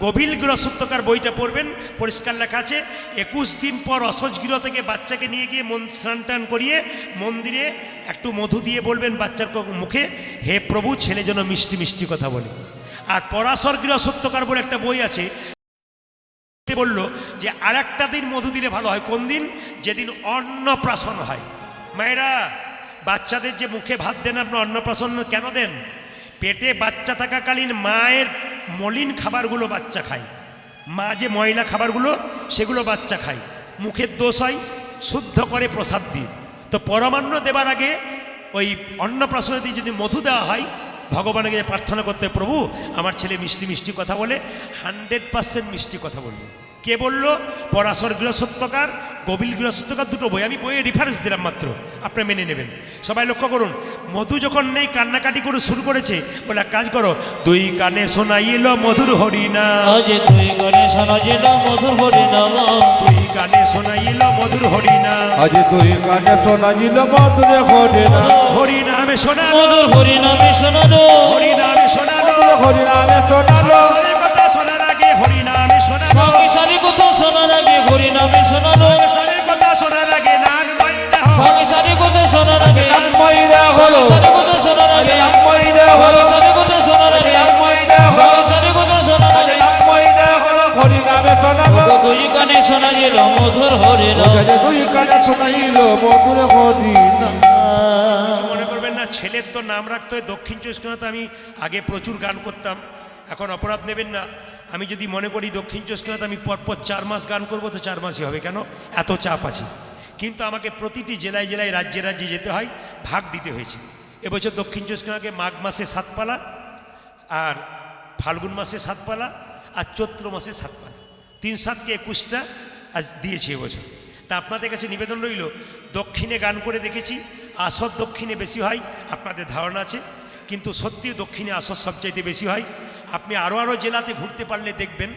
গভীর গৃহসূত্রকার বইটা পড়বেন, পরিষ্কার লেখা আছে 21 দিন পর অসহজ গৃহ থেকে বাচ্চাকে নিয়ে গিয়ে স্নান টান করিয়ে মন্দিরে একটু মধু দিয়ে বলবেন বাচ্চার মুখে, হে প্রভু ছেলে যেন মিষ্টি মিষ্টি কথা বলে। আর পরাশর গৃহসূত্রকার বলে একটা বই আছে, বলল যে আর একটা দিন মধু দিলে ভালো হয়। কোন দিন? যেদিন অন্নপ্রাশন হয়। মায়েরা বাচ্চাদের যে মুখে ভাত দেন, আপনার অন্নপ্রাশন কেন দেন? পেটে বাচ্চা থাকাকালীন মায়ের মলিন খাবারগুলো বাচ্চা খায়, মা যে ময়লা খাবারগুলো সেগুলো বাচ্চা খায়, মুখের দোষ হয়, শুদ্ধ করে প্রসাদ দিয়ে। তো পরমান্ন দেবার আগে ওই অন্নপ্রাশনে দিয়ে যদি মধু দেওয়া হয়, ভগবানকে প্রার্থনা করতে, প্রভু আমার ছেলে মিষ্টি মিষ্টি কথা বলে, 100% মিষ্টি কথা বলবে। কে বলল? পরাশর গৃহসূত্রকার, গভীর গৃহসূত্রকার, দুটো বই। আমি বইয়ে রেফারেন্স দিলাম মাত্র, আপনি মেনে নেবেন। সবাই লক্ষ্য করুন, মধু যখন নেই কান্নাকাটি করে শুরু করেছে, বলে এক কাজ করো, দুই কানে শোনাইল মধুর হরিনাম, আজ দুই গানে শোনাইল মধুর হরিনাম, দুই কানে শোনাইল মধুর হরিনাম, আজ দুই কানে শোনাইল মধুর হরিনাম, হরিনামে শোনালো, মধুর হরিনামে শোনালো, হরিনামে শোনালো, হরিনামে শোনালো, সংসারের কথা শোনার আগে হরিনামে শোনালো, সংসারের কথা শোনার আগে হরিনামে শোনালো, সংসারের কথা শোনার আগে নাম ময়দা হলো, সংসারের কথা শোনার আগে, ময়দা হলো, সংসারের কথা শোনার আগে, ময়দা হলো, সংসারের কথা শোনার আগে, ময়দা হলো, সংসারের কথা শোনার আগে, ময়দা হলো, হরিনামে শোনালো, দুই কানে শোনাইল মধুর হরিনাম। দুই কানে শোনাইল মধুর হরিনাম। কিছু মনে করবেন না, ছেলের তো নাম রাখতে হয়। দক্ষিণ চব্বিশ পরগনাতে আমি আগে প্রচুর গান করতাম, এখন অপরাধ নেবেন না। আমি যদি মনে করি দক্ষিণ চব্বিশ পরগনাতে আমি পরপর 4 মাস গান করব, তো 4 মাসই হবে। কেন? এত চাপ আছে। কিন্তু আমাকে প্রতিটি জেলায় জেলায় রাজ্যে রাজ্যে যেতে হয়, ভাগ দিতে হয়েছে। এবছর দক্ষিণ চব্বিশ পরগনাকে মাঘ মাসে 7 পালা, আর ফাল্গুন মাসে 7 পালা, আর চৈত্র মাসে 7 পালা, 3-7 কে 21টা আজ দিয়েছি এবছর। তা আপনাদের কাছে নিবেদন রইল, দক্ষিণে গান করে দেখেছি, আসর দক্ষিণে বেশি হয়, আপনাদের ধারণা আছে। কিন্তু সত্যি দক্ষিণে আসর সবচাইতে বেশি হয়। আপনি আরও জেলাতে ঘুরতে পারলে দেখবেন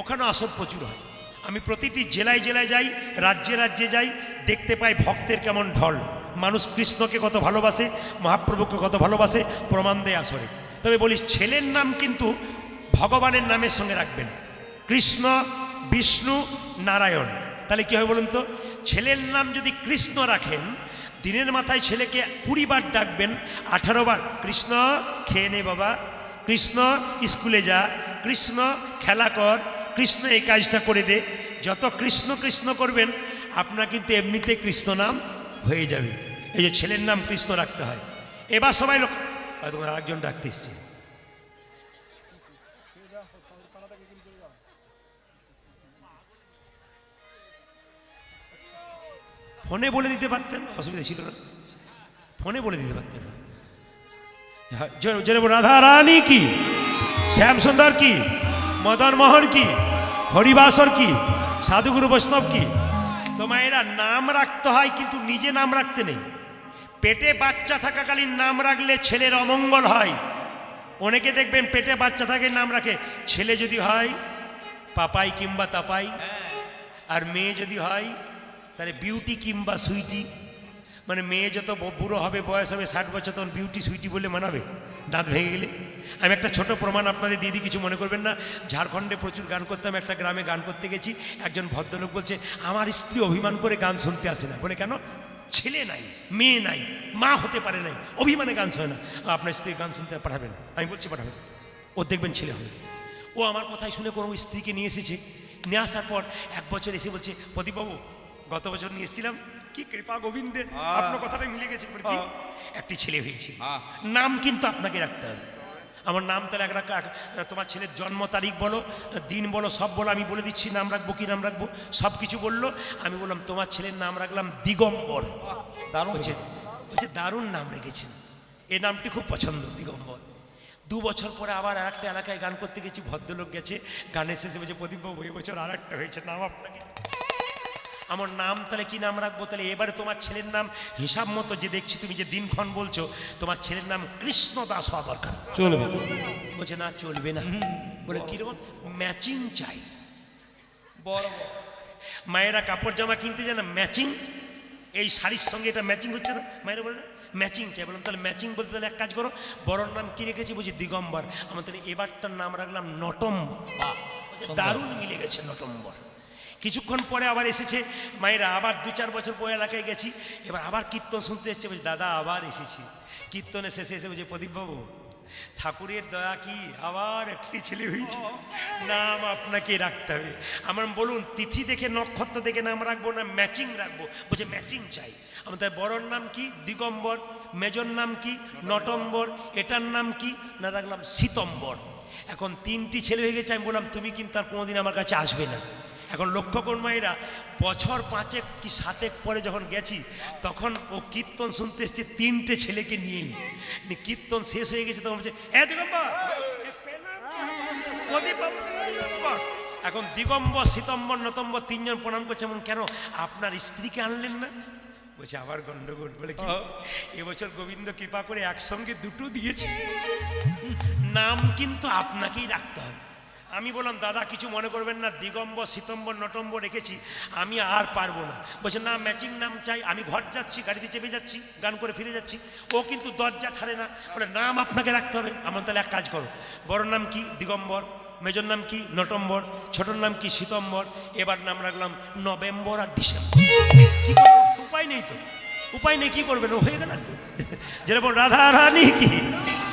ওখানেও আসর প্রচুর হয়। আমি প্রতিটি জেলায় জেলায় যাই, রাজ্যে রাজ্যে যাই, দেখতে পাই ভক্তের কেমন ঢল। মানুষ কৃষ্ণকে কত ভালোবাসে, মহাপ্রভুকে কত ভালোবাসে, প্রমাণ দেয় আসরে। তবে বলি, ছেলের নাম কিন্তু ভগবানের নামের সঙ্গে রাখবেন, কৃষ্ণ, বিষ্ণু, নারায়ণ। তাহলে কী হবে বলুন তো? ছেলের নাম যদি কৃষ্ণ রাখেন, দিনের মাথায় ছেলেকে 20 বার ডাকবেন, 18 বার কৃষ্ণ খেয়ে নে বাবা, কৃষ্ণ স্কুলে যা, কৃষ্ণ খেলা কর, কৃষ্ণ এই কাজটা করে দে। যত কৃষ্ণ কৃষ্ণ করবেন, আপনার কিন্তু এমনিতে কৃষ্ণ নাম হয়ে যাবে। এই যে ছেলের নাম কৃষ্ণ রাখতে হয়। এবার সবাই লোক, তোমার আরেকজন ডাকতে এসছে, ফোনে বলে দিতে পারতেন, অসুবিধা ছিল না, ফোনে বলে দিতে পারতেন। রাধা রানী কি, শ্যাম সুন্দর কি, মদন মোহন কি, হরিবাসর কি, সাধুগুরু বৈষ্ণব কি। তোমার এরা নাম রাখতে হয়, কিন্তু নিজে নাম রাখতে নেই। পেটে বাচ্চা থাকাকালীন নাম রাখলে ছেলের অমঙ্গল হয়। অনেকে দেখবেন পেটে বাচ্চা থাকে নাম রাখে, ছেলে যদি হয় পাপাই কিংবা তাপাই, আর মেয়ে যদি হয় তাহলে বিউটি কিংবা সুইটি। মানে মেয়ে যত বুড়ো হবে, বয়স হবে 60 বছর, তখন বিউটি সুইটি বলে মানাবে, দাঁত ভেঙে গেলে। আমি একটা ছোট প্রমাণ আপনাদের দিয়ে দিই, কিছু মনে করবেন না। ঝাড়খণ্ডে প্রচুর গান করতাম, একটা গ্রামে গান করতে গেছি, একজন ভদ্রলোক বলছে, আমার স্ত্রী অভিমান করে গান শুনতে আসে না। বলে কেন? ছেলে নাই, মেয়ে নাই, মা হতে পারে নাই, অভিমানে গান শোনে না। আপনার স্ত্রী গান শুনতে পাঠাবেন? আমি বলছি পাঠাবেন, ও দেখবেন ছেলে হবে। ও আমার কথাই শুনে কোনো স্ত্রীকে নিয়ে এসেছে, নিয়ে আসার পর 1 বছর এসে বলছে, প্রদীপবাবু গত বছর নিয়ে এসেছিলাম, কি কৃপা গোবিন্দের, আপনার কথাটা মিলে গেছে, একটি ছেলে হয়েছে। নাম কিন্তু আপনাকে রাখতে হবে। আমার নাম তাহলে তোমার ছেলের জন্ম তারিখ বলো, দিন বলো, সব বলো, আমি বলে দিচ্ছি নাম রাখবো কি নাম রাখবো, সব কিছু বললো। আমি বললাম তোমার ছেলের নাম রাখলাম দিগম্বর। বলছে দারুণ নাম রেখেছেন, এই নামটি খুব পছন্দ, দিগম্বর। 2 বছর পরে আবার আর একটা এলাকায় গান করতে গেছি, ভদ্রলোক গেছে, গানের শেষে বলছে প্রদীপবাবু এবছর আর একটা হয়েছে, নাম আপনাকে। আমার নাম তাহলে কি নাম রাখবো? তাহলে এবারে তোমার ছেলের নাম হিসাব মতো যে দেখছি তুমি যে দিনক্ষণ বলছো, তোমার ছেলের নাম কৃষ্ণ দাস হওয়া দরকার। চলবে। বলছে না চলবে না। বলে কিরকম? ম্যাচিং চাই। মায়েরা কাপড় জামা কিনতে যায় না, ম্যাচিং, এই শাড়ির সঙ্গে এটা ম্যাচিং হচ্ছে না, মায়েরা বলে না ম্যাচিং চাই। বললাম তাহলে ম্যাচিং বলতে তাহলে এক কাজ করো, বড়র নাম কি রেখেছি? বলছি দিগম্বর। আমার তাহলে এবারটার নাম রাখলাম নটম্বর। দারুণ মিলে গেছে নটম্বর। কিছুক্ষণ পরে আবার এসেছে মায়েরা, আবার 2-4 বছর পরে এলাকায় গেছি, এবার আবার কীর্তন শুনতে এসছে। বলছি দাদা আবার এসেছি। কীর্তনে শেষে এসে বলছে প্রদীপবাবু ঠাকুরের দয়া কি আবার একটি ছেলে হয়েছে, নাম আপনাকে রাখতে হবে। আমার বলুন তিথি দেখে নক্ষত্র দেখে নাম রাখবো না ম্যাচিং রাখবো? বলছে ম্যাচিং চাই। আমার তার বড়র নাম কি? দিগম্বর। মেজর নাম কি? নটম্বর। এটার নাম কি? না রাখলাম শীতম্বর। এখন 3টি ছেলে হয়ে গেছে। আমি বললাম তুমি কিন্তু আর কোনোদিন আমার কাছে আসবে না। এখন লক্ষ্য করুন মায়েরা, বছর 5 কি 7 পরে যখন গেছি, তখন ও কীর্তন শুনতে এসছে 3টে ছেলেকে নিয়েই। কীর্তন শেষ হয়ে গেছে তখন বলছে এ দিগম্বর, দিগম্বর। এখন দিগম্বর, শীতম্বর, নতম্বর 3জন প্রণাম করছে। এমন কেন? আপনার স্ত্রীকে আনলেন না? বলছে আবার গন্ডগোল। বলে কি? এবছর গোবিন্দ কৃপা করে একসঙ্গে দুটো দিয়েছে, নাম কিন্তু আপনাকেই রাখতে হবে। আমি বললাম দাদা কিছু মনে করবেন না, দিগম্বর, শীতম্বর, নটম্বর রেখেছি, আমি আর পারবো না। বলছে না ম্যাচিং নাম চাই। আমি ঘর যাচ্ছি, গাড়িতে চেপে যাচ্ছি, গান করে ফিরে যাচ্ছি, ও কিন্তু দরজা ছাড়ে না। বলে নাম আপনাকে রাখতে হবে। আমার তাহলে এক কাজ করো, বড় নাম কি? দিগম্বর। মেজর নাম কি? নটম্বর। ছোটর নাম কি? শীতম্বর। এবার নাম রাখলাম নভেম্বর আর ডিসেম্বর। কি করবো? উপায় নেই তো, উপায় নেই, কি করবেন? ও হয়ে গেল যেরকম রাধা রানী কি,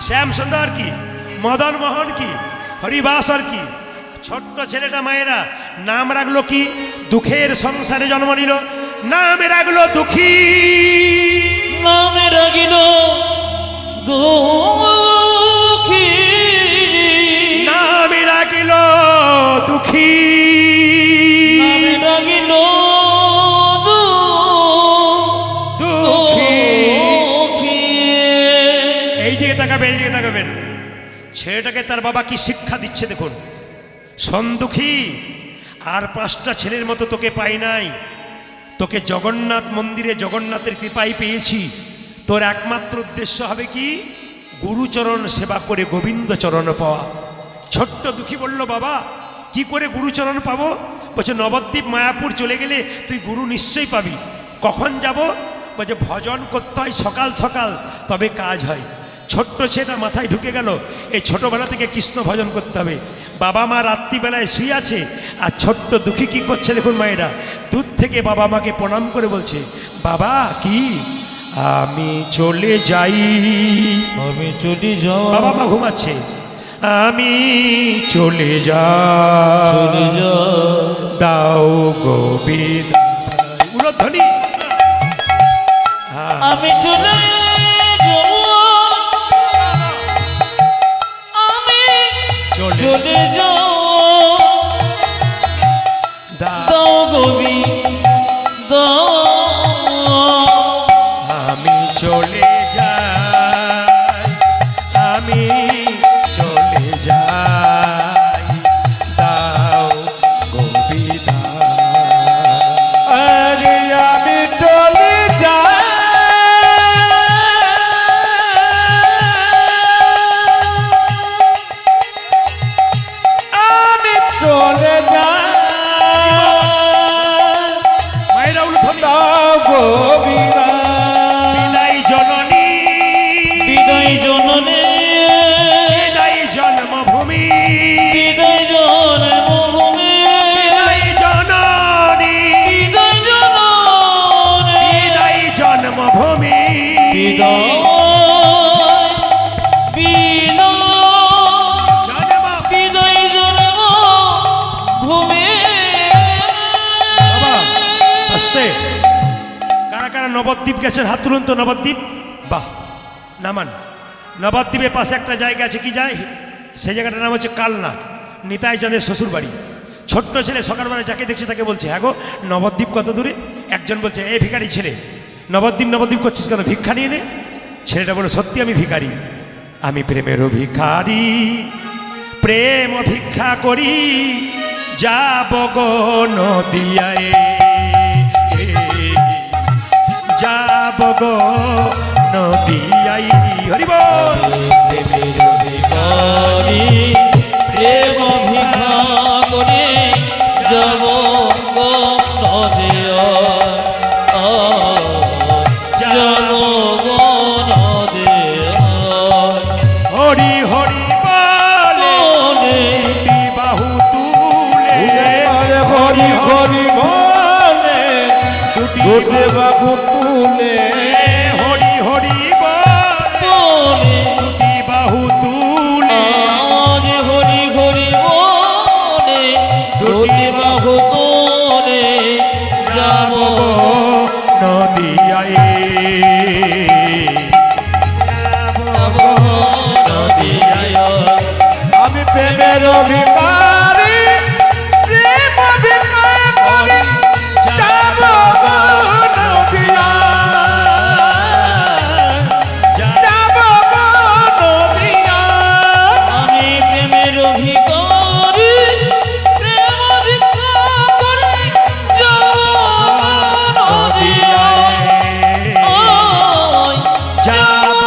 শ্যাম সুন্দর কি, মদন মোহন কি, হরিবাসর কি। ছোট্ট ছেলেটা মায়েরা নাম রাখলো কি? দুঃখের সংসারে জন্ম নিল, নামে রাখলো দুঃখী। নামে রাগিল দুঃখী, নামে রাখিল দুঃখী, নামে রাগিল দুঃখী। দুঃখী। এই দিকে তাকাবেন, এই দিকে তাকাবেন। ছেলেটাকে তার বাবা কি শিক্ষা দিচ্ছে দেখুন। শোন দুঃখী, আর 5টা ছেলের মতো তোকে পাই নাই, তোকে জগন্নাথ মন্দিরে জগন্নাথের কৃপাই পেয়েছি। তোর একমাত্র উদ্দেশ্য হবে কি? গুরুচরণ সেবা করে গোবিন্দ চরণ পাওয়া। ছোট্ট দুঃখী বলল বাবা কি করে গুরুচরণ পাবো? বলছে নবদ্বীপ মায়াপুর চলে গেলে তুই গুরু নিশ্চয়ই পাবি। কখন যাব? বলছে ভজন করতে হয় সকাল সকাল, তবে কাজ হয়। ছোট্ট ছেলেটা মাথায় ঢুকে গেল, এই ছোটবেলা থেকে কৃষ্ণ ভজন করতে হবে। বাবা মা রাত্রিবেলায় শুয়ে আছে, আর ছোট্ট দুঃখী কী করছে দেখুন মায়েরা, দূর থেকে বাবা মাকে প্রণাম করে বলছে বাবা কি আমি চলে যাই। আমি চলে যাই, বাবা মা ঘুমাচ্ছে, আমি চলে চলে যাই, যাই, দাও গোবিন্দ উলধ্বনি। আমি চলে যাব, আমি চলে যাও, দাও গোবিন্দ, আমি চলে যাই, আমি চলে যাই, দাও গোবিন্দ। আরে আমি চলে যাই, আমি চলে যাই, মায়েরা উলধ্বনি। দাও গোবিন্দ। বিদায় জননী, বিদায় জননী, বিদায় জন্মভূমি, বিদায় জন্মভূমি, বিদায় জননী, বিদায় জননী, বিদায় জন্মভূমি, বিদায়, বিদায়, জন্ম। বিদায় জন্মভূমি। বাবা আস্তে, কারা কারা নবদ্বীপ গেছেন হাত তুলুন তো। নবদ্বীপ, বাহ, নামান। নবদ্বীপের পাশে একটা জায়গা আছে, কি যায় সেই জায়গাটার নাম হচ্ছে কালনা, নিতাই জানের শ্বশুর বাড়ি। ছোট্ট ছেলে সকালবেলা যাকে দেখছে তাকে বলছে হ্যাঁ গো নবদ্বীপ কত দূরে? একজন বলছে এ ভিখারি ছেলে, নবদ্বীপ নবদ্বীপ করছিস কেন, ভিক্ষা নিয়ে নে। ছেলেটা বলে সত্যি আমি ভিখারি। আমি প্রেমের ভিখারি, প্রেম ভিক্ষা করি যাব গো নদিয়ায়, যাব গো নদিয়ায়। হরি বল। প্রেমের ভিখারি, প্রেম ভিক্ষা করে যাব গো নদিয়ায়, যাব গো নদিয়ায়। হরি হরি বলে দুটি বাহু তুলে, হরি হরি বলে দুটি দুটি বাহু তুলে, হরি হরি বলে দুটি বাহু তুলে, আজ হরি হরি বলে দুটি বাহু তোলে যাব যাব গো নদিয়ায়, যাব গো নদিয়ায়। আমি প্রেমের ভিখারি, প্রেম ভিক্ষা করি যাব গো নদিয়ায়, যাব গো নদিয়ায়। আমি প্রেমের ভিখারি, প্রেম ভিক্ষা করে যাব নদিয়ায়, যাব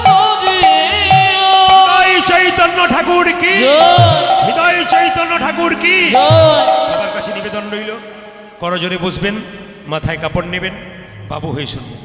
নদিয়ায়। হৃদয় চৈতন্য ঠাকুর কি, জয় হৃদয় চৈতন্য ঠাকুর কি। জয়। সবার কাছে নিবেদন রইল, করজোরে বসবেন, মাথায় কাপড় নেবেন, বাবু হয়ে শুনবেন।